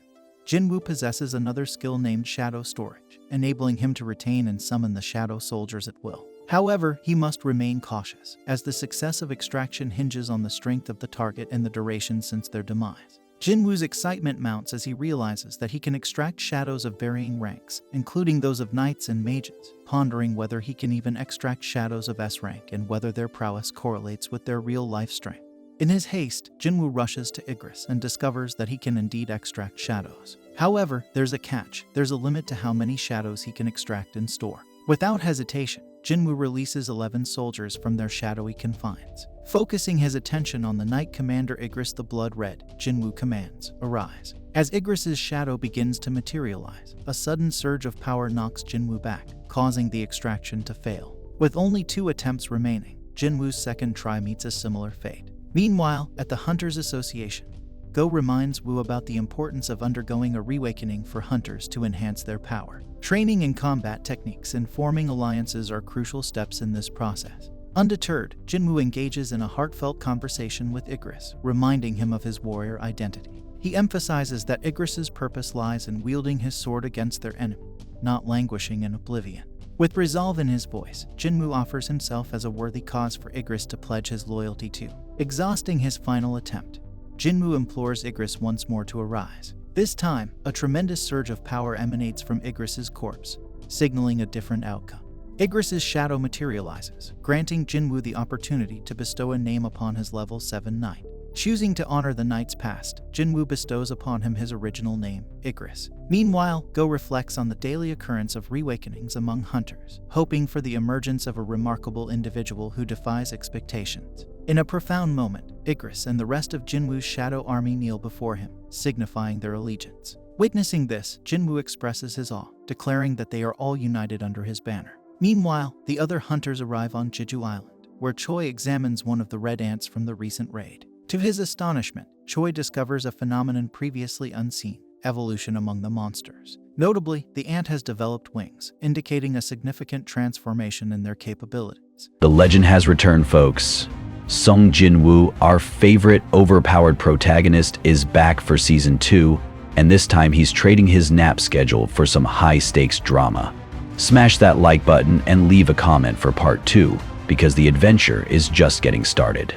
Jinwoo possesses another skill named Shadow Storage, enabling him to retain and summon the Shadow Soldiers at will. However, he must remain cautious, as the success of extraction hinges on the strength of the target and the duration since their demise. Jinwoo's excitement mounts as he realizes that he can extract shadows of varying ranks, including those of knights and mages, pondering whether he can even extract shadows of S rank and whether their prowess correlates with their real-life strength. In his haste, Jinwoo rushes to Igris and discovers that he can indeed extract shadows. However, there's a catch. There's a limit to how many shadows he can extract and store. Without hesitation, Jinwoo releases 11 soldiers from their shadowy confines. Focusing his attention on the Knight Commander Igris the Blood Red, Jinwoo commands, Arise. As Igris's shadow begins to materialize, a sudden surge of power knocks Jinwoo back, causing the extraction to fail. With only 2 attempts remaining, Jinwoo's second try meets a similar fate. Meanwhile, at the Hunters Association, Go reminds Woo about the importance of undergoing a reawakening for hunters to enhance their power. Training in combat techniques and forming alliances are crucial steps in this process. Undeterred, Jinwoo engages in a heartfelt conversation with Igris, reminding him of his warrior identity. He emphasizes that Igris's purpose lies in wielding his sword against their enemy, not languishing in oblivion. With resolve in his voice, Jinwoo offers himself as a worthy cause for Igris to pledge his loyalty to. Exhausting his final attempt, Jinwoo implores Igris once more to arise. This time, a tremendous surge of power emanates from Igris's corpse, signaling a different outcome. Igris's shadow materializes, granting Jinwoo the opportunity to bestow a name upon his level 7 knight. Choosing to honor the knight's past, Jinwoo bestows upon him his original name, Igris. Meanwhile, Go reflects on the daily occurrence of reawakenings among hunters, hoping for the emergence of a remarkable individual who defies expectations. In a profound moment, Igris and the rest of Jinwoo's shadow army kneel before him, signifying their allegiance. Witnessing this, Jinwoo expresses his awe, declaring that they are all united under his banner. Meanwhile, the other hunters arrive on Jeju Island, where Choi examines one of the red ants from the recent raid. To his astonishment, Choi discovers a phenomenon previously unseen: evolution among the monsters. Notably, the ant has developed wings, indicating a significant transformation in their capabilities. The legend has returned, folks. Sung Jinwoo, our favorite overpowered protagonist, is back for Season 2, and this time he's trading his nap schedule for some high-stakes drama. Smash that like button and leave a comment for Part 2, because the adventure is just getting started.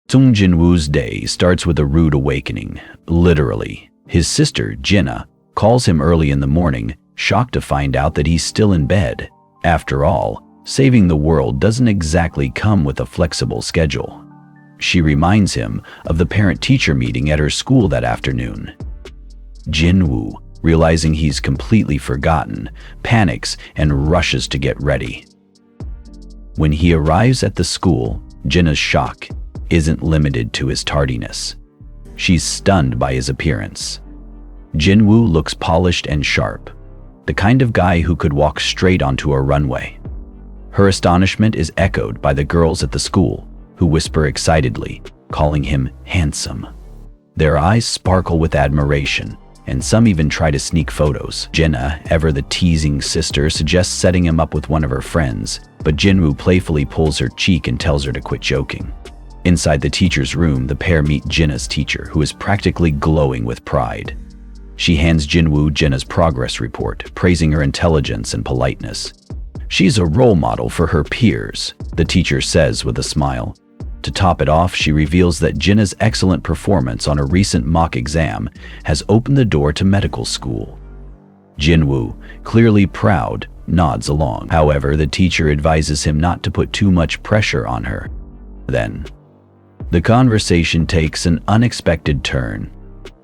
Sung Jinwoo's day starts with a rude awakening, literally. His sister, Jinna, calls him early in the morning, shocked to find out that he's still in bed. After all, saving the world doesn't exactly come with a flexible schedule. She reminds him of the parent-teacher meeting at her school that afternoon. Jinwoo, realizing he's completely forgotten, panics and rushes to get ready. When he arrives at the school, Jinna's shock isn't limited to his tardiness. She's stunned by his appearance. Jinwoo looks polished and sharp, the kind of guy who could walk straight onto a runway. Her astonishment is echoed by the girls at the school, who whisper excitedly, calling him handsome. Their eyes sparkle with admiration, and some even try to sneak photos. Jinna, ever the teasing sister, suggests setting him up with one of her friends, but Jinwoo playfully pulls her cheek and tells her to quit joking. Inside the teacher's room, the pair meet Jinna's teacher, who is practically glowing with pride. She hands Jinwoo Jinna's progress report, praising her intelligence and politeness. She's a role model for her peers, the teacher says with a smile. To top it off, she reveals that Jinna's excellent performance on a recent mock exam has opened the door to medical school. Jinwoo, clearly proud, nods along. However, the teacher advises him not to put too much pressure on her. Then, the conversation takes an unexpected turn.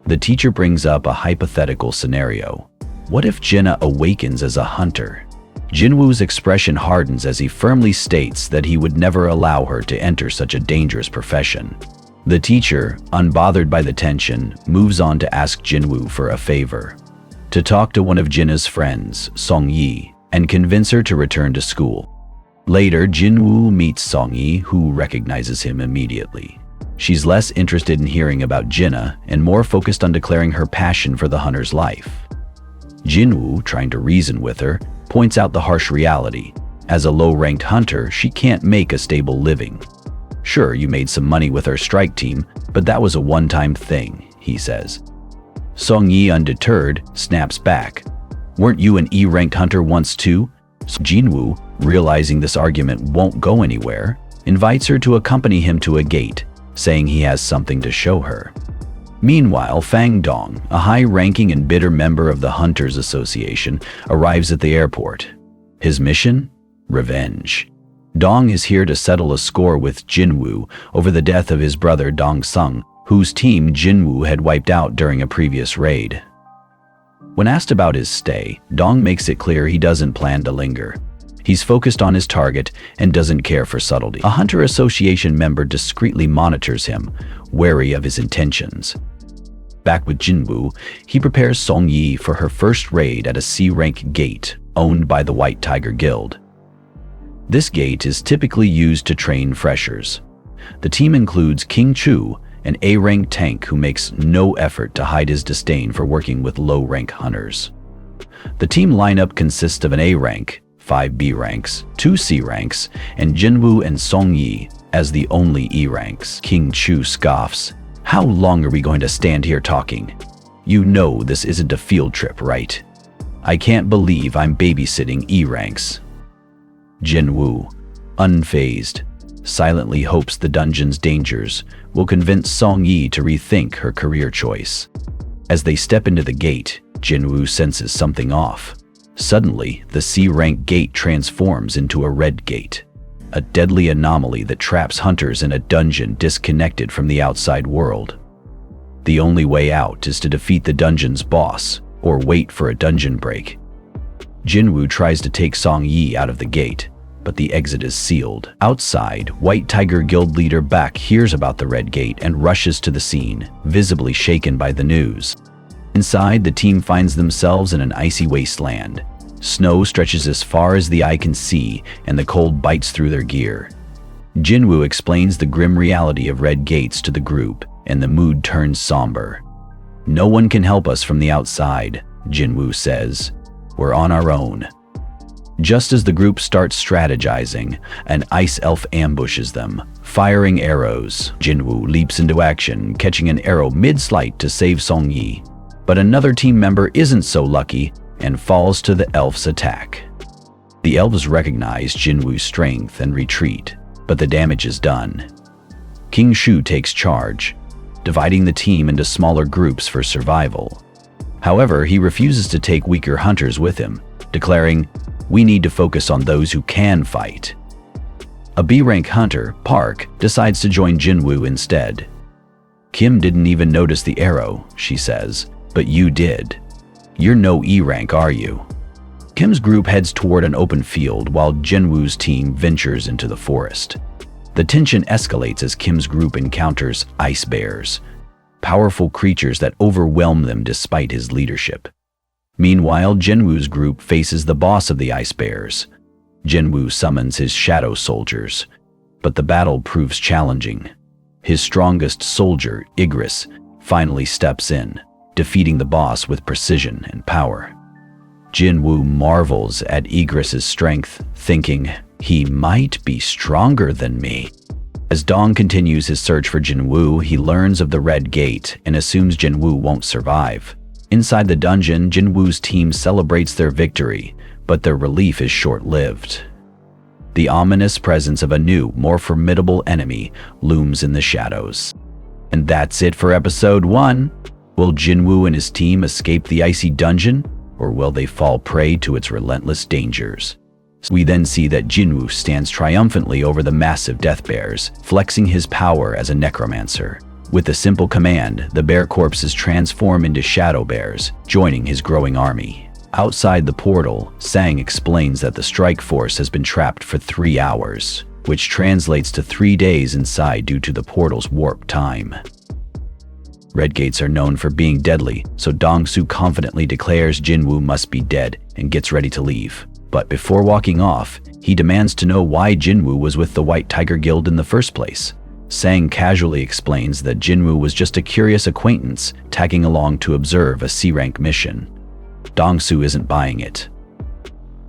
The teacher brings up a hypothetical scenario. What if Jinwoo awakens as a hunter? Jinwoo's expression hardens as he firmly states that he would never allow her to enter such a dangerous profession. The teacher, unbothered by the tension, moves on to ask Jinwoo for a favor. To talk to one of Jinwoo's friends, Song-yi, and convince her to return to school. Later, Jinwoo meets Song-yi, who recognizes him immediately. She's less interested in hearing about Jinwoo and more focused on declaring her passion for the hunter's life. Jinwoo, trying to reason with her, points out the harsh reality. As a low-ranked hunter, she can't make a stable living. Sure, you made some money with our strike team, but that was a one-time thing, he says. Song-yi, undeterred, snaps back. Weren't you an E-ranked hunter once too? So Jinwoo, realizing this argument won't go anywhere, invites her to accompany him to a gate, saying he has something to show her. Meanwhile, Fang Dong, a high-ranking and bitter member of the Hunters Association, arrives at the airport. His mission? Revenge. Dong is here to settle a score with Jinwoo over the death of his brother Dong Sung, whose team Jinwoo had wiped out during a previous raid. When asked about his stay, Dong makes it clear he doesn't plan to linger. He's focused on his target and doesn't care for subtlety. A Hunter Association member discreetly monitors him, wary of his intentions. Back with Jinwoo, he prepares Song-yi for her first raid at a C-rank gate owned by the White Tiger Guild. This gate is typically used to train freshers. The team includes King Chu, an A-rank tank who makes no effort to hide his disdain for working with low-rank hunters. The team lineup consists of an A-rank, 5 B ranks, 2 C ranks, and Jinwoo and Song-yi as the only E ranks. King Chu scoffs. How long are we going to stand here talking? You know this isn't a field trip, right? I can't believe I'm babysitting E ranks. Jinwoo, unfazed, silently hopes the dungeon's dangers will convince Song-yi to rethink her career choice. As they step into the gate, Jinwoo senses something off. Suddenly, the C-rank gate transforms into a red gate, a deadly anomaly that traps hunters in a dungeon disconnected from the outside world. The only way out is to defeat the dungeon's boss or wait for a dungeon break. Jinwoo tries to take Song-yi out of the gate, but the exit is sealed. Outside, White Tiger Guild leader Bak hears about the red gate and rushes to the scene, visibly shaken by the news. Inside, the team finds themselves in an icy wasteland. Snow stretches as far as the eye can see, and the cold bites through their gear. Jinwoo explains the grim reality of red gates to the group, and the mood turns somber. No one can help us from the outside, Jinwoo says. We're on our own. Just as the group starts strategizing, an ice elf ambushes them, firing arrows. Jinwoo leaps into action, catching an arrow mid-flight to save Song-yi. But another team member isn't so lucky and falls to the elf's attack. The elves recognize Jinwoo's strength and retreat, but the damage is done. King Shu takes charge, dividing the team into smaller groups for survival. However, he refuses to take weaker hunters with him, declaring, "We need to focus on those who can fight." A B-rank hunter, Park, decides to join Jinwoo instead. "Kim didn't even notice the arrow," she says. "But you did. You're no E-rank, are you?" Kim's group heads toward an open field while Jinwoo's team ventures into the forest. The tension escalates as Kim's group encounters ice bears, powerful creatures that overwhelm them despite his leadership. Meanwhile, Jinwoo's group faces the boss of the ice bears. Jinwoo summons his shadow soldiers, but the battle proves challenging. His strongest soldier, Igris, finally steps in, defeating the boss with precision and power. Jinwoo marvels at Igris's strength, thinking, he might be stronger than me. As Dong continues his search for Jinwoo, he learns of the Red Gate and assumes Jinwoo won't survive. Inside the dungeon, Jinwoo's team celebrates their victory, but their relief is short-lived. The ominous presence of a new, more formidable enemy looms in the shadows. And that's it for episode 1. Will Jinwoo and his team escape the icy dungeon, or will they fall prey to its relentless dangers? We then see that Jinwoo stands triumphantly over the massive death bears, flexing his power as a necromancer. With a simple command, the bear corpses transform into shadow bears, joining his growing army. Outside the portal, Sang explains that the strike force has been trapped for 3 hours, which translates to 3 days inside due to the portal's warp time. Red gates are known for being deadly, so Dong-soo confidently declares Jinwoo must be dead and gets ready to leave. But before walking off, he demands to know why Jinwoo was with the White Tiger Guild in the first place. Sang casually explains that Jinwoo was just a curious acquaintance tagging along to observe a C-rank mission. Dong-soo isn't buying it.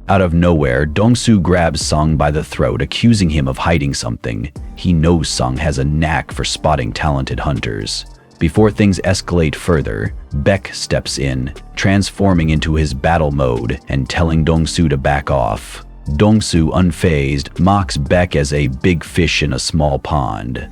Out of nowhere, Dong-soo grabs Sung by the throat, accusing him of hiding something. He knows Sung has a knack for spotting talented hunters. Before things escalate further, Baek steps in, transforming into his battle mode and telling Dong-soo to back off. Dong-soo, unfazed, mocks Baek as a big fish in a small pond.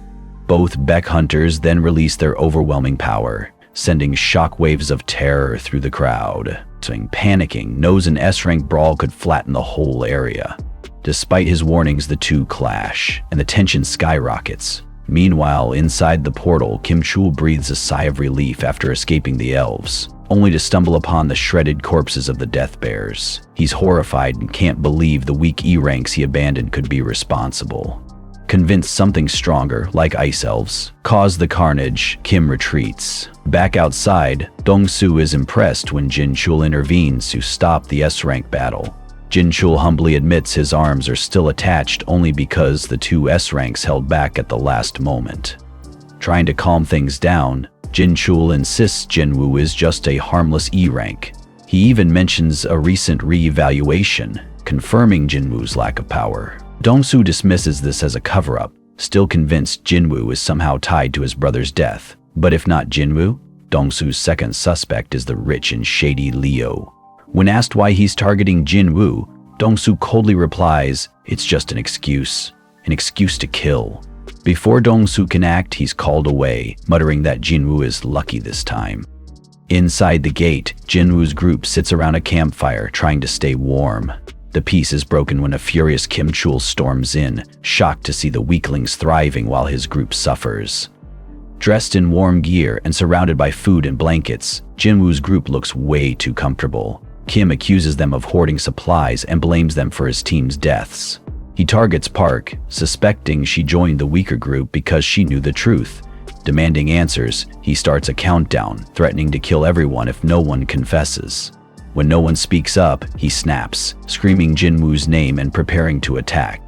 Both Baek hunters then release their overwhelming power, sending shockwaves of terror through the crowd. Sung, panicking, knows an S-rank brawl could flatten the whole area. Despite his warnings, the two clash, and the tension skyrockets. Meanwhile, inside the portal, Kim Chul breathes a sigh of relief after escaping the elves, only to stumble upon the shredded corpses of the death bears. He's horrified and can't believe the weak E-ranks he abandoned could be responsible. Convinced something stronger, like ice elves, caused the carnage, Kim retreats. Back outside, Dong-soo is impressed when Jin Chul intervenes to stop the S-rank battle. Jin Chul humbly admits his arms are still attached only because the two S-ranks held back at the last moment. Trying to calm things down, Jin Chul insists Jinwoo is just a harmless E-rank. He even mentions a recent re-evaluation, confirming Jinwoo's lack of power. Dong-soo dismisses this as a cover-up, still convinced Jinwoo is somehow tied to his brother's death. But if not Jinwoo, Dong-soo's second suspect is the rich and shady Leo. When asked why he's targeting Jinwoo, Dong-soo coldly replies, "It's just an excuse to kill." Before Dong-soo can act, he's called away, muttering that Jinwoo is lucky this time. Inside the gate, Jinwoo's group sits around a campfire trying to stay warm. The peace is broken when a furious Kim Chul storms in, shocked to see the weaklings thriving while his group suffers. Dressed in warm gear and surrounded by food and blankets, Jinwoo's group looks way too comfortable. Kim accuses them of hoarding supplies and blames them for his team's deaths. He targets Park, suspecting she joined the weaker group because she knew the truth. Demanding answers, he starts a countdown, threatening to kill everyone if no one confesses. When no one speaks up, he snaps, screaming Jinwoo's name and preparing to attack.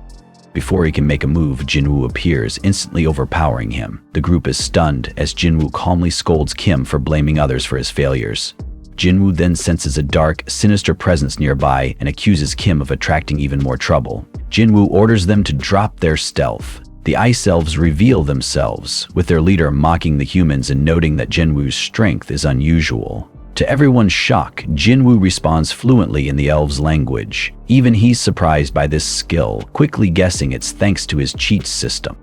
Before he can make a move, Jinwoo appears, instantly overpowering him. The group is stunned as Jinwoo calmly scolds Kim for blaming others for his failures. Jinwoo then senses a dark, sinister presence nearby and accuses Kim of attracting even more trouble. Jinwoo orders them to drop their stealth. The Ice Elves reveal themselves, with their leader mocking the humans and noting that Jinwoo's strength is unusual. To everyone's shock, Jinwoo responds fluently in the elves' language. Even he's surprised by this skill, quickly guessing it's thanks to his cheat system.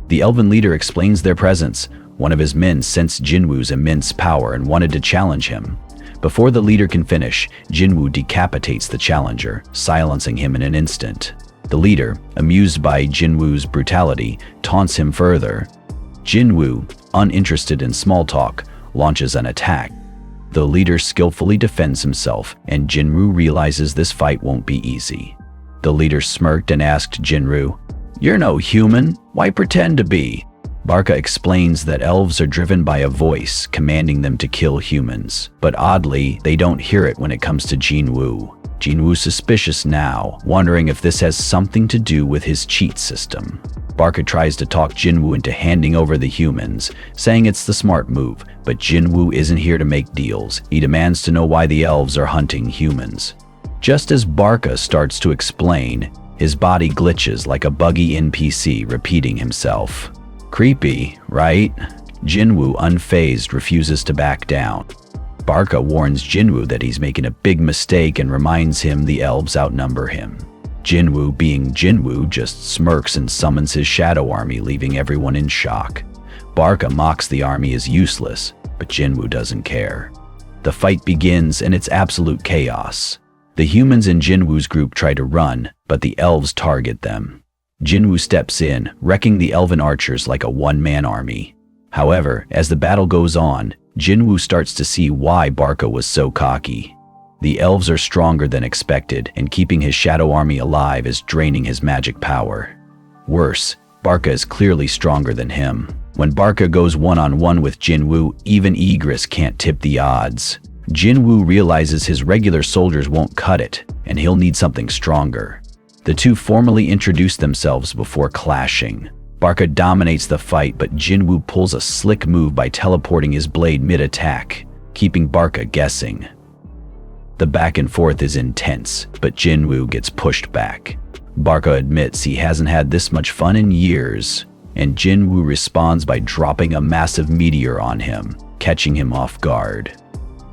The elven leader explains their presence. One of his men sensed Jinwoo's immense power and wanted to challenge him. Before the leader can finish, Jinwoo decapitates the challenger, silencing him in an instant. The leader, amused by Jinwoo's brutality, taunts him further. Jinwoo, uninterested in small talk, launches an attack. The leader skillfully defends himself, and Jinwoo realizes this fight won't be easy. The leader smirked and asked Jinwoo, "You're no human. Why pretend to be?" Barca explains that elves are driven by a voice commanding them to kill humans, but oddly, they don't hear it when it comes to Jinwoo. Jinwoo's suspicious now, wondering if this has something to do with his cheat system. Barca tries to talk Jinwoo into handing over the humans, saying it's the smart move, but Jinwoo isn't here to make deals. He demands to know why the elves are hunting humans. Just as Barca starts to explain, his body glitches like a buggy NPC repeating himself. Creepy, right? Jinwoo, unfazed, refuses to back down. Barca warns Jinwoo that he's making a big mistake and reminds him the elves outnumber him. Jinwoo, being Jinwoo, just smirks and summons his shadow army, leaving everyone in shock. Barca mocks the army as useless, but Jinwoo doesn't care. The fight begins and it's absolute chaos. The humans in Jinwoo's group try to run, but the elves target them. Jinwoo steps in, wrecking the elven archers like a one-man army. However, as the battle goes on, Jinwoo starts to see why Barca was so cocky. The elves are stronger than expected, and keeping his shadow army alive is draining his magic power. Worse, Barca is clearly stronger than him. When Barca goes one-on-one with Jinwoo, even Igris can't tip the odds. Jinwoo realizes his regular soldiers won't cut it, and he'll need something stronger. The two formally introduce themselves before clashing. Barca dominates the fight, but Jinwoo pulls a slick move by teleporting his blade mid-attack, keeping Barca guessing. The back and forth is intense, but Jinwoo gets pushed back. Barca admits he hasn't had this much fun in years, and Jinwoo responds by dropping a massive meteor on him, catching him off guard.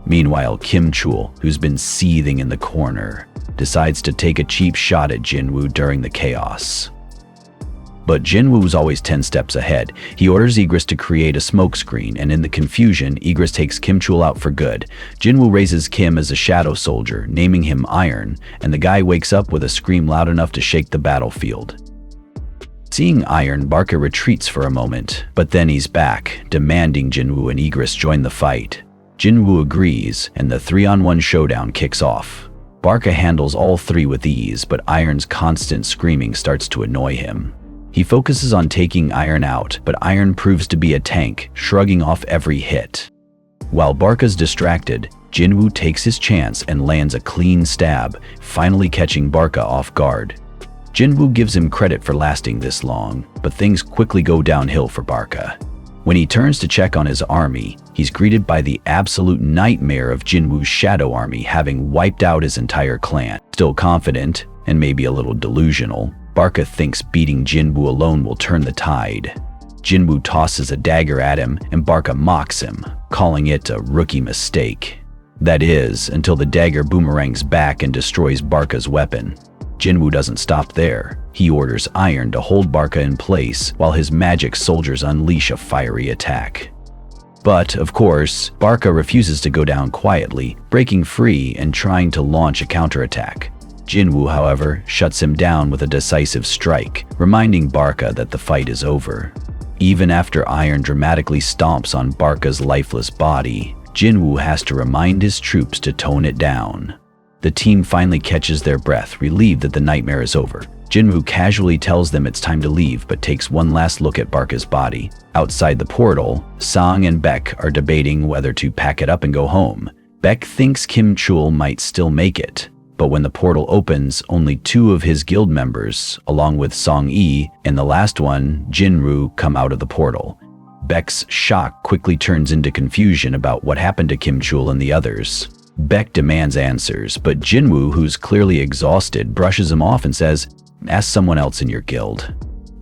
Meanwhile, Kim Chul, who's been seething in the corner, decides to take a cheap shot at Jinwoo during the chaos. But Jinwoo's always 10 steps ahead. He orders Igris to create a smokescreen, and in the confusion, Igris takes Kim Chul out for good. Jinwoo raises Kim as a shadow soldier, naming him Iron, and the guy wakes up with a scream loud enough to shake the battlefield. Seeing Iron, Barca retreats for a moment, but then he's back, demanding Jinwoo and Igris join the fight. Jinwoo agrees, and the 3-on-1 showdown kicks off. Barca handles all three with ease, but Iron's constant screaming starts to annoy him. He focuses on taking Iron out, but Iron proves to be a tank, shrugging off every hit. While Barca's distracted, Jinwoo takes his chance and lands a clean stab, finally catching Barca off guard. Jinwoo gives him credit for lasting this long, but things quickly go downhill for Barca. When he turns to check on his army, he's greeted by the absolute nightmare of Jinwoo's shadow army having wiped out his entire clan. Still confident, and maybe a little delusional, Barca thinks beating Jinwoo alone will turn the tide. Jinwoo tosses a dagger at him, and Barca mocks him, calling it a rookie mistake. That is, until the dagger boomerangs back and destroys Barca's weapon. Jinwoo doesn't stop there. He orders Iron to hold Barca in place while his magic soldiers unleash a fiery attack. But, of course, Barca refuses to go down quietly, breaking free and trying to launch a counterattack. Jinwoo, however, shuts him down with a decisive strike, reminding Barca that the fight is over. Even after Iron dramatically stomps on Barca's lifeless body, Jinwoo has to remind his troops to tone it down. The team finally catches their breath, relieved that the nightmare is over. Jinwoo casually tells them it's time to leave, but takes one last look at Barca's body. Outside the portal, Song and Baek are debating whether to pack it up and go home. Baek thinks Kim Chul might still make it, but when the portal opens, only 2 of his guild members, along with Song-yi and the last one, Jinwoo, come out of the portal. Baek's shock quickly turns into confusion about what happened to Kim Chul and the others. Baek demands answers, but Jinwoo, who's clearly exhausted, brushes him off and says, "Ask someone else in your guild."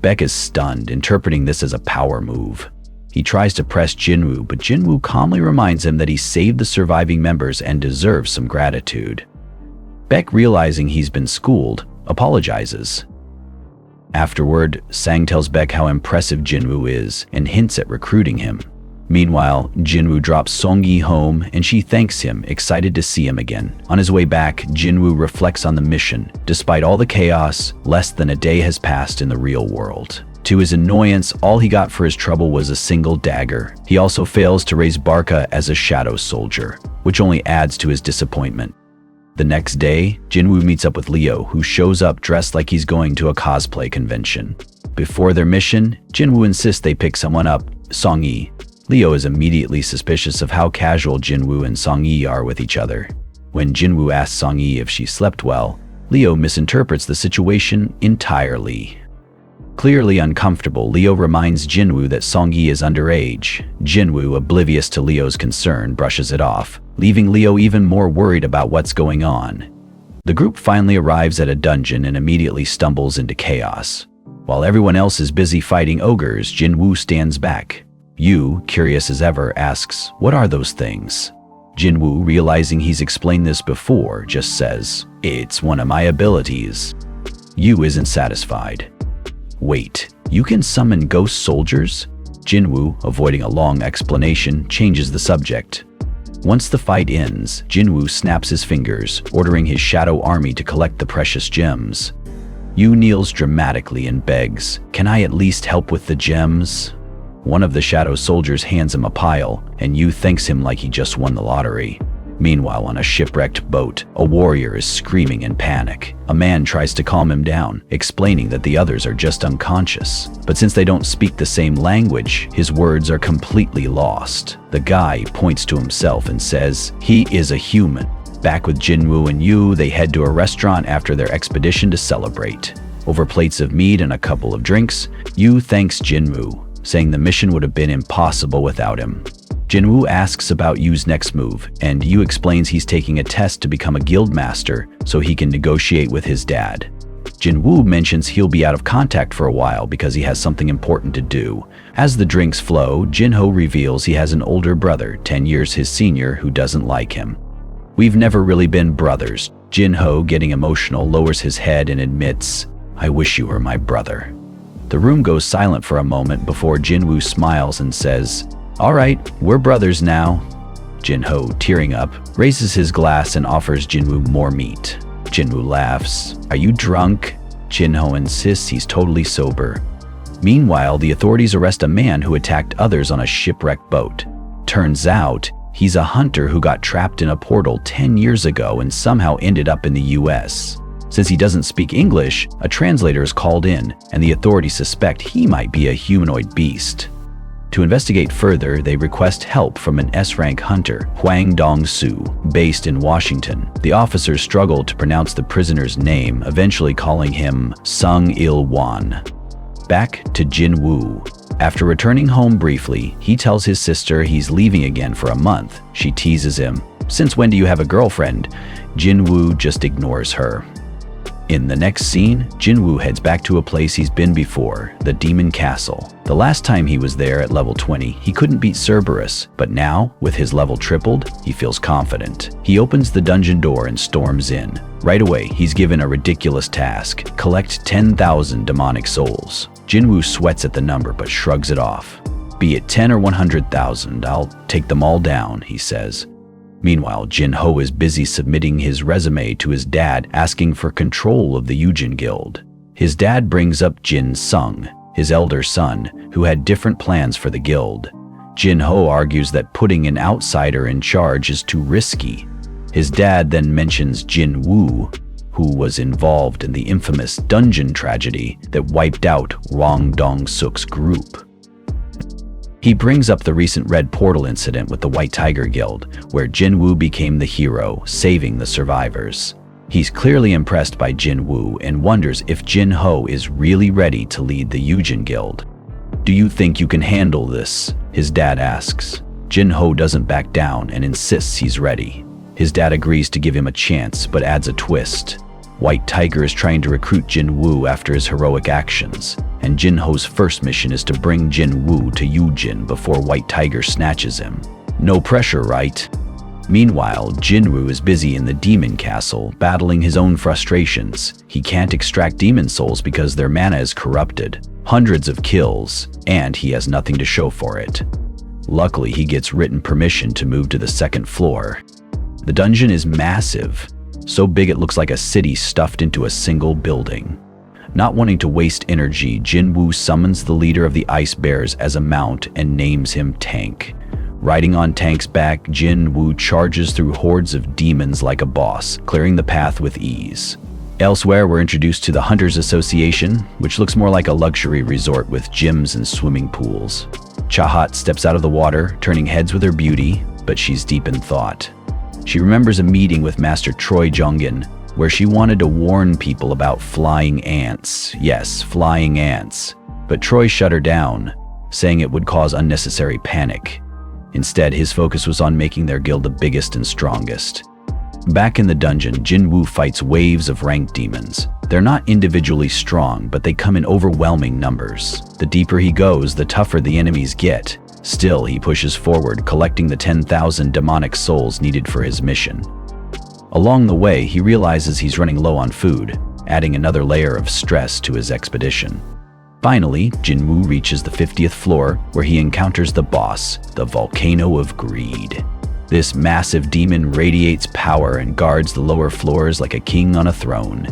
Baek is stunned, interpreting this as a power move. He tries to press Jinwoo, but Jinwoo calmly reminds him that he saved the surviving members and deserves some gratitude. Baek, realizing he's been schooled, apologizes. Afterward, Sang tells Baek how impressive Jinwoo is and hints at recruiting him. Meanwhile, Jinwoo drops Song-yi home and she thanks him, excited to see him again. On his way back, Jinwoo reflects on the mission. Despite all the chaos, less than a day has passed in the real world. To his annoyance, all he got for his trouble was a single dagger. He also fails to raise Barca as a shadow soldier, which only adds to his disappointment. The next day, Jinwoo meets up with Leo, who shows up dressed like he's going to a cosplay convention. Before their mission, Jinwoo insists they pick someone up, Song-yi. Leo is immediately suspicious of how casual Jinwoo and Song-yi are with each other. When Jinwoo asks Song-yi if she slept well, Leo misinterprets the situation entirely. Clearly uncomfortable, Leo reminds Jinwoo that Song-yi is underage. Jinwoo, oblivious to Leo's concern, brushes it off, leaving Leo even more worried about what's going on. The group finally arrives at a dungeon and immediately stumbles into chaos. While everyone else is busy fighting ogres, Jinwoo stands back. Yu, curious as ever, asks, "What are those things?" Jinwoo, realizing he's explained this before, just says, "It's one of my abilities." Yu isn't satisfied. "Wait, you can summon ghost soldiers?" Jinwoo, avoiding a long explanation, changes the subject. Once the fight ends, Jinwoo snaps his fingers, ordering his shadow army to collect the precious gems. Yu kneels dramatically and begs, "Can I at least help with the gems?" One of the shadow soldiers hands him a pile, and Yu thanks him like he just won the lottery. Meanwhile, on a shipwrecked boat, a warrior is screaming in panic. A man tries to calm him down, explaining that the others are just unconscious. But since they don't speak the same language, his words are completely lost. The guy points to himself and says, "He is a human." Back with Jinwoo and Yu, they head to a restaurant after their expedition to celebrate. Over plates of meat and a couple of drinks, Yu thanks Jinwoo, saying the mission would have been impossible without him. Jinwoo asks about Yu's next move, and Yu explains he's taking a test to become a guild master so he can negotiate with his dad. Jinwoo mentions he'll be out of contact for a while because he has something important to do. As the drinks flow, Jinho reveals he has an older brother, 10 years his senior, who doesn't like him. "We've never really been brothers." Jinho, getting emotional, lowers his head and admits, "I wish you were my brother." The room goes silent for a moment before Jinwoo smiles and says, "All right, we're brothers now." Jinho, tearing up, raises his glass and offers Jinwoo more meat. Jinwoo laughs. "Are you drunk?" Jinho insists he's totally sober. Meanwhile, the authorities arrest a man who attacked others on a shipwrecked boat. Turns out, he's a hunter who got trapped in a portal 10 years ago and somehow ended up in the US. Since he doesn't speak English, a translator is called in, and the authorities suspect he might be a humanoid beast. To investigate further, they request help from an S-rank hunter, Hwang Dong-soo, based in Washington. The officers struggle to pronounce the prisoner's name, eventually calling him Sung-il-wan. Back to Jinwoo. After returning home briefly, he tells his sister he's leaving again for a month. She teases him, "Since when do you have a girlfriend?" Jinwoo just ignores her. In the next scene, Jinwoo heads back to a place he's been before, the Demon Castle. The last time he was there at level 20, he couldn't beat Cerberus, but now, with his level tripled, he feels confident. He opens the dungeon door and storms in. Right away, he's given a ridiculous task: collect 10,000 demonic souls. Jinwoo sweats at the number but shrugs it off. "Be it 10 or 100,000, I'll take them all down," he says. Meanwhile, Jinho is busy submitting his resume to his dad, asking for control of the Yujin Guild. His dad brings up Jin Sung, his elder son, who had different plans for the guild. Jinho argues that putting an outsider in charge is too risky. His dad then mentions Jinwoo, who was involved in the infamous dungeon tragedy that wiped out Hwang Dong-suk's group. He brings up the recent Red Portal incident with the White Tiger Guild, where Jinwoo became the hero, saving the survivors. He's clearly impressed by Jinwoo and wonders if Jinho is really ready to lead the Yujin Guild. "Do you think you can handle this?" his dad asks. Jinho doesn't back down and insists he's ready. His dad agrees to give him a chance, but adds a twist. White Tiger is trying to recruit Jinwoo after his heroic actions, and Jinho's first mission is to bring Jinwoo to Yujin before White Tiger snatches him. No pressure, right? Meanwhile, Jinwoo is busy in the Demon Castle, battling his own frustrations. He can't extract demon souls because their mana is corrupted. Hundreds of kills, and he has nothing to show for it. Luckily, he gets written permission to move to the second floor. The dungeon is massive, so big it looks like a city stuffed into a single building. Not wanting to waste energy, Jinwoo summons the leader of the Ice Bears as a mount and names him Tank. Riding on Tank's back, Jinwoo charges through hordes of demons like a boss, clearing the path with ease. Elsewhere, we're introduced to the Hunters Association, which looks more like a luxury resort with gyms and swimming pools. Chahat steps out of the water, turning heads with her beauty, but she's deep in thought. She remembers a meeting with Master Troy Jongin, where she wanted to warn people about flying ants. Yes, flying ants. But Troy shut her down, saying it would cause unnecessary panic. Instead, his focus was on making their guild the biggest and strongest. Back in the dungeon, Jinwoo fights waves of ranked demons. They're not individually strong, but they come in overwhelming numbers. The deeper he goes, the tougher the enemies get. Still, he pushes forward, collecting the 10,000 demonic souls needed for his mission. Along the way, he realizes he's running low on food, adding another layer of stress to his expedition. Finally, Jinwoo reaches the 50th floor, where he encounters the boss, the Volcano of Greed. This massive demon radiates power and guards the lower floors like a king on a throne.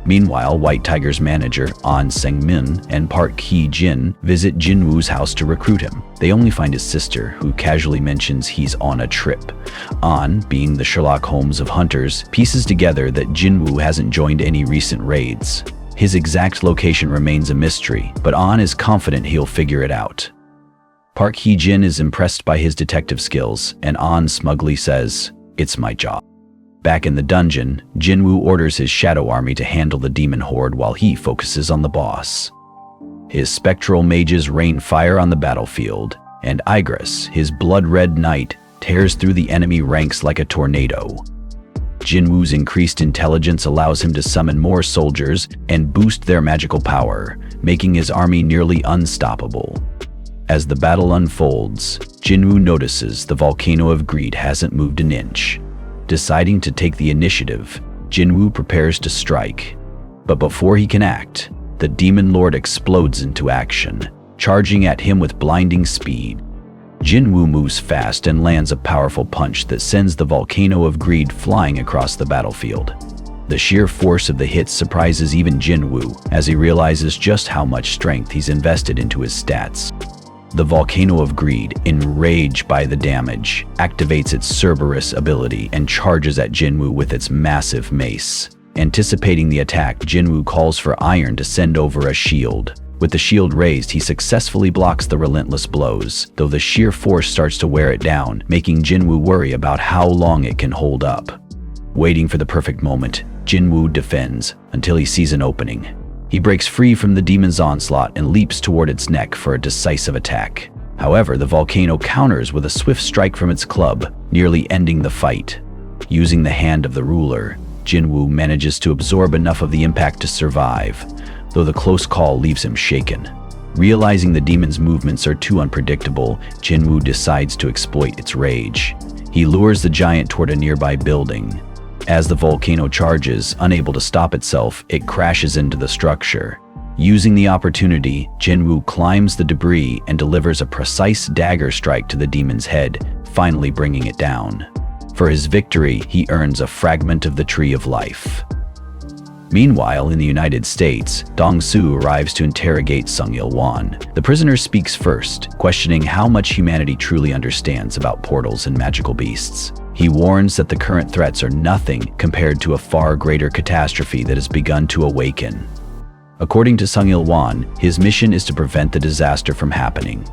Meanwhile, White Tiger's manager, An Sang-min, and Park Hee-jin visit Jinwoo's house to recruit him. They only find his sister, who casually mentions he's on a trip. An, being the Sherlock Holmes of hunters, pieces together that Jinwoo hasn't joined any recent raids. His exact location remains a mystery, but An is confident he'll figure it out. Park Hee-jin is impressed by his detective skills, and An smugly says, "It's my job." Back in the dungeon, Jinwoo orders his shadow army to handle the demon horde while he focuses on the boss. His spectral mages rain fire on the battlefield, and Igris, his blood-red knight, tears through the enemy ranks like a tornado. Jinwoo's increased intelligence allows him to summon more soldiers and boost their magical power, making his army nearly unstoppable. As the battle unfolds, Jinwoo notices the volcano of greed hasn't moved an inch. Deciding to take the initiative, Jinwoo prepares to strike. But before he can act, the Demon Lord explodes into action, charging at him with blinding speed. Jinwoo moves fast and lands a powerful punch that sends the volcano of greed flying across the battlefield. The sheer force of the hit surprises even Jinwoo, as he realizes just how much strength he's invested into his stats. The volcano of greed, enraged by the damage, activates its Cerberus ability and charges at Jinwoo with its massive mace. Anticipating the attack, Jinwoo calls for Iron to send over a shield. With the shield raised, he successfully blocks the relentless blows, though the sheer force starts to wear it down, making Jinwoo worry about how long it can hold up. Waiting for the perfect moment, Jinwoo defends until he sees an opening. He breaks free from the demon's onslaught and leaps toward its neck for a decisive attack. However, the volcano counters with a swift strike from its club, nearly ending the fight. Using the hand of the ruler, Jinwoo manages to absorb enough of the impact to survive, though the close call leaves him shaken. Realizing the demon's movements are too unpredictable, Jinwoo decides to exploit its rage. He lures the giant toward a nearby building. As the volcano charges, unable to stop itself, it crashes into the structure. Using the opportunity, Jinwoo climbs the debris and delivers a precise dagger strike to the demon's head, finally bringing it down. For his victory, he earns a fragment of the Tree of Life. Meanwhile, in the United States, Dong-soo arrives to interrogate Sung-il-won. The prisoner speaks first, questioning how much humanity truly understands about portals and magical beasts. He warns that the current threats are nothing compared to a far greater catastrophe that has begun to awaken. According to Sung-il-won, his mission is to prevent the disaster from happening.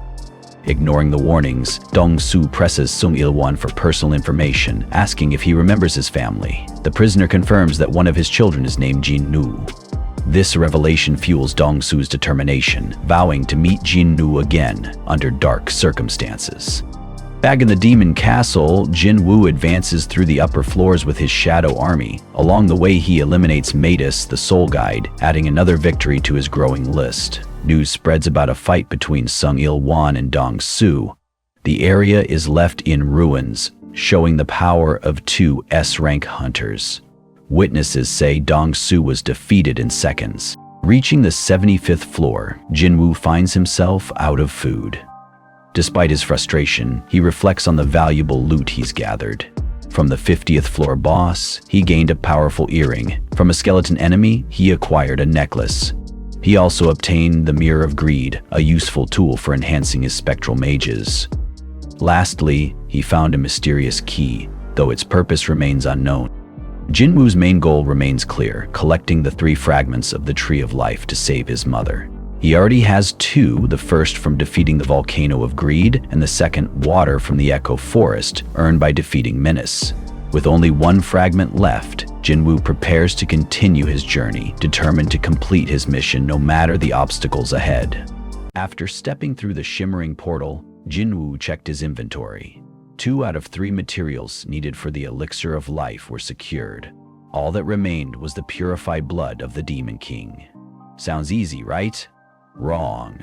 Ignoring the warnings, Dong-soo presses Sung-il-won for personal information, asking if he remembers his family. The prisoner confirms that one of his children is named Jinwoo. This revelation fuels Dong-soo's determination, vowing to meet Jinwoo again under dark circumstances. Back in the demon castle, Jinwoo advances through the upper floors with his shadow army. Along the way, he eliminates Matus, the soul guide, adding another victory to his growing list. News spreads about a fight between Sung-il-won and Dong-soo. The area is left in ruins, showing the power of two S-rank hunters. Witnesses say Dong-soo was defeated in seconds. Reaching the 75th floor, Jinwoo finds himself out of food. Despite his frustration, he reflects on the valuable loot he's gathered. From the 50th floor boss, he gained a powerful earring. From a skeleton enemy, he acquired a necklace. He also obtained the Mirror of Greed, a useful tool for enhancing his spectral mages. Lastly, he found a mysterious key, though its purpose remains unknown. Jinwoo's main goal remains clear, collecting the 3 fragments of the Tree of Life to save his mother. He already has 2, the first from defeating the Volcano of Greed, and the second, Water, from the Echo Forest, earned by defeating Menace. With only 1 fragment left, Jinwoo prepares to continue his journey, determined to complete his mission no matter the obstacles ahead. After stepping through the shimmering portal, Jinwoo checked his inventory. 2 out of 3 materials needed for the Elixir of Life were secured. All that remained was the purified blood of the Demon King. Sounds easy, right? Wrong.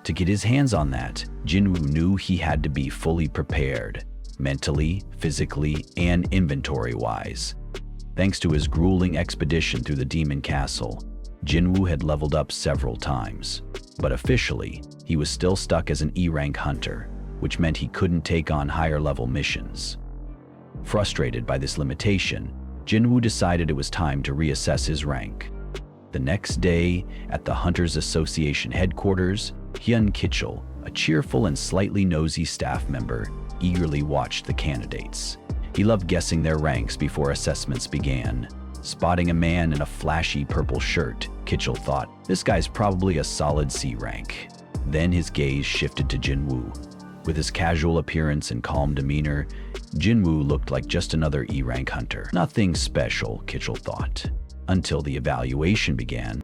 To get his hands on that, Jinwoo knew he had to be fully prepared, mentally, physically, and inventory-wise. Thanks to his grueling expedition through the Demon Castle, Jinwoo had leveled up several times. But officially, he was still stuck as an E-rank hunter, which meant he couldn't take on higher-level missions. Frustrated by this limitation, Jinwoo decided it was time to reassess his rank. The next day, at the Hunters Association headquarters, Hyun Kitchell, a cheerful and slightly nosy staff member, eagerly watched the candidates. He loved guessing their ranks before assessments began. Spotting a man in a flashy purple shirt, Kitchell thought, "This guy's probably a solid C rank." Then his gaze shifted to Jinwoo. With his casual appearance and calm demeanor, Jinwoo looked like just another E-rank hunter. Nothing special, Kitchell thought, until the evaluation began.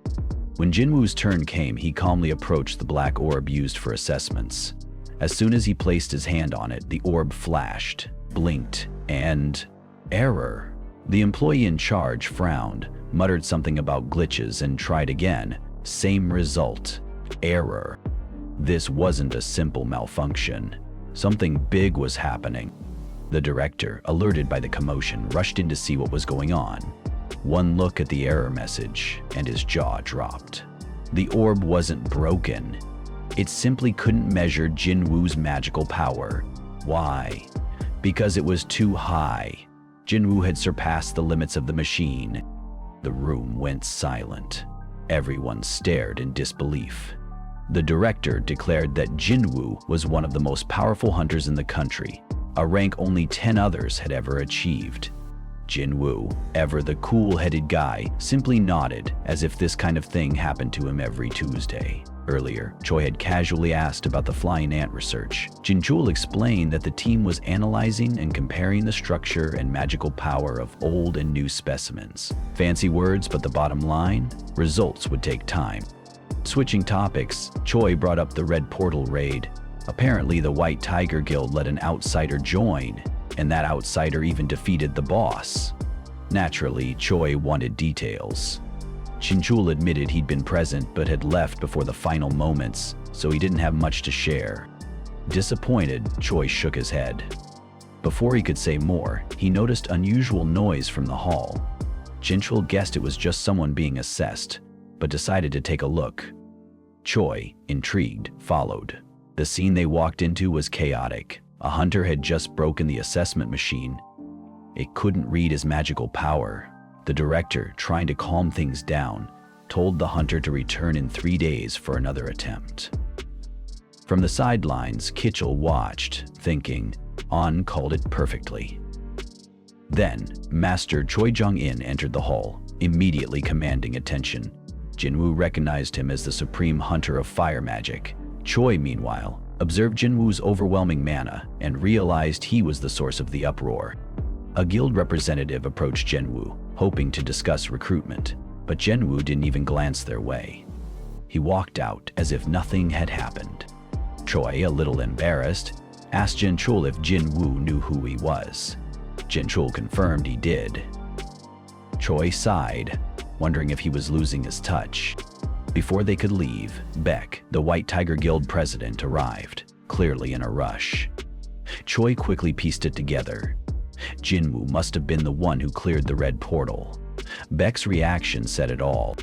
When Jinwoo's turn came, he calmly approached the black orb used for assessments. As soon as he placed his hand on it, the orb flashed, blinked, and error. The employee in charge frowned, muttered something about glitches, and tried again. Same result, error. This wasn't a simple malfunction. Something big was happening. The director, alerted by the commotion, rushed in to see what was going on. One look at the error message, and his jaw dropped. The orb wasn't broken. It simply couldn't measure Jinwoo's magical power. Why? Because it was too high. Jinwoo had surpassed the limits of the machine. The room went silent. Everyone stared in disbelief. The director declared that Jinwoo was one of the most powerful hunters in the country, a rank only 10 others had ever achieved. Jinwoo, ever the cool-headed guy, simply nodded as if this kind of thing happened to him every Tuesday. Earlier, Choi had casually asked about the flying ant research. Jinchul explained that the team was analyzing and comparing the structure and magical power of old and new specimens. Fancy words, but the bottom line? Results would take time. Switching topics, Choi brought up the Red Portal raid. Apparently, the White Tiger Guild let an outsider join, and that outsider even defeated the boss. Naturally, Choi wanted details. Jinchul admitted he'd been present but had left before the final moments, so he didn't have much to share. Disappointed, Choi shook his head. Before he could say more, he noticed unusual noise from the hall. Jinchul guessed it was just someone being assessed, but decided to take a look. Choi, intrigued, followed. The scene they walked into was chaotic. A hunter had just broken the assessment machine. It couldn't read his magical power. The director, trying to calm things down, told the hunter to return in 3 days for another attempt. From the sidelines, Kitchell watched, thinking, An called it perfectly. Then, Master Choi Jong-in entered the hall, immediately commanding attention. Jinwoo recognized him as the supreme hunter of fire magic. Choi, meanwhile, observed Jinwoo's overwhelming mana and realized he was the source of the uproar. A guild representative approached Jinwoo, hoping to discuss recruitment, but Jinwoo didn't even glance their way. He walked out as if nothing had happened. Choi, a little embarrassed, asked Jinchul if Jinwoo knew who he was. Jinchul confirmed he did. Choi sighed, wondering if he was losing his touch. Before they could leave, Beck, the White Tiger Guild president, arrived, clearly in a rush. Choi quickly pieced it together. Jinwoo must have been the one who cleared the red portal. Beck's reaction said it all.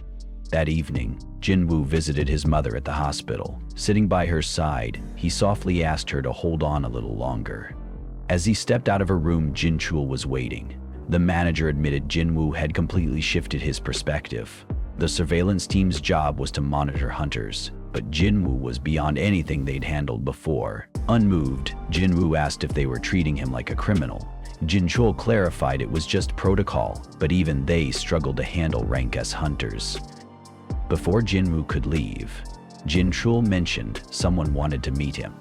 That evening, Jinwoo visited his mother at the hospital. Sitting by her side, he softly asked her to hold on a little longer. As he stepped out of her room, Jinchul was waiting. The manager admitted Jinwoo had completely shifted his perspective. The surveillance team's job was to monitor hunters, but Jinwoo was beyond anything they'd handled before. Unmoved, Jinwoo asked if they were treating him like a criminal. Jinchul clarified it was just protocol, but even they struggled to handle rank S hunters. Before Jinwoo could leave, Jinchul mentioned someone wanted to meet him.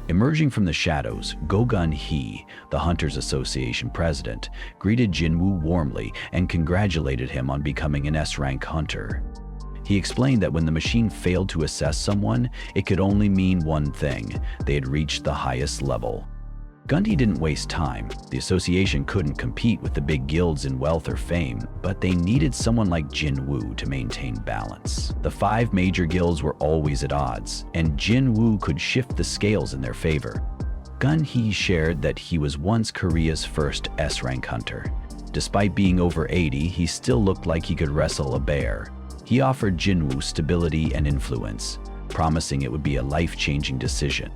Emerging from the shadows, Go-gun-hee, the Hunters Association president, greeted Jinwoo warmly and congratulated him on becoming an S-rank hunter. He explained that when the machine failed to assess someone, it could only mean one thing: they had reached the highest level. Gundy didn't waste time. The association couldn't compete with the big guilds in wealth or fame, but they needed someone like Jinwoo to maintain balance. The 5 major guilds were always at odds, and Jinwoo could shift the scales in their favor. Gun-hee shared that he was once Korea's first S-rank hunter. Despite being over 80, he still looked like he could wrestle a bear. He offered Jinwoo stability and influence, promising it would be a life-changing decision.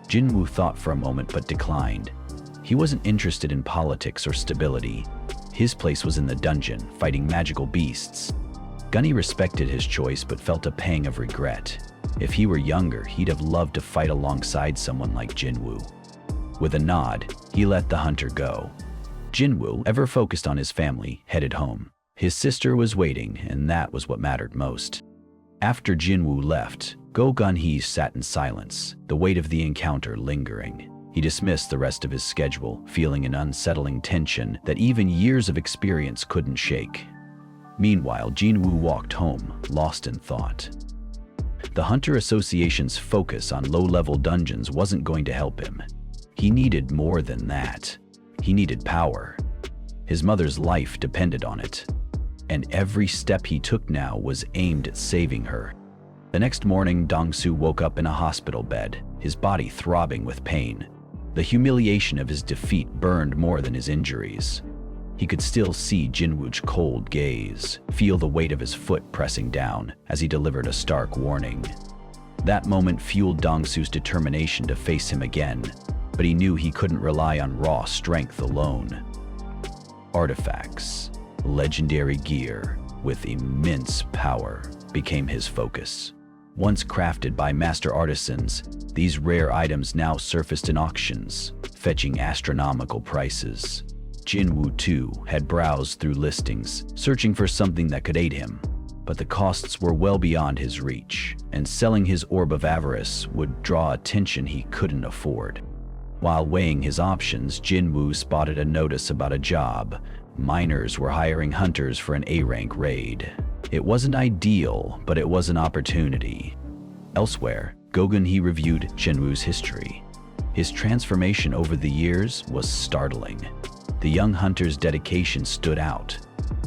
Jinwoo thought for a moment but declined. He wasn't interested in politics or stability. His place was in the dungeon, fighting magical beasts. Gunny respected his choice but felt a pang of regret. If he were younger, he'd have loved to fight alongside someone like Jinwoo. With a nod, he let the hunter go. Jinwoo, ever focused on his family, headed home. His sister was waiting, and that was what mattered most. After Jinwoo left, Go Gun-hee sat in silence, the weight of the encounter lingering. He dismissed the rest of his schedule, feeling an unsettling tension that even years of experience couldn't shake. Meanwhile, Jinwoo walked home, lost in thought. The Hunter Association's focus on low-level dungeons wasn't going to help him. He needed more than that. He needed power. His mother's life depended on it, and every step he took now was aimed at saving her. The next morning, Dong-soo woke up in a hospital bed, his body throbbing with pain. The humiliation of his defeat burned more than his injuries. He could still see Jinwoo's cold gaze, feel the weight of his foot pressing down as he delivered a stark warning. That moment fueled Dong-soo's determination to face him again, but he knew he couldn't rely on raw strength alone. Artifacts, legendary gear with immense power, became his focus. Once crafted by master artisans, these rare items now surfaced in auctions, fetching astronomical prices. Jinwoo, too, had browsed through listings, searching for something that could aid him. But the costs were well beyond his reach, and selling his orb of avarice would draw attention he couldn't afford. While weighing his options, Jinwoo spotted a notice about a job. Miners were hiring hunters for an A-rank raid. It wasn't ideal, but it was an opportunity. Elsewhere, Go Gun-hee reviewed Jinwoo's history. His transformation over the years was startling. The young hunter's dedication stood out.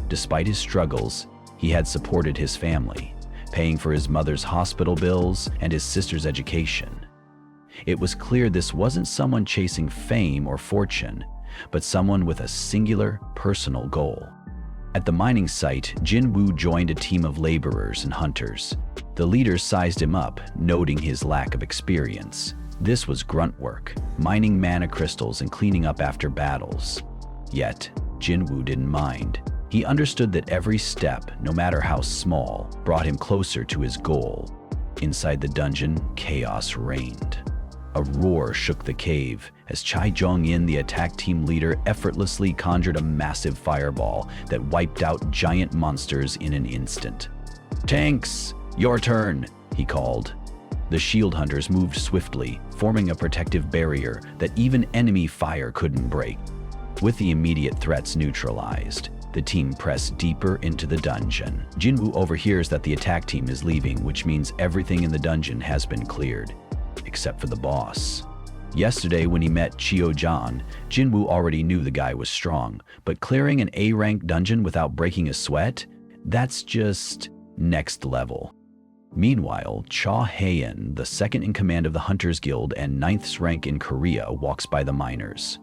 Despite his struggles, he had supported his family, paying for his mother's hospital bills and his sister's education. It was clear this wasn't someone chasing fame or fortune, but someone with a singular, personal goal. At the mining site, Jinwoo joined a team of laborers and hunters. The leaders sized him up, noting his lack of experience. This was grunt work, mining mana crystals and cleaning up after battles. Yet, Jinwoo didn't mind. He understood that every step, no matter how small, brought him closer to his goal. Inside the dungeon, chaos reigned. A roar shook the cave as Chai Jong-in, the attack team leader, effortlessly conjured a massive fireball that wiped out giant monsters in an instant. "Tanks, your turn," he called. The shield hunters moved swiftly, forming a protective barrier that even enemy fire couldn't break. With the immediate threats neutralized, the team pressed deeper into the dungeon. Jinwoo overhears that the attack team is leaving, which means everything in the dungeon has been cleared, except for the boss. Yesterday, when he met Chio-jan, Jinwoo already knew the guy was strong, but clearing an A-rank dungeon without breaking a sweat? That's just next level. Meanwhile, Cha Hae-in, the second in command of the Hunters Guild and 9th rank in Korea, walks by the miners.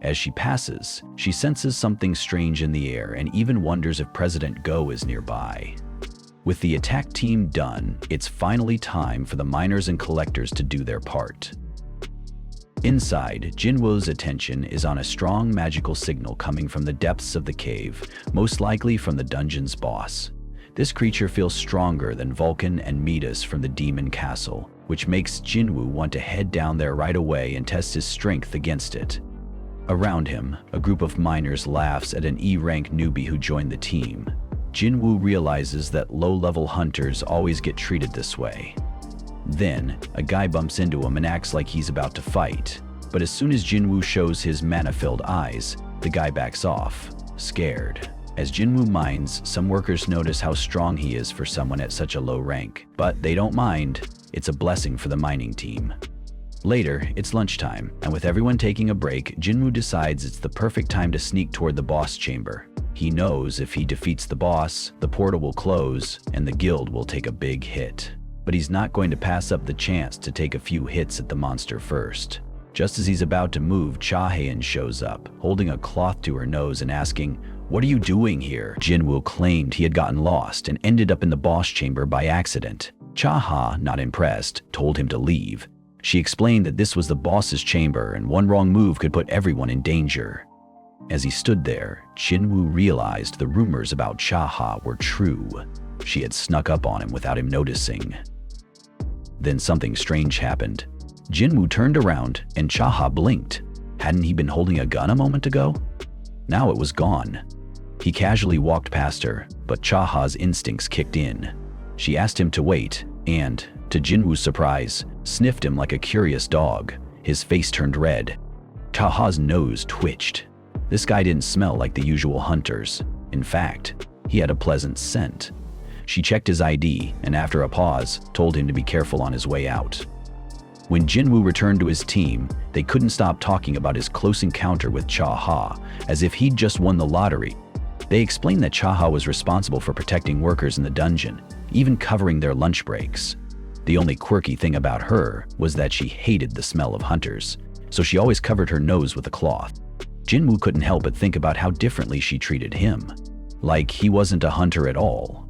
As she passes, she senses something strange in the air and even wonders if President Go is nearby. With the attack team done, it's finally time for the miners and collectors to do their part. Inside, Jinwoo's attention is on a strong magical signal coming from the depths of the cave, most likely from the dungeon's boss. This creature feels stronger than Vulcan and Midas from the Demon Castle, which makes Jinwoo want to head down there right away and test his strength against it. Around him, a group of miners laughs at an E-rank newbie who joined the team. Jinwoo realizes that low-level hunters always get treated this way. Then, a guy bumps into him and acts like he's about to fight. But as soon as Jinwoo shows his mana-filled eyes, the guy backs off, scared. As Jinwoo mines, some workers notice how strong he is for someone at such a low rank. But they don't mind. It's a blessing for the mining team. Later, it's lunchtime, and with everyone taking a break, Jinwoo decides it's the perfect time to sneak toward the boss chamber. He knows if he defeats the boss, the portal will close, and the guild will take a big hit. But he's not going to pass up the chance to take a few hits at the monster first. Just as he's about to move, Cha Hae-in shows up, holding a cloth to her nose and asking, "What are you doing here?" Jinwoo claimed he had gotten lost and ended up in the boss chamber by accident. Cha Ha, not impressed, told him to leave. She explained that this was the boss's chamber and one wrong move could put everyone in danger. As he stood there, Jinwoo realized the rumors about Chaha were true. She had snuck up on him without him noticing. Then something strange happened. Jinwoo turned around and Chaha blinked. Hadn't he been holding a gun a moment ago? Now it was gone. He casually walked past her, but Chaha's instincts kicked in. She asked him to wait and, to Jinwoo's surprise, sniffed him like a curious dog. His face turned red. Chaha's nose twitched. This guy didn't smell like the usual hunters. In fact, he had a pleasant scent. She checked his ID and after a pause, told him to be careful on his way out. When Jinwoo returned to his team, they couldn't stop talking about his close encounter with Chaha, as if he'd just won the lottery. They explained that Chaha was responsible for protecting workers in the dungeon, even covering their lunch breaks. The only quirky thing about her was that she hated the smell of hunters, so she always covered her nose with a cloth. Jinwoo couldn't help but think about how differently she treated him. Like he wasn't a hunter at all.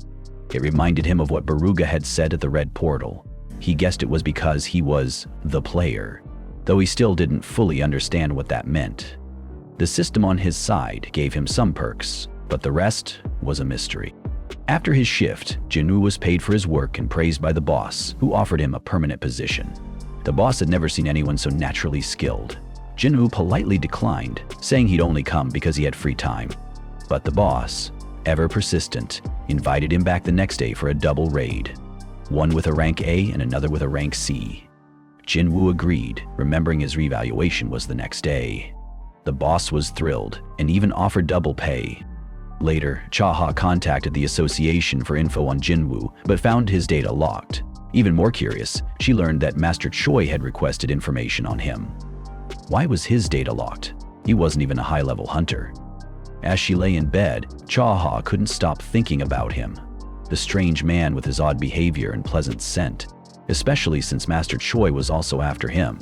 It reminded him of what Baruga had said at the Red Portal. He guessed it was because he was the player, though he still didn't fully understand what that meant. The system on his side gave him some perks, but the rest was a mystery. After his shift, Jinwoo was paid for his work and praised by the boss, who offered him a permanent position. The boss had never seen anyone so naturally skilled. Jinwoo politely declined, saying he'd only come because he had free time. But the boss, ever persistent, invited him back the next day for a double raid. One with a rank A and another with a rank C. Jinwoo agreed, remembering his revaluation was the next day. The boss was thrilled and even offered double pay. Later, Chaha contacted the association for info on Jinwoo, but found his data locked. Even more curious, she learned that Master Choi had requested information on him. Why was his data locked? He wasn't even a high-level hunter. As she lay in bed, Chaha couldn't stop thinking about him. The strange man with his odd behavior and pleasant scent, especially since Master Choi was also after him.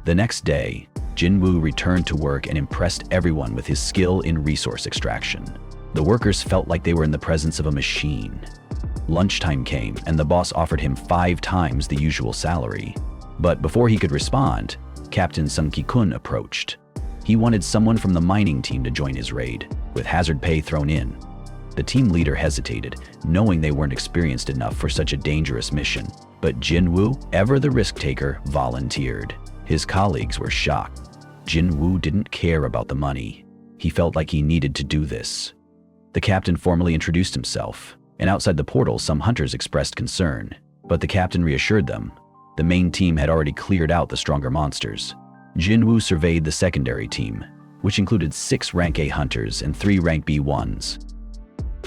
The next day, Jinwoo returned to work and impressed everyone with his skill in resource extraction. The workers felt like they were in the presence of a machine. Lunchtime came and the boss offered him 5 times the usual salary. But before he could respond, Captain Sung-ki-kun approached. He wanted someone from the mining team to join his raid, with hazard pay thrown in. The team leader hesitated, knowing they weren't experienced enough for such a dangerous mission. But Jinwoo, ever the risk-taker, volunteered. His colleagues were shocked. Jinwoo didn't care about the money. He felt like he needed to do this. The captain formally introduced himself, and outside the portal some hunters expressed concern, but the captain reassured them. The main team had already cleared out the stronger monsters. Jinwoo surveyed the secondary team, which included 6 rank A hunters and 3 rank B ones.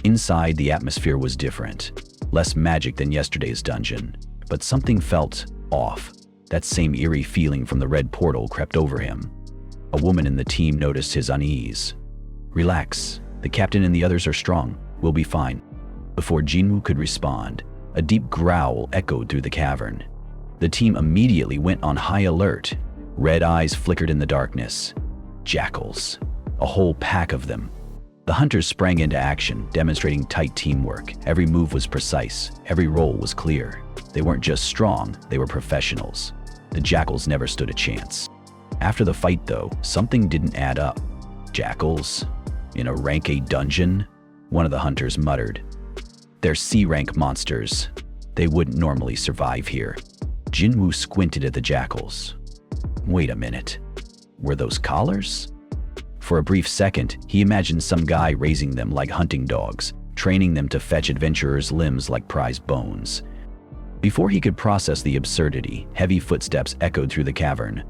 Inside, the atmosphere was different, less magic than yesterday's dungeon, but something felt off. That same eerie feeling from the red portal crept over him. A woman in the team noticed his unease. "Relax, the captain and the others are strong, we'll be fine." Before Jinwoo could respond, a deep growl echoed through the cavern. The team immediately went on high alert. Red eyes flickered in the darkness. Jackals. A whole pack of them. The hunters sprang into action, demonstrating tight teamwork. Every move was precise. Every roll was clear. They weren't just strong, they were professionals. The jackals never stood a chance. After the fight, though, something didn't add up. Jackals? In a rank A dungeon? One of the hunters muttered. "They're C-rank monsters. They wouldn't normally survive here." Jinwoo squinted at the jackals. Wait a minute. Were those collars? For a brief second, he imagined some guy raising them like hunting dogs, training them to fetch adventurers' limbs like prized bones. Before he could process the absurdity, heavy footsteps echoed through the cavern.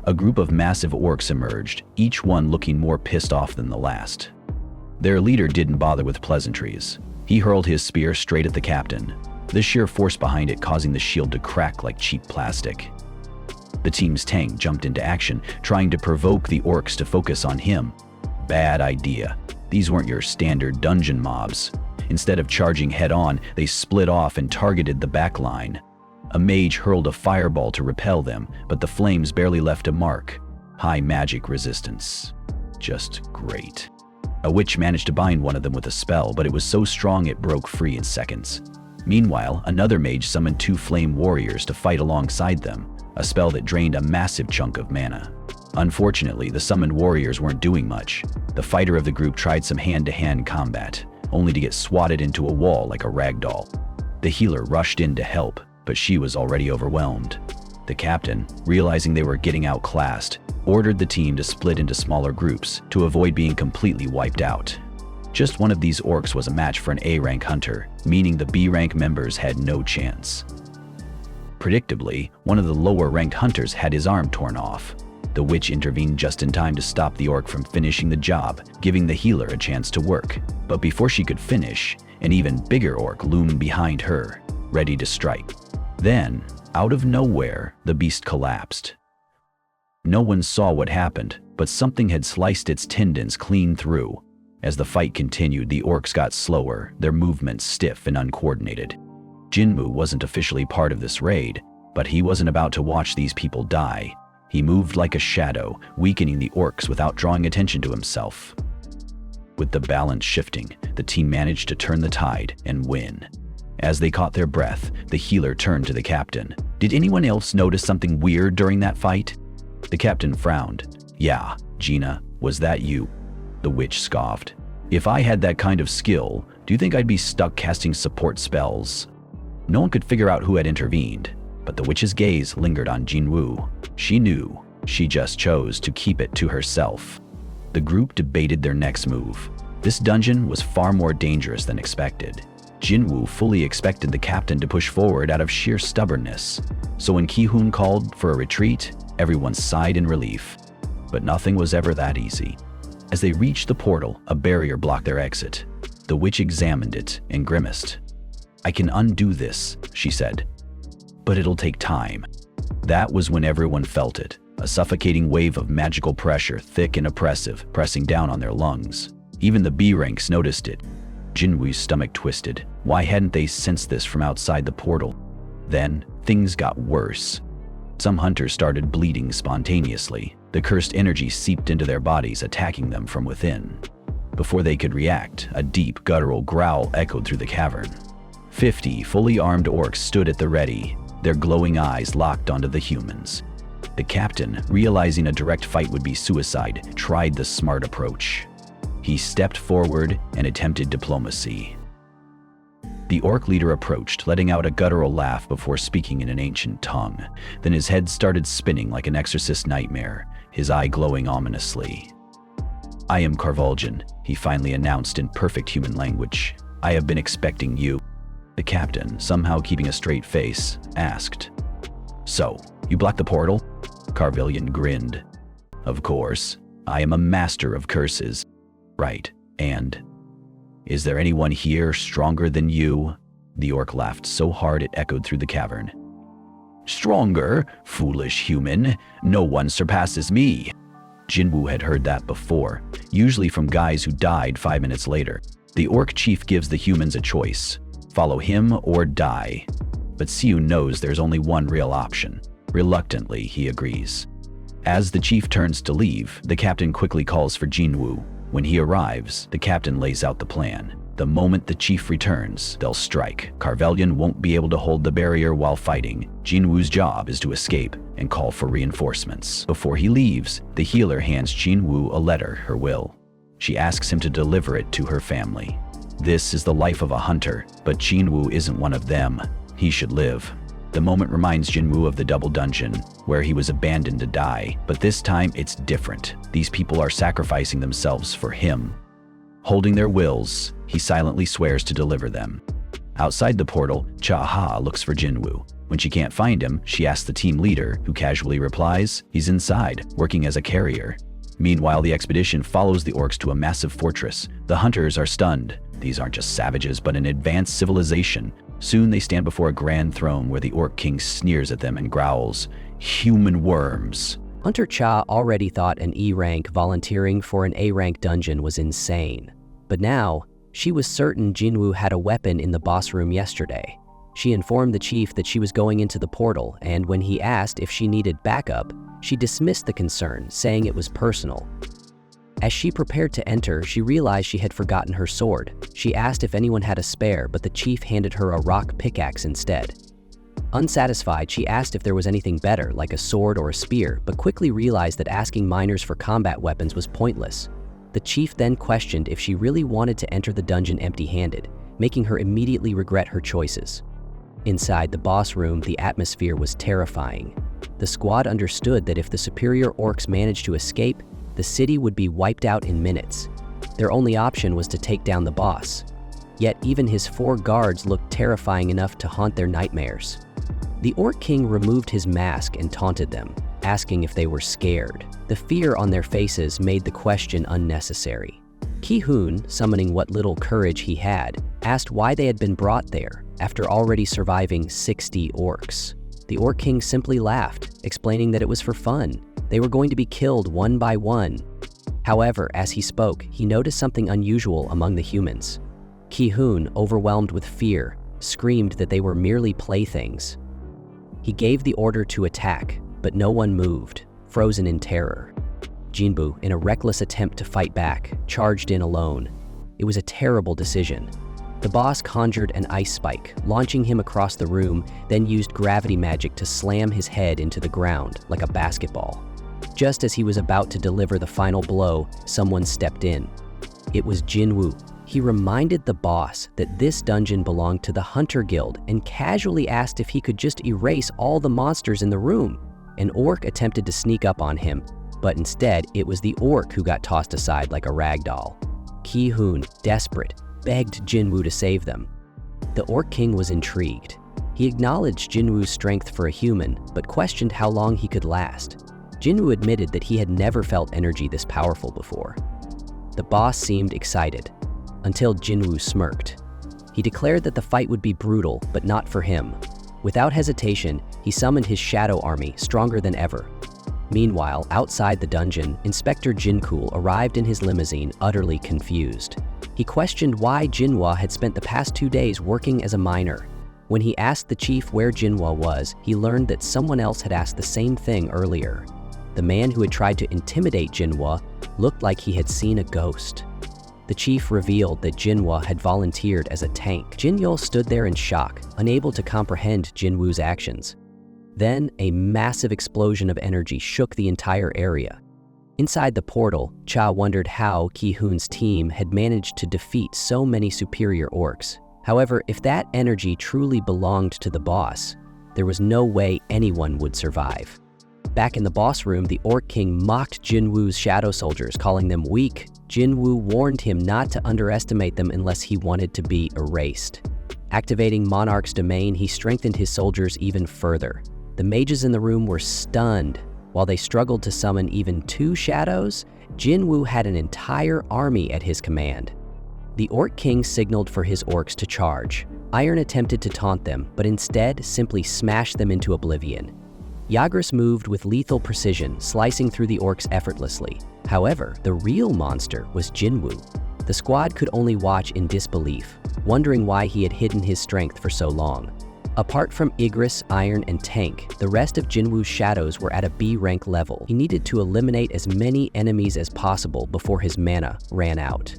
A group of massive orcs emerged, each one looking more pissed off than the last. Their leader didn't bother with pleasantries. He hurled his spear straight at the captain, the sheer force behind it causing the shield to crack like cheap plastic. The team's tank jumped into action, trying to provoke the orcs to focus on him. Bad idea. These weren't your standard dungeon mobs. Instead of charging head-on, they split off and targeted the back line. A mage hurled a fireball to repel them, but the flames barely left a mark. High magic resistance. Just great. A witch managed to bind one of them with a spell, but it was so strong it broke free in seconds. Meanwhile, another mage summoned 2 flame warriors to fight alongside them, a spell that drained a massive chunk of mana. Unfortunately, the summoned warriors weren't doing much. The fighter of the group tried some hand-to-hand combat, only to get swatted into a wall like a rag doll. The healer rushed in to help, but she was already overwhelmed. The captain, realizing they were getting outclassed, ordered the team to split into smaller groups to avoid being completely wiped out. Just one of these orcs was a match for an A-rank hunter, meaning the B-rank members had no chance. Predictably, one of the lower-ranked hunters had his arm torn off. The witch intervened just in time to stop the orc from finishing the job, giving the healer a chance to work. But before she could finish, an even bigger orc loomed behind her, ready to strike. Then, out of nowhere, the beast collapsed. No one saw what happened, but something had sliced its tendons clean through. As the fight continued, the orcs got slower, their movements stiff and uncoordinated. Jinwoo wasn't officially part of this raid, but he wasn't about to watch these people die. He moved like a shadow, weakening the orcs without drawing attention to himself. With the balance shifting, the team managed to turn the tide and win. As they caught their breath, the healer turned to the captain. "Did anyone else notice something weird during that fight?" The captain frowned. "Yeah, Gina, was that you?" The witch scoffed. "If I had that kind of skill, do you think I'd be stuck casting support spells?" No one could figure out who had intervened, but the witch's gaze lingered on Jinwoo. She knew, she just chose to keep it to herself. The group debated their next move. This dungeon was far more dangerous than expected. Jinwoo fully expected the captain to push forward out of sheer stubbornness. So when Ki-hoon called for a retreat, everyone sighed in relief. But nothing was ever that easy. As they reached the portal, a barrier blocked their exit. The witch examined it and grimaced. "I can undo this," she said, "but it'll take time." That was when everyone felt it, a suffocating wave of magical pressure, thick and oppressive, pressing down on their lungs. Even the B-ranks noticed it. Jinwoo's stomach twisted. Why hadn't they sensed this from outside the portal? Then, things got worse. Some hunters started bleeding spontaneously. The cursed energy seeped into their bodies, attacking them from within. Before they could react, a deep, guttural growl echoed through the cavern. 50 fully armed orcs stood at the ready, their glowing eyes locked onto the humans. The captain, realizing a direct fight would be suicide, tried the smart approach. He stepped forward and attempted diplomacy. The orc leader approached, letting out a guttural laugh before speaking in an ancient tongue. Then his head started spinning like an exorcist nightmare, his eye glowing ominously. "I am Carvaljan," he finally announced in perfect human language. "I have been expecting you." The captain, somehow keeping a straight face, asked, "So, you blocked the portal?" Carvaljan grinned. "Of course. I am a master of curses." "Right, and is there anyone here stronger than you?" The orc laughed so hard it echoed through the cavern. "Stronger? Foolish human. No one surpasses me." Jinwoo had heard that before, usually from guys who died 5 minutes later. The orc chief gives the humans a choice. Follow him or die. But Siu knows there's only one real option. Reluctantly, he agrees. As the chief turns to leave, the captain quickly calls for Jinwoo. When he arrives, the captain lays out the plan. The moment the chief returns, they'll strike. Carvaljan won't be able to hold the barrier while fighting. Jinwoo's job is to escape and call for reinforcements. Before he leaves, the healer hands Jinwoo a letter, her will. She asks him to deliver it to her family. This is the life of a hunter, but Jinwoo isn't one of them. He should live. The moment reminds Jinwoo of the double dungeon, where he was abandoned to die, but this time it's different. These people are sacrificing themselves for him. Holding their wills, he silently swears to deliver them. Outside the portal, Cha-Ha looks for Jinwoo. When she can't find him, she asks the team leader, who casually replies, he's inside, working as a carrier. Meanwhile, the expedition follows the orcs to a massive fortress. The hunters are stunned. These aren't just savages, but an advanced civilization. Soon they stand before a grand throne where the orc king sneers at them and growls, "Human worms." Hunter Cha already thought an E-rank volunteering for an A-rank dungeon was insane. But now, she was certain Jinwoo had a weapon in the boss room yesterday. She informed the chief that she was going into the portal, and when he asked if she needed backup, she dismissed the concern, saying it was personal. As she prepared to enter, she realized she had forgotten her sword. She asked if anyone had a spare, but the chief handed her a rock pickaxe instead. Unsatisfied, she asked if there was anything better, like a sword or a spear, but quickly realized that asking miners for combat weapons was pointless. The chief then questioned if she really wanted to enter the dungeon empty-handed, making her immediately regret her choices. Inside the boss room, the atmosphere was terrifying. The squad understood that if the superior orcs managed to escape, the city would be wiped out in minutes. Their only option was to take down the boss. Yet even his 4 guards looked terrifying enough to haunt their nightmares. The Orc King removed his mask and taunted them, asking if they were scared. The fear on their faces made the question unnecessary. Ki-hoon, summoning what little courage he had, asked why they had been brought there after already surviving 60 orcs. The Orc King simply laughed, explaining that it was for fun. They were going to be killed one by one. However, as he spoke, he noticed something unusual among the humans. Ki-hoon, overwhelmed with fear, screamed that they were merely playthings. He gave the order to attack, but no one moved, frozen in terror. Jinwoo, in a reckless attempt to fight back, charged in alone. It was a terrible decision. The boss conjured an ice spike, launching him across the room, then used gravity magic to slam his head into the ground like a basketball. Just as he was about to deliver the final blow, someone stepped in. It was Jinwoo. He reminded the boss that this dungeon belonged to the Hunter Guild and casually asked if he could just erase all the monsters in the room. An orc attempted to sneak up on him, but instead it was the orc who got tossed aside like a rag doll. Ki-hoon, desperate, begged Jinwoo to save them. The Orc King was intrigued. He acknowledged Jinwoo's strength for a human, but questioned how long he could last. Jinwoo admitted that he had never felt energy this powerful before. The boss seemed excited, until Jinwoo smirked. He declared that the fight would be brutal, but not for him. Without hesitation, he summoned his shadow army, stronger than ever. Meanwhile, outside the dungeon, Inspector Jinwoo arrived in his limousine, utterly confused. He questioned why Jinwoo had spent the past 2 days working as a miner. When he asked the chief where Jinwoo was, he learned that someone else had asked the same thing earlier. The man who had tried to intimidate Jinwoo looked like he had seen a ghost. The chief revealed that Jinwoo had volunteered as a tank. Jinwoo stood there in shock, unable to comprehend Jinwoo's actions. Then, a massive explosion of energy shook the entire area. Inside the portal, Cha wondered how Ki-hoon's team had managed to defeat so many superior orcs. However, if that energy truly belonged to the boss, there was no way anyone would survive. Back in the boss room, the Orc King mocked Jinwoo's shadow soldiers, calling them weak. Jinwoo warned him not to underestimate them unless he wanted to be erased. Activating Monarch's domain, he strengthened his soldiers even further. The mages in the room were stunned. While they struggled to summon even 2 shadows, Jinwoo had an entire army at his command. The Orc King signaled for his orcs to charge. Iron attempted to taunt them, but instead simply smashed them into oblivion. Yagras moved with lethal precision, slicing through the orcs effortlessly. However, the real monster was Jinwoo. The squad could only watch in disbelief, wondering why he had hidden his strength for so long. Apart from Igris, Iron, and Tank, the rest of Jinwoo's shadows were at a B rank level. He needed to eliminate as many enemies as possible before his mana ran out.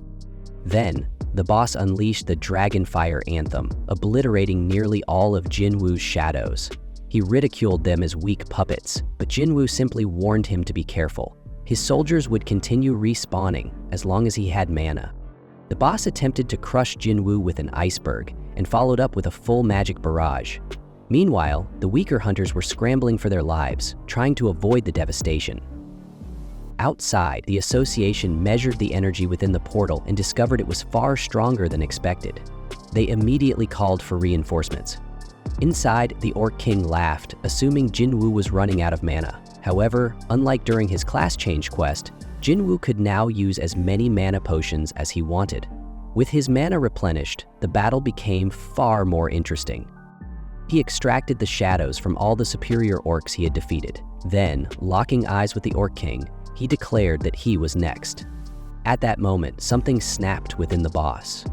Then, the boss unleashed the Dragonfire Anthem, obliterating nearly all of Jinwoo's shadows. He ridiculed them as weak puppets, but Jinwoo simply warned him to be careful. His soldiers would continue respawning as long as he had mana. The boss attempted to crush Jinwoo with an iceberg and followed up with a full magic barrage. Meanwhile, the weaker hunters were scrambling for their lives, trying to avoid the devastation. Outside, the association measured the energy within the portal and discovered it was far stronger than expected. They immediately called for reinforcements. Inside, the Orc King laughed, assuming Jinwoo was running out of mana. However, unlike during his class change quest, Jinwoo could now use as many mana potions as he wanted. With his mana replenished, the battle became far more interesting. He extracted the shadows from all the superior orcs he had defeated. Then, locking eyes with the Orc King, he declared that he was next. At that moment, something snapped within the boss.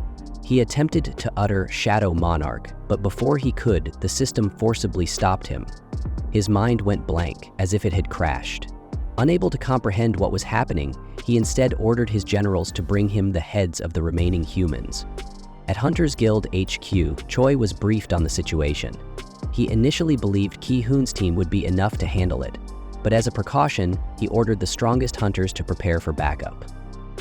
He attempted to utter Shadow Monarch, but before he could, the system forcibly stopped him. His mind went blank, as if it had crashed. Unable to comprehend what was happening, he instead ordered his generals to bring him the heads of the remaining humans. At Hunters Guild HQ, Choi was briefed on the situation. He initially believed Ki-hoon's team would be enough to handle it, but as a precaution, he ordered the strongest hunters to prepare for backup.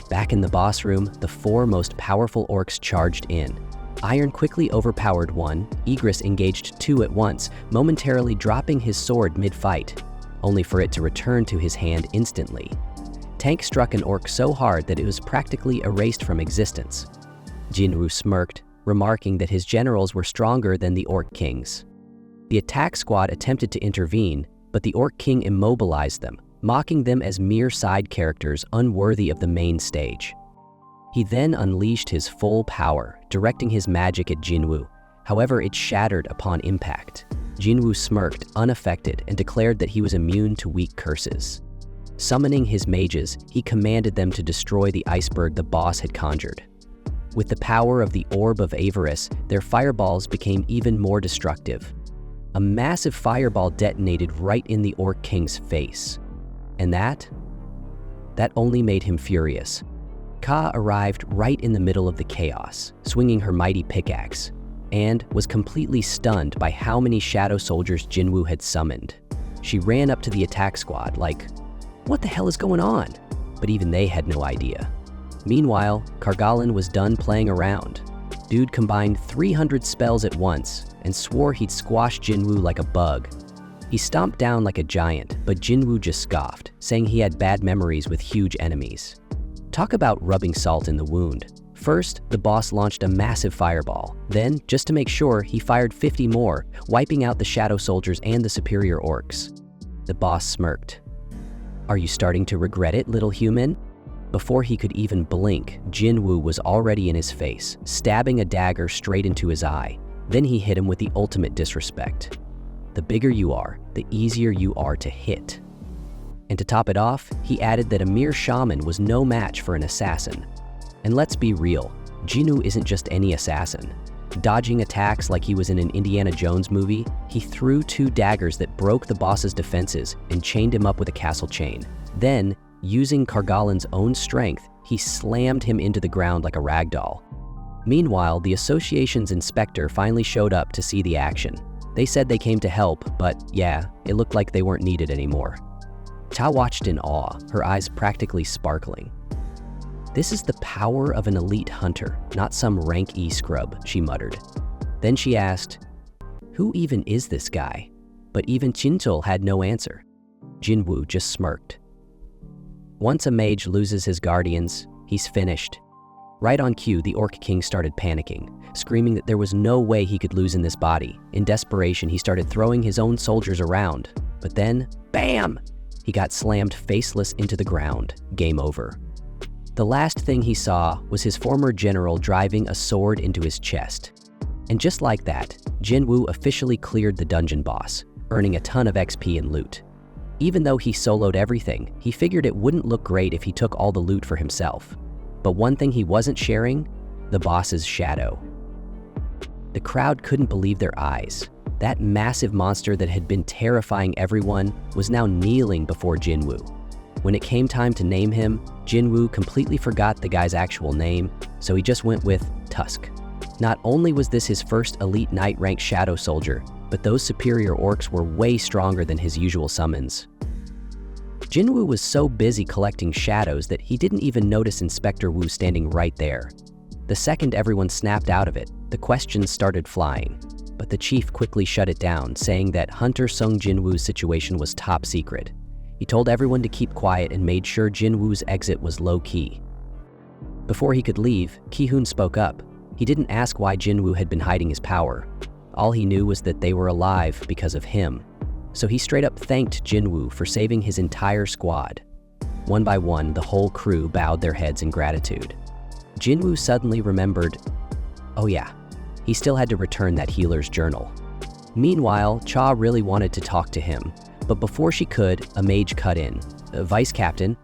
Back in the boss room, the 4 most powerful orcs charged in. Iron quickly overpowered one, Igris engaged 2 at once, momentarily dropping his sword mid-fight, only for it to return to his hand instantly. Tank struck an orc so hard that it was practically erased from existence. Jinwoo smirked, remarking that his generals were stronger than the orc kings. The attack squad attempted to intervene, but the orc king immobilized them, mocking them as mere side characters unworthy of the main stage. He then unleashed his full power, directing his magic at Jinwoo. However, it shattered upon impact. Jinwoo smirked, unaffected, and declared that he was immune to weak curses. Summoning his mages, he commanded them to destroy the iceberg the boss had conjured. With the power of the Orb of Avarice, their fireballs became even more destructive. A massive fireball detonated right in the Orc King's face. And that only made him furious. Ka arrived right in the middle of the chaos, swinging her mighty pickaxe, and was completely stunned by how many shadow soldiers Jinwoo had summoned. She ran up to the attack squad like, "What the hell is going on?" But even they had no idea. Meanwhile, Kargalan was done playing around. Dude combined 300 spells at once and swore he'd squash Jinwoo like a bug. He stomped down like a giant, but Jinwoo just scoffed, saying he had bad memories with huge enemies. Talk about rubbing salt in the wound. First, the boss launched a massive fireball. Then, just to make sure, he fired 50 more, wiping out the shadow soldiers and the superior orcs. The boss smirked. "Are you starting to regret it, little human?" Before he could even blink, Jinwoo was already in his face, stabbing a dagger straight into his eye. Then he hit him with the ultimate disrespect. The bigger you are, the easier you are to hit. And to top it off, he added that a mere shaman was no match for an assassin. And let's be real, Jinwoo isn't just any assassin. Dodging attacks like he was in an Indiana Jones movie, he threw 2 daggers that broke the boss's defenses and chained him up with a castle chain. Then, using Kargalan's own strength, he slammed him into the ground like a ragdoll. Meanwhile, the association's inspector finally showed up to see the action. They said they came to help, but yeah, it looked like they weren't needed anymore. Ta watched in awe, her eyes practically sparkling. "This is the power of an elite hunter, not some rank E scrub," she muttered. Then she asked, "Who even is this guy?" But even Chinchul had no answer. Jinwoo just smirked. Once a mage loses his guardians, he's finished. Right on cue, the Orc King started panicking, screaming that there was no way he could lose in this body. In desperation, he started throwing his own soldiers around. But then, bam! He got slammed faceless into the ground. Game over. The last thing he saw was his former general driving a sword into his chest. And just like that, Jinwoo officially cleared the dungeon boss, earning a ton of XP and loot. Even though he soloed everything, he figured it wouldn't look great if he took all the loot for himself. But one thing he wasn't sharing, the boss's shadow. The crowd couldn't believe their eyes. That massive monster that had been terrifying everyone was now kneeling before Jinwoo. When it came time to name him, Jinwoo completely forgot the guy's actual name, so he just went with Tusk. Not only was this his first elite knight rank shadow soldier, but those superior orcs were way stronger than his usual summons. Jinwoo was so busy collecting shadows that he didn't even notice Inspector Wu standing right there. The second everyone snapped out of it, the questions started flying. But the chief quickly shut it down, saying that Hunter Sung Jinwoo's situation was top secret. He told everyone to keep quiet and made sure Jinwoo's exit was low-key. Before he could leave, Ki-hoon spoke up. He didn't ask why Jinwoo had been hiding his power. All he knew was that they were alive because of him. So he straight up thanked Jinwoo for saving his entire squad. One by one, the whole crew bowed their heads in gratitude. Jinwoo suddenly remembered, oh yeah, he still had to return that healer's journal. Meanwhile, Cha really wanted to talk to him, but before she could, a mage cut in. Vice Captain,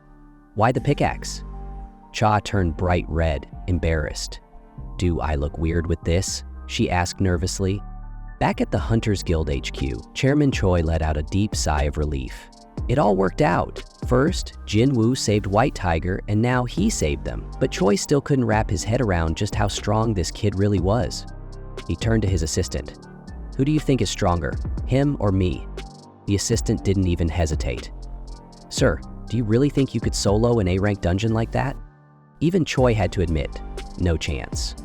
why the pickaxe? Cha turned bright red, embarrassed. Do I look weird with this? She asked nervously. Back at the Hunters Guild HQ, Chairman Choi let out a deep sigh of relief. It all worked out. First, Jinwoo saved White Tiger, and now he saved them. But Choi still couldn't wrap his head around just how strong this kid really was. He turned to his assistant. Who do you think is stronger, him or me?" The assistant didn't even hesitate. "Sir, do you really think you could solo an A-rank dungeon like that?" Even Choi had to admit, no chance.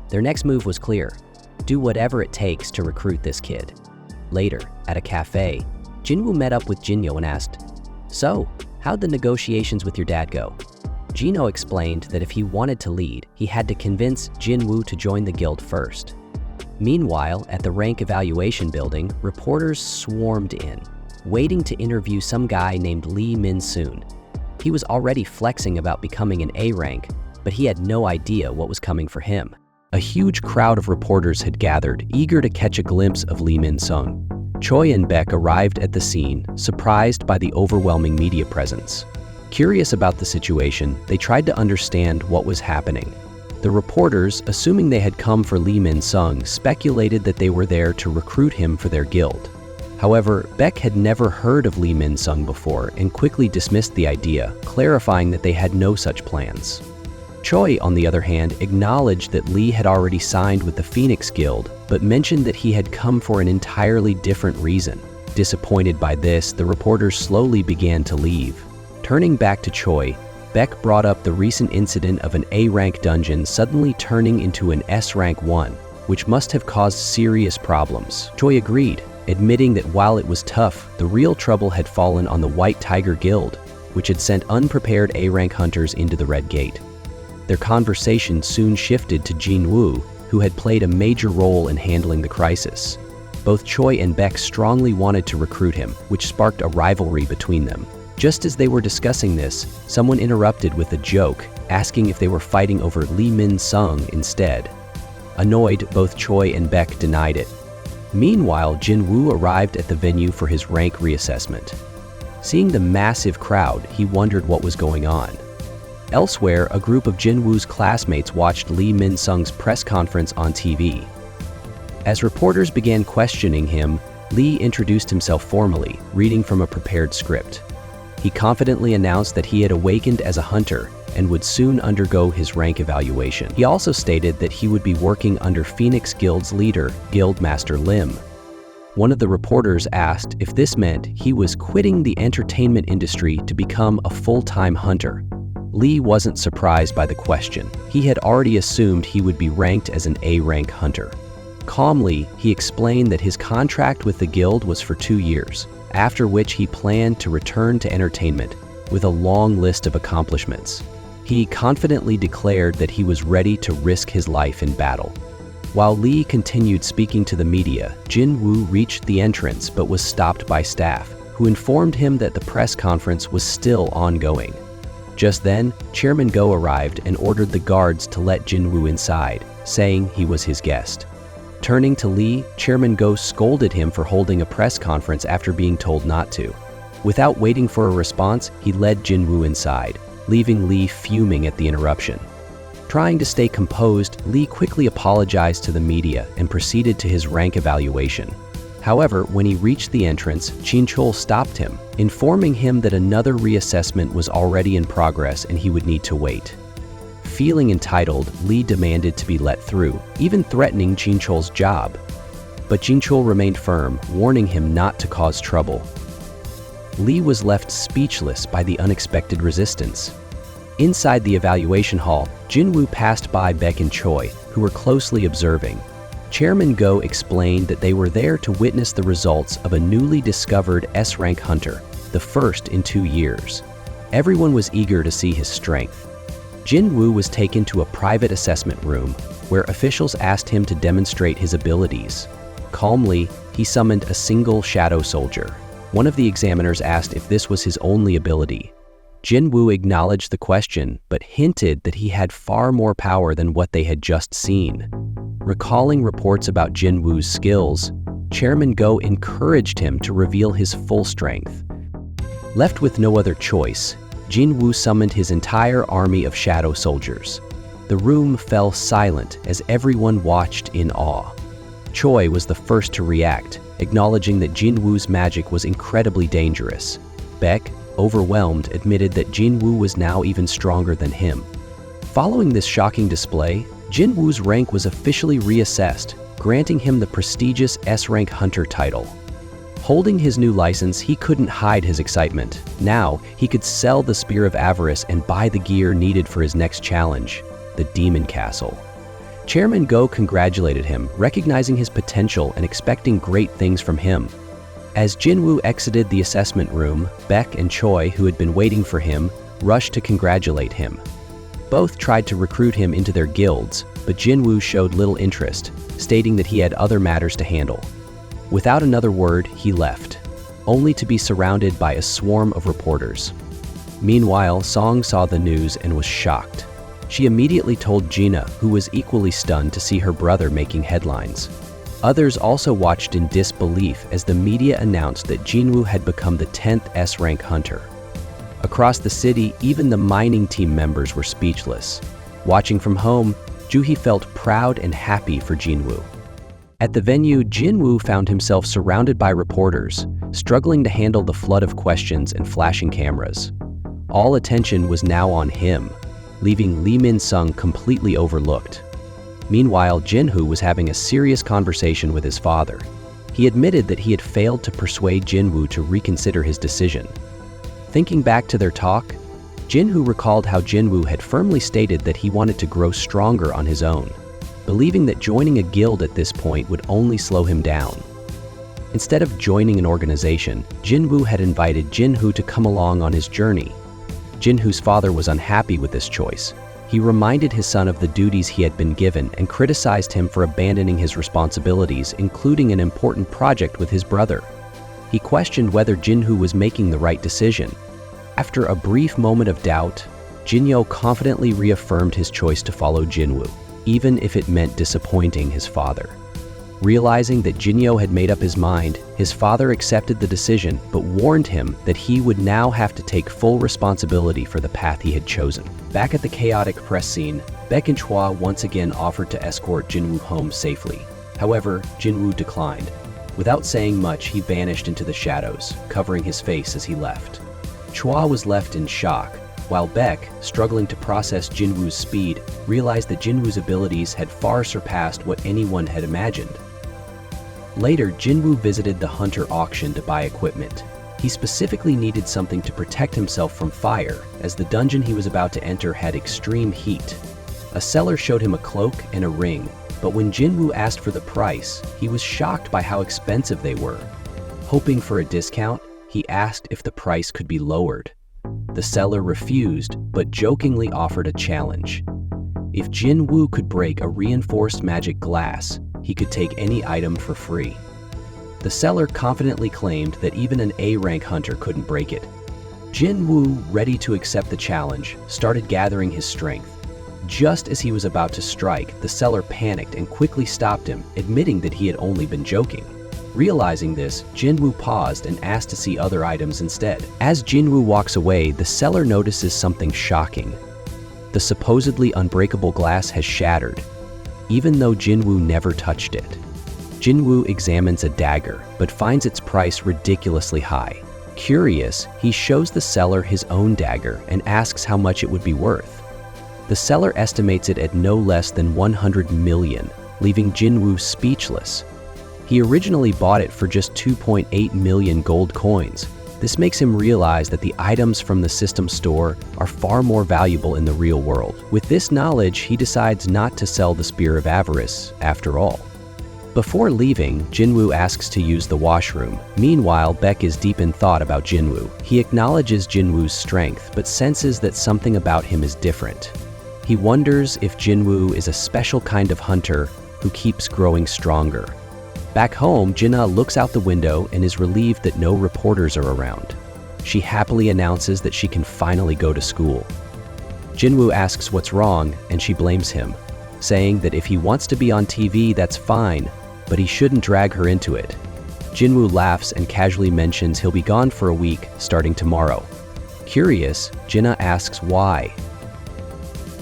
Their next move was clear: do whatever it takes to recruit this kid. Later, at a cafe, Jinwoo met up with Jinyo and asked, "So, how'd the negotiations with your dad go?" Jinho explained that if he wanted to lead, he had to convince Jinwoo to join the guild first. Meanwhile, at the rank evaluation building, reporters swarmed in, waiting to interview some guy named Lee Min-soon. He was already flexing about becoming an A rank, but he had no idea what was coming for him. A huge crowd of reporters had gathered, eager to catch a glimpse of Lee Min-sung. Choi and Baek arrived at the scene, surprised by the overwhelming media presence. Curious about the situation, they tried to understand what was happening. The reporters, assuming they had come for Lee Min-sung, speculated that they were there to recruit him for their guild. However, Baek had never heard of Lee Min-sung before and quickly dismissed the idea, clarifying that they had no such plans. Choi, on the other hand, acknowledged that Lee had already signed with the Phoenix Guild, but mentioned that he had come for an entirely different reason. Disappointed by this, the reporters slowly began to leave. Turning back to Choi, Baek brought up the recent incident of an A-rank dungeon suddenly turning into an S-rank one, which must have caused serious problems. Choi agreed, admitting that while it was tough, the real trouble had fallen on the White Tiger Guild, which had sent unprepared A-rank hunters into the Red Gate. Their conversation soon shifted to Jinwoo, who had played a major role in handling the crisis. Both Choi and Baek strongly wanted to recruit him, which sparked a rivalry between them. Just as they were discussing this, someone interrupted with a joke, asking if they were fighting over Lee Min-sung instead. Annoyed, both Choi and Baek denied it. Meanwhile, Jinwoo arrived at the venue for his rank reassessment. Seeing the massive crowd, he wondered what was going on. Elsewhere, a group of Jinwoo's classmates watched Lee Min-sung's press conference on TV. As reporters began questioning him, Lee introduced himself formally, reading from a prepared script. He confidently announced that he had awakened as a hunter and would soon undergo his rank evaluation. He also stated that he would be working under Phoenix Guild's leader, Guildmaster Lim. One of the reporters asked if this meant he was quitting the entertainment industry to become a full-time hunter. Lee wasn't surprised by the question. He had already assumed he would be ranked as an A-rank hunter. Calmly, he explained that his contract with the guild was for 2 years, after which he planned to return to entertainment with a long list of accomplishments. He confidently declared that he was ready to risk his life in battle. While Lee continued speaking to the media, Jinwoo reached the entrance but was stopped by staff, who informed him that the press conference was still ongoing. Just then, Chairman Go arrived and ordered the guards to let Jinwoo inside, saying he was his guest. Turning to Lee, Chairman Go scolded him for holding a press conference after being told not to. Without waiting for a response, he led Jinwoo inside, leaving Lee fuming at the interruption. Trying to stay composed, Lee quickly apologized to the media and proceeded to his rank evaluation. However, when he reached the entrance, Chin-chol stopped him, informing him that another reassessment was already in progress and he would need to wait. Feeling entitled, Lee demanded to be let through, even threatening Chin-chol's job. But Chin-chol remained firm, warning him not to cause trouble. Lee was left speechless by the unexpected resistance. Inside the evaluation hall, Jinwoo passed by Baek and Choi, who were closely observing. Chairman Go explained that they were there to witness the results of a newly discovered S-rank hunter, the first in 2 years. Everyone was eager to see his strength. Jinwoo was taken to a private assessment room, where officials asked him to demonstrate his abilities. Calmly, he summoned a single shadow soldier. One of the examiners asked if this was his only ability. Jinwoo acknowledged the question, but hinted that he had far more power than what they had just seen. Recalling reports about Jinwoo's skills, Chairman Go encouraged him to reveal his full strength. Left with no other choice, Jinwoo summoned his entire army of shadow soldiers. The room fell silent as everyone watched in awe. Choi was the first to react, acknowledging that Jinwoo's magic was incredibly dangerous. Baek, overwhelmed, admitted that Jinwoo was now even stronger than him. Following this shocking display, Jinwoo's rank was officially reassessed, granting him the prestigious S-rank hunter title. Holding his new license, he couldn't hide his excitement. Now, he could sell the Spear of Avarice and buy the gear needed for his next challenge, the Demon Castle. Chairman Go congratulated him, recognizing his potential and expecting great things from him. As Jinwoo exited the assessment room, Baek and Choi, who had been waiting for him, rushed to congratulate him. Both tried to recruit him into their guilds, but Jinwoo showed little interest, stating that he had other matters to handle. Without another word, he left, only to be surrounded by a swarm of reporters. Meanwhile, Song saw the news and was shocked. She immediately told Gina, who was equally stunned to see her brother making headlines. Others also watched in disbelief as the media announced that Jinwoo had become the 10th S-rank hunter. Across the city, even the mining team members were speechless. Watching from home, Juhi felt proud and happy for Jinwoo. At the venue, Jinwoo found himself surrounded by reporters, struggling to handle the flood of questions and flashing cameras. All attention was now on him, leaving Lee Min-sung completely overlooked. Meanwhile, Jinwoo was having a serious conversation with his father. He admitted that he had failed to persuade Jinwoo to reconsider his decision. Thinking back to their talk, Jinwoo recalled how Jinwoo had firmly stated that he wanted to grow stronger on his own, believing that joining a guild at this point would only slow him down. Instead of joining an organization, Jinwoo had invited Jinwoo to come along on his journey. Jinwoo's father was unhappy with this choice. He reminded his son of the duties he had been given and criticized him for abandoning his responsibilities, including an important project with his brother. He questioned whether Jinwoo was making the right decision. After a brief moment of doubt, Jinyo confidently reaffirmed his choice to follow Jinwoo, even if it meant disappointing his father. Realizing that Jinyo had made up his mind, his father accepted the decision but warned him that he would now have to take full responsibility for the path he had chosen. Back at the chaotic press scene, Baek and Chua once again offered to escort Jinwoo home safely. However, Jinwoo declined. Without saying much, he vanished into the shadows, covering his face as he left. Chua was left in shock, while Baek, struggling to process Jinwoo's speed, realized that Jinwoo's abilities had far surpassed what anyone had imagined. Later, Jinwoo visited the hunter auction to buy equipment. He specifically needed something to protect himself from fire, as the dungeon he was about to enter had extreme heat. A seller showed him a cloak and a ring, but when Jinwoo asked for the price, he was shocked by how expensive they were. Hoping for a discount, he asked if the price could be lowered. The seller refused, but jokingly offered a challenge. If Jinwoo could break a reinforced magic glass, he could take any item for free. The seller confidently claimed that even an A-rank hunter couldn't break it. Jinwoo, ready to accept the challenge, started gathering his strength. Just as he was about to strike, the seller panicked and quickly stopped him, admitting that he had only been joking. Realizing this, Jinwoo paused and asked to see other items instead. As Jinwoo walks away, the seller notices something shocking. The supposedly unbreakable glass has shattered, even though Jinwoo never touched it. Jinwoo examines a dagger, but finds its price ridiculously high. Curious, he shows the seller his own dagger and asks how much it would be worth. The seller estimates it at no less than 100 million, leaving Jinwoo speechless. He originally bought it for just 2.8 million gold coins. This makes him realize that the items from the system store are far more valuable in the real world. With this knowledge, he decides not to sell the Spear of Avarice after all. Before leaving, Jinwoo asks to use the washroom. Meanwhile, Baek is deep in thought about Jinwoo. He acknowledges Jinwoo's strength, but senses that something about him is different. He wonders if Jinwoo is a special kind of hunter who keeps growing stronger. Back home, Jinna looks out the window and is relieved that no reporters are around. She happily announces that she can finally go to school. Jinwoo asks what's wrong, and she blames him, saying that if he wants to be on TV, that's fine, but he shouldn't drag her into it. Jinwoo laughs and casually mentions he'll be gone for a week, starting tomorrow. Curious, Jinna asks why.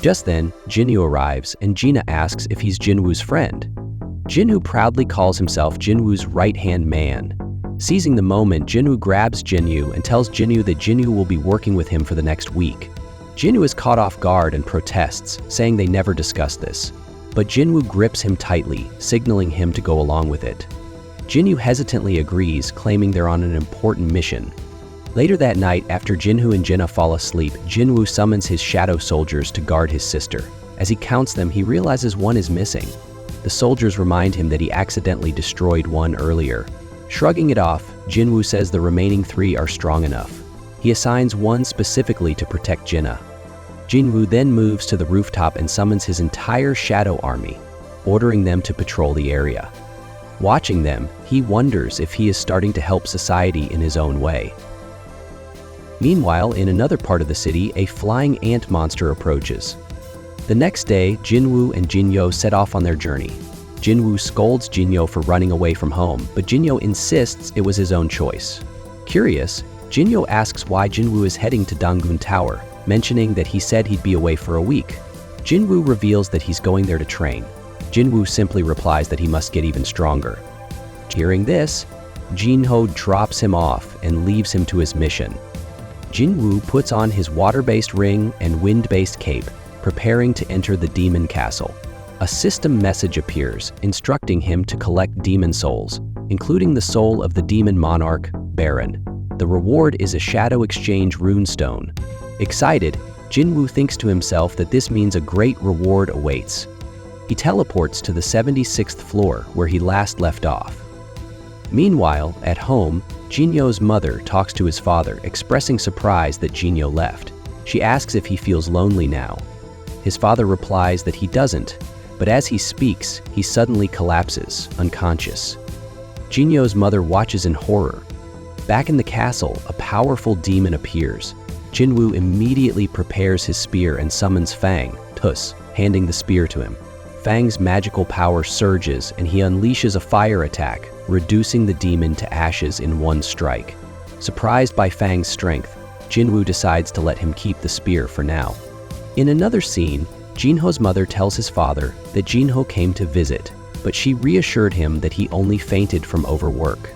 Just then, Jinwoo arrives, and Gina asks if he's Jinwoo's friend. Jinwoo proudly calls himself Jinwoo's right-hand man. Seizing the moment, Jinwoo grabs Jinwoo and tells Jinwoo that Jinwoo will be working with him for the next week. Jinwoo is caught off guard and protests, saying they never discussed this. but Jinwoo grips him tightly, signaling him to go along with it. Jinwoo hesitantly agrees, claiming they're on an important mission. Later that night, after Jinwoo and Jinna fall asleep, Jinwoo summons his shadow soldiers to guard his sister. As he counts them, he realizes one is missing. The soldiers remind him that he accidentally destroyed one earlier. Shrugging it off, Jinwoo says the remaining 3 are strong enough. He assigns one specifically to protect Jinna. Jinwoo then moves to the rooftop and summons his entire shadow army, ordering them to patrol the area. Watching them, he wonders if he is starting to help society in his own way. Meanwhile, in another part of the city, a flying ant monster approaches. The next day, Jinwoo and Jinyo set off on their journey. Jinwoo scolds Jinyo for running away from home, but Jinyo insists it was his own choice. Curious, Jinyo asks why Jinwoo is heading to Donggun Tower, mentioning that he said he'd be away for a week. Jinwoo reveals that he's going there to train. Jinwoo simply replies that he must get even stronger. Hearing this, Jinho drops him off and leaves him to his mission. Jinwoo puts on his water-based ring and wind-based cape, preparing to enter the demon castle. A system message appears, instructing him to collect demon souls, including the soul of the demon monarch, Baran. The reward is a shadow exchange runestone. Excited, Jinwoo thinks to himself that this means a great reward awaits. He teleports to the 76th floor where he last left off. Meanwhile, at home, Jinyo's mother talks to his father, expressing surprise that Jinyo left. She asks if he feels lonely now. His father replies that he doesn't, but as he speaks, he suddenly collapses, unconscious. Jinyo's mother watches in horror. Back in the castle, a powerful demon appears. Jinwoo immediately prepares his spear and summons Fang, Tus, handing the spear to him. Fang's magical power surges and he unleashes a fire attack, reducing the demon to ashes in one strike. Surprised by Fang's strength, Jinwoo decides to let him keep the spear for now. In another scene, Jinho's mother tells his father that Jinho came to visit, but she reassured him that he only fainted from overwork.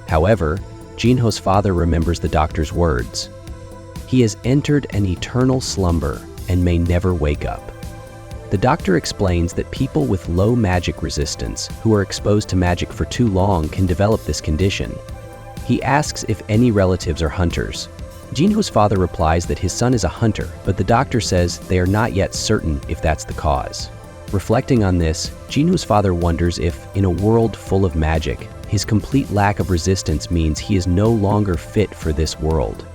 However, Jinho's father remembers the doctor's words. He has entered an eternal slumber and may never wake up. The doctor explains that people with low magic resistance who are exposed to magic for too long can develop this condition. He asks if any relatives are hunters. Jinho's father replies that his son is a hunter, but the doctor says they are not yet certain if that's the cause. Reflecting on this, Jinho's father wonders if, in a world full of magic, his complete lack of resistance means he is no longer fit for this world.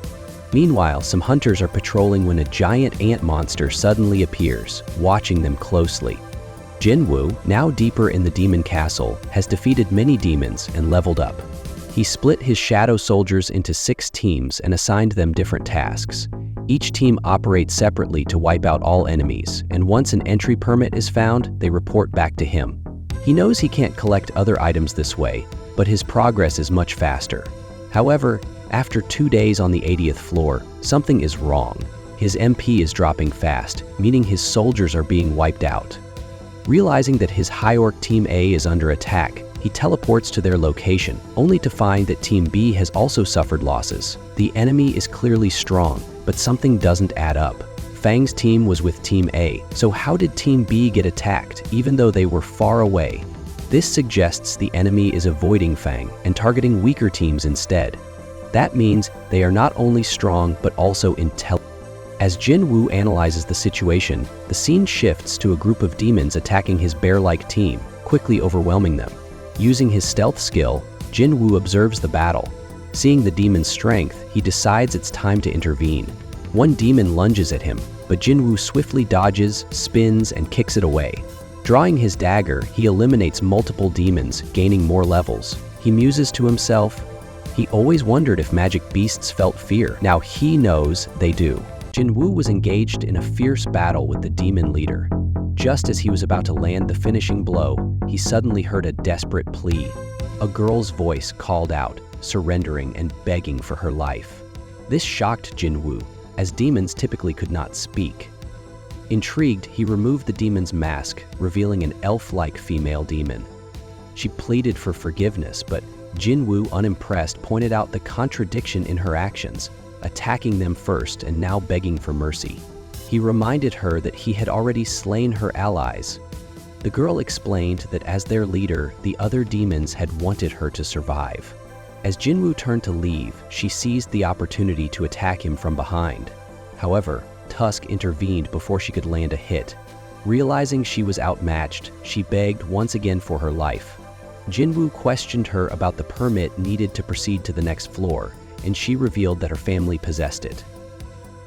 Meanwhile, some hunters are patrolling when a giant ant monster suddenly appears, watching them closely. Jinwoo, now deeper in the demon castle, has defeated many demons and leveled up. He split his shadow soldiers into 6 teams and assigned them different tasks. Each team operates separately to wipe out all enemies, and once an entry permit is found, they report back to him. He knows he can't collect other items this way, but his progress is much faster. However, after 2 days on the 80th floor, something is wrong. His MP is dropping fast, meaning his soldiers are being wiped out. Realizing that his High Orc Team A is under attack, he teleports to their location, only to find that Team B has also suffered losses. The enemy is clearly strong, but something doesn't add up. Fang's team was with Team A, so how did Team B get attacked, even though they were far away? This suggests the enemy is avoiding Fang and targeting weaker teams instead. That means they are not only strong, but also intelligent. As Jinwoo analyzes the situation, the scene shifts to a group of demons attacking his bear-like team, quickly overwhelming them. Using his stealth skill, Jinwoo observes the battle. Seeing the demon's strength, he decides it's time to intervene. One demon lunges at him, but Jinwoo swiftly dodges, spins, and kicks it away. Drawing his dagger, he eliminates multiple demons, gaining more levels. He muses to himself, he always wondered if magic beasts felt fear. Now he knows they do. Jinwoo was engaged in a fierce battle with the demon leader. Just as he was about to land the finishing blow, he suddenly heard a desperate plea. A girl's voice called out, surrendering and begging for her life. This shocked Jinwoo, as demons typically could not speak. Intrigued, he removed the demon's mask, revealing an elf-like female demon. She pleaded for forgiveness, but Jinwoo, unimpressed, pointed out the contradiction in her actions, attacking them first and now begging for mercy. He reminded her that he had already slain her allies. The girl explained that as their leader, the other demons had wanted her to survive. As Jinwoo turned to leave, she seized the opportunity to attack him from behind. However, Tusk intervened before she could land a hit. Realizing she was outmatched, she begged once again for her life. Jinwoo questioned her about the permit needed to proceed to the next floor, and she revealed that her family possessed it.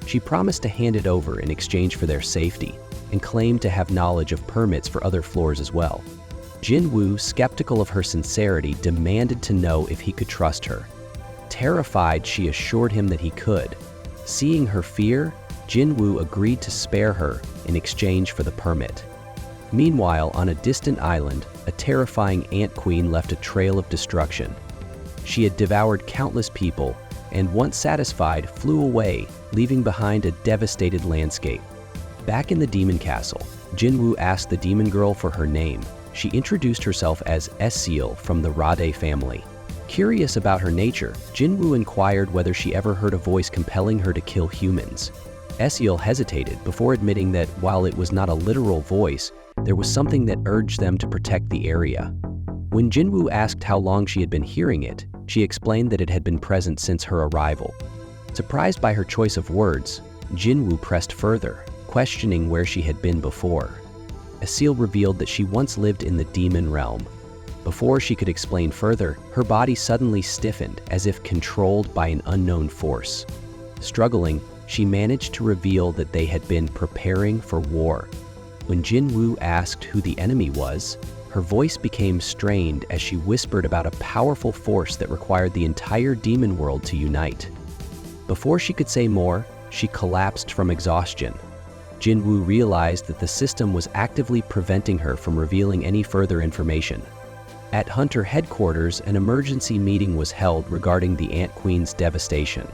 She promised to hand it over in exchange for their safety, and claimed to have knowledge of permits for other floors as well. Jinwoo, skeptical of her sincerity, demanded to know if he could trust her. Terrified, she assured him that he could. Seeing her fear, Jinwoo agreed to spare her in exchange for the permit. Meanwhile, on a distant island, a terrifying ant queen left a trail of destruction. She had devoured countless people, and once satisfied, flew away, leaving behind a devastated landscape. Back in the demon castle, Jinwoo asked the demon girl for her name. She introduced herself as Esil from the Rade family. Curious about her nature, Jinwoo inquired whether she ever heard a voice compelling her to kill humans. Esil hesitated before admitting that while it was not a literal voice, there was something that urged them to protect the area. When Jinwoo asked how long she had been hearing it, she explained that it had been present since her arrival. Surprised by her choice of words, Jinwoo pressed further, questioning where she had been before. Esil revealed that she once lived in the demon realm. Before she could explain further, her body suddenly stiffened as if controlled by an unknown force. Struggling, she managed to reveal that they had been preparing for war. When Jinwoo asked who the enemy was, her voice became strained as she whispered about a powerful force that required the entire demon world to unite. Before she could say more, she collapsed from exhaustion. Jinwoo realized that the system was actively preventing her from revealing any further information. At Hunter headquarters, an emergency meeting was held regarding the Ant Queen's devastation.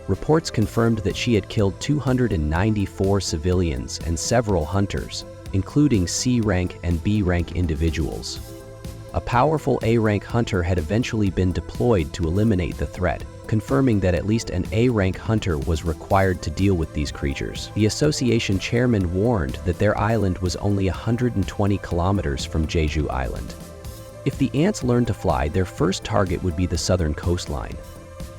Reports confirmed that she had killed 294 civilians and several hunters, including C-rank and B-rank individuals. A powerful A-rank hunter had eventually been deployed to eliminate the threat, confirming that at least an A-rank hunter was required to deal with these creatures. The association chairman warned that their island was only 120 kilometers from Jeju Island. If the ants learned to fly, their first target would be the southern coastline.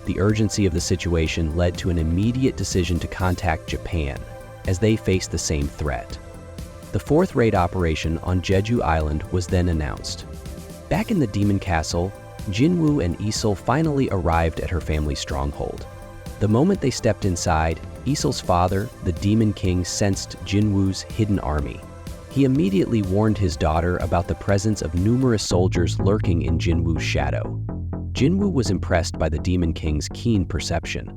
The urgency of the situation led to an immediate decision to contact Japan, as they faced the same threat. The fourth raid operation on Jeju Island was then announced. Back in the demon castle, Jinwoo and Esil finally arrived at her family's stronghold. The moment they stepped inside, Isil's father, the Demon King, sensed Jinwoo's hidden army. He immediately warned his daughter about the presence of numerous soldiers lurking in Jinwoo's shadow. Jinwoo was impressed by the Demon King's keen perception.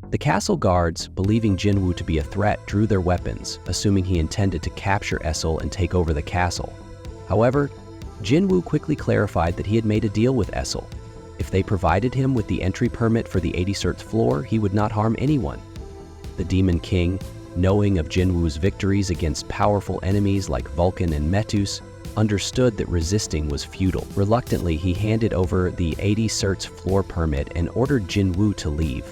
The castle guards, believing Jinwoo to be a threat, drew their weapons, assuming he intended to capture Esil and take over the castle. However, Jinwoo quickly clarified that he had made a deal with Esil. If they provided him with the entry permit for the 86th floor, he would not harm anyone. The Demon King, knowing of Jinwoo's victories against powerful enemies like Vulcan and Metus, understood that resisting was futile. Reluctantly, he handed over the 86th floor permit and ordered Jinwoo to leave.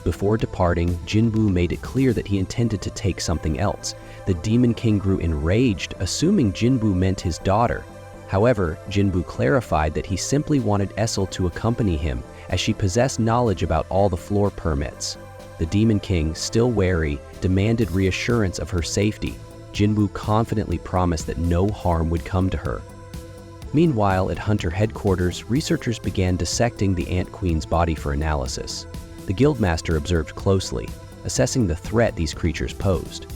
Before departing, Jinwoo made it clear that he intended to take something else. The Demon King grew enraged, assuming Jinwoo meant his daughter. However, Jinwoo clarified that he simply wanted Esil to accompany him, as she possessed knowledge about all the floor permits. The Demon King, still wary, demanded reassurance of her safety. Jinwoo confidently promised that no harm would come to her. Meanwhile, at Hunter headquarters, researchers began dissecting the Ant Queen's body for analysis. The Guildmaster observed closely, assessing the threat these creatures posed.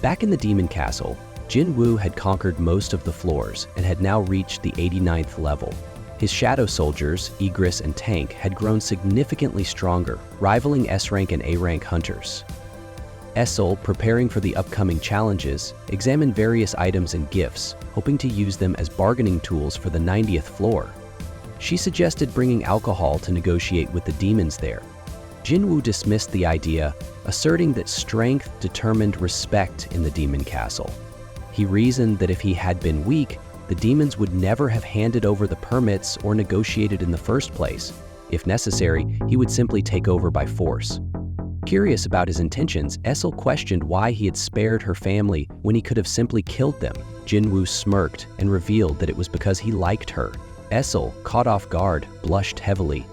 Back in the Demon Castle, Jinwoo had conquered most of the floors and had now reached the 89th level. His shadow soldiers, Igris and Tank, had grown significantly stronger, rivaling S-rank and A-rank hunters. Esil, preparing for the upcoming challenges, examined various items and gifts, hoping to use them as bargaining tools for the 90th floor. She suggested bringing alcohol to negotiate with the demons there. Jinwoo dismissed the idea, asserting that strength determined respect in the demon castle. He reasoned that if he had been weak, the demons would never have handed over the permits or negotiated in the first place. If necessary, he would simply take over by force. Curious about his intentions, Esil questioned why he had spared her family when he could have simply killed them. Jinwoo smirked and revealed that it was because he liked her. Essel, caught off guard, blushed heavily.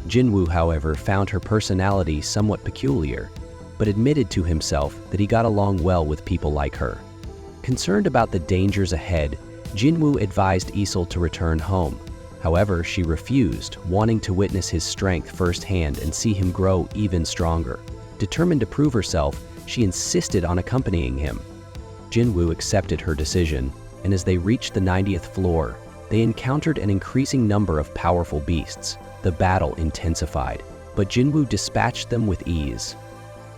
Jinwoo, however, found her personality somewhat peculiar, but admitted to himself that he got along well with people like her. Concerned about the dangers ahead, Jinwoo advised Essel to return home. However, she refused, wanting to witness his strength firsthand and see him grow even stronger. Determined to prove herself, she insisted on accompanying him. Jinwoo accepted her decision, and as they reached the 90th floor, they encountered an increasing number of powerful beasts. The battle intensified, but Jinwoo dispatched them with ease.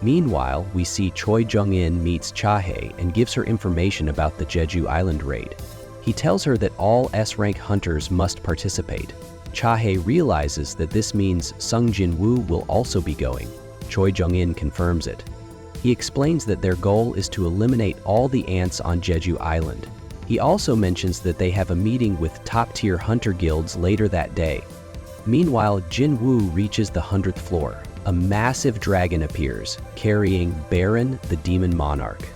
Meanwhile, we see Choi Jung-in meets Cha-hae and gives her information about the Jeju Island raid. He tells her that all S-rank hunters must participate. Cha-hae realizes that this means Sung Jinwoo will also be going. Choi Jung-in confirms it. He explains that their goal is to eliminate all the ants on Jeju Island. He also mentions that they have a meeting with top-tier hunter guilds later that day. Meanwhile, Jinwoo reaches the 100th floor. A massive dragon appears, carrying Baran, the demon monarch.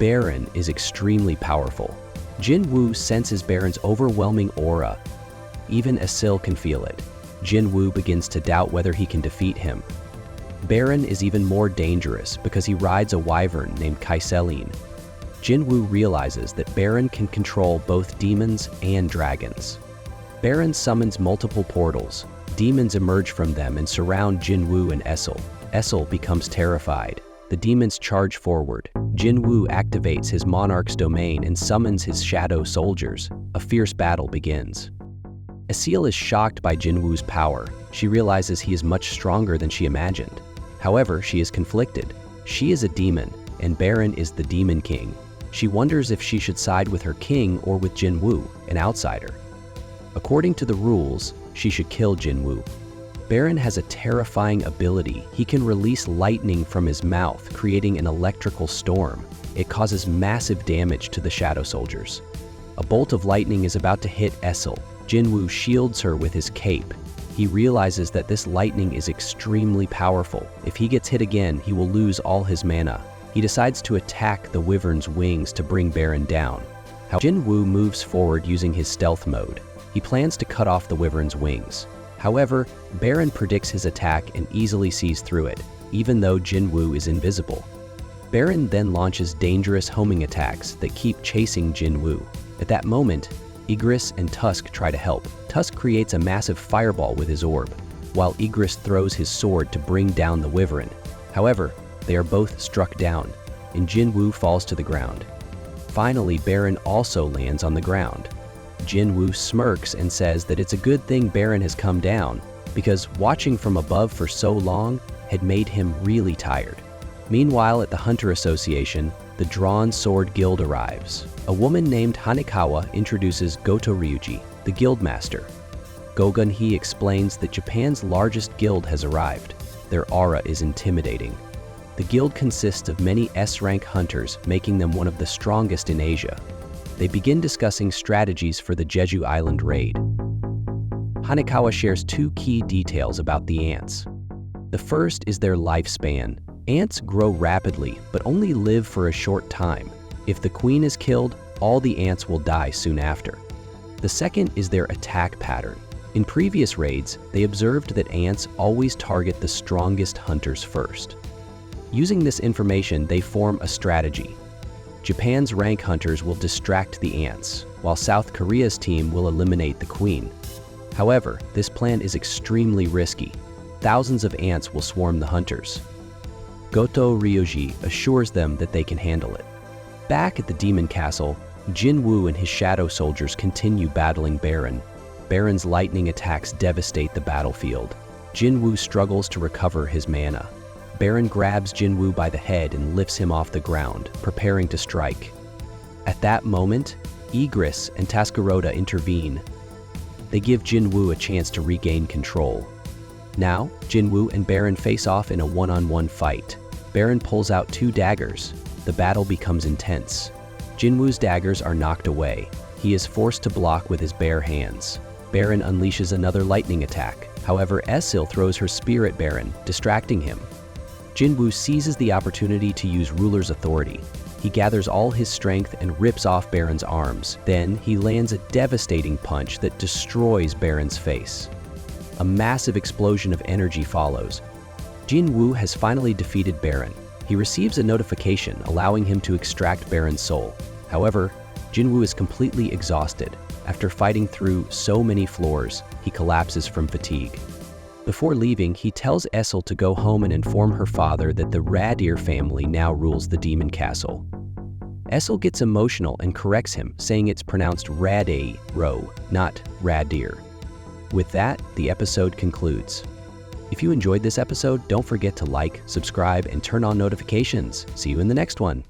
Baran is extremely powerful. Jinwoo senses Baran's overwhelming aura. Even Essel can feel it. Jinwoo begins to doubt whether he can defeat him. Baran is even more dangerous because he rides a wyvern named Kaiseline. Jinwoo realizes that Baran can control both demons and dragons. Baran summons multiple portals. Demons emerge from them and surround Jinwoo and Essel. Essel becomes terrified. The demons charge forward. Jinwoo activates his monarch's domain and summons his shadow soldiers. A fierce battle begins. Essel is shocked by Jinwoo's power. She realizes he is much stronger than she imagined. However, she is conflicted. She is a demon, and Baran is the demon king. She wonders if she should side with her king or with Jinwoo, an outsider. According to the rules, she should kill Jinwoo. Baran has a terrifying ability. He can release lightning from his mouth, creating an electrical storm. It causes massive damage to the shadow soldiers. A bolt of lightning is about to hit Essel. Jinwoo shields her with his cape. He realizes that this lightning is extremely powerful. If he gets hit again, he will lose all his mana. He decides to attack the wyvern's wings to bring Baran down. Jinwoo moves forward using his stealth mode. He plans to cut off the wyvern's wings. However, Baran predicts his attack and easily sees through it, even though Jinwoo is invisible. Baran then launches dangerous homing attacks that keep chasing Jinwoo. At that moment, Igris and Tusk try to help. Tusk creates a massive fireball with his orb, while Igris throws his sword to bring down the wyvern. However, they are both struck down, and Jinwoo falls to the ground. Finally, Baran also lands on the ground. Jinwoo smirks and says that it's a good thing Baran has come down, because watching from above for so long had made him really tired. Meanwhile, at the Hunter Association, the Drawn Sword Guild arrives. A woman named Hanekawa introduces Goto Ryuji, the guildmaster. Gogun-hee explains that Japan's largest guild has arrived. Their aura is intimidating. The guild consists of many S-rank hunters, making them one of the strongest in Asia. They begin discussing strategies for the Jeju Island raid. Hanekawa shares two key details about the ants. The first is their lifespan. Ants grow rapidly, but only live for a short time. If the queen is killed, all the ants will die soon after. The second is their attack pattern. In previous raids, they observed that ants always target the strongest hunters first. Using this information, they form a strategy. Japan's rank hunters will distract the ants, while South Korea's team will eliminate the queen. However, this plan is extremely risky. Thousands of ants will swarm the hunters. Goto Ryuji assures them that they can handle it. Back at the Demon Castle, Jinwoo and his shadow soldiers continue battling Baran. Baran's lightning attacks devastate the battlefield. Jinwoo struggles to recover his mana. Baran grabs Jinwoo by the head and lifts him off the ground, preparing to strike. At that moment, Igris and Taskarota intervene. They give Jinwoo a chance to regain control. Now, Jinwoo and Baran face off in a one-on-one fight. Baran pulls out two daggers. The battle becomes intense. Jinwoo's daggers are knocked away. He is forced to block with his bare hands. Baran unleashes another lightning attack. However, Essel throws her spear at Baran, distracting him. Jinwoo seizes the opportunity to use ruler's authority. He He gathers all his strength and rips off Baran's arms. Then he lands a devastating punch that destroys Baran's face. A massive explosion of energy follows. Jinwoo has finally defeated Baran. He receives a notification allowing him to extract Baran's soul. However, Jinwoo is completely exhausted. After fighting through so many floors, he collapses from fatigue. Before leaving, he tells Essel to go home and inform her father that the Radir family now rules the Demon Castle. Essel gets emotional and corrects him, saying it's pronounced Ro, not Radir. With that, the episode concludes. If you enjoyed this episode, don't forget to like, subscribe, and turn on notifications. See you in the next one.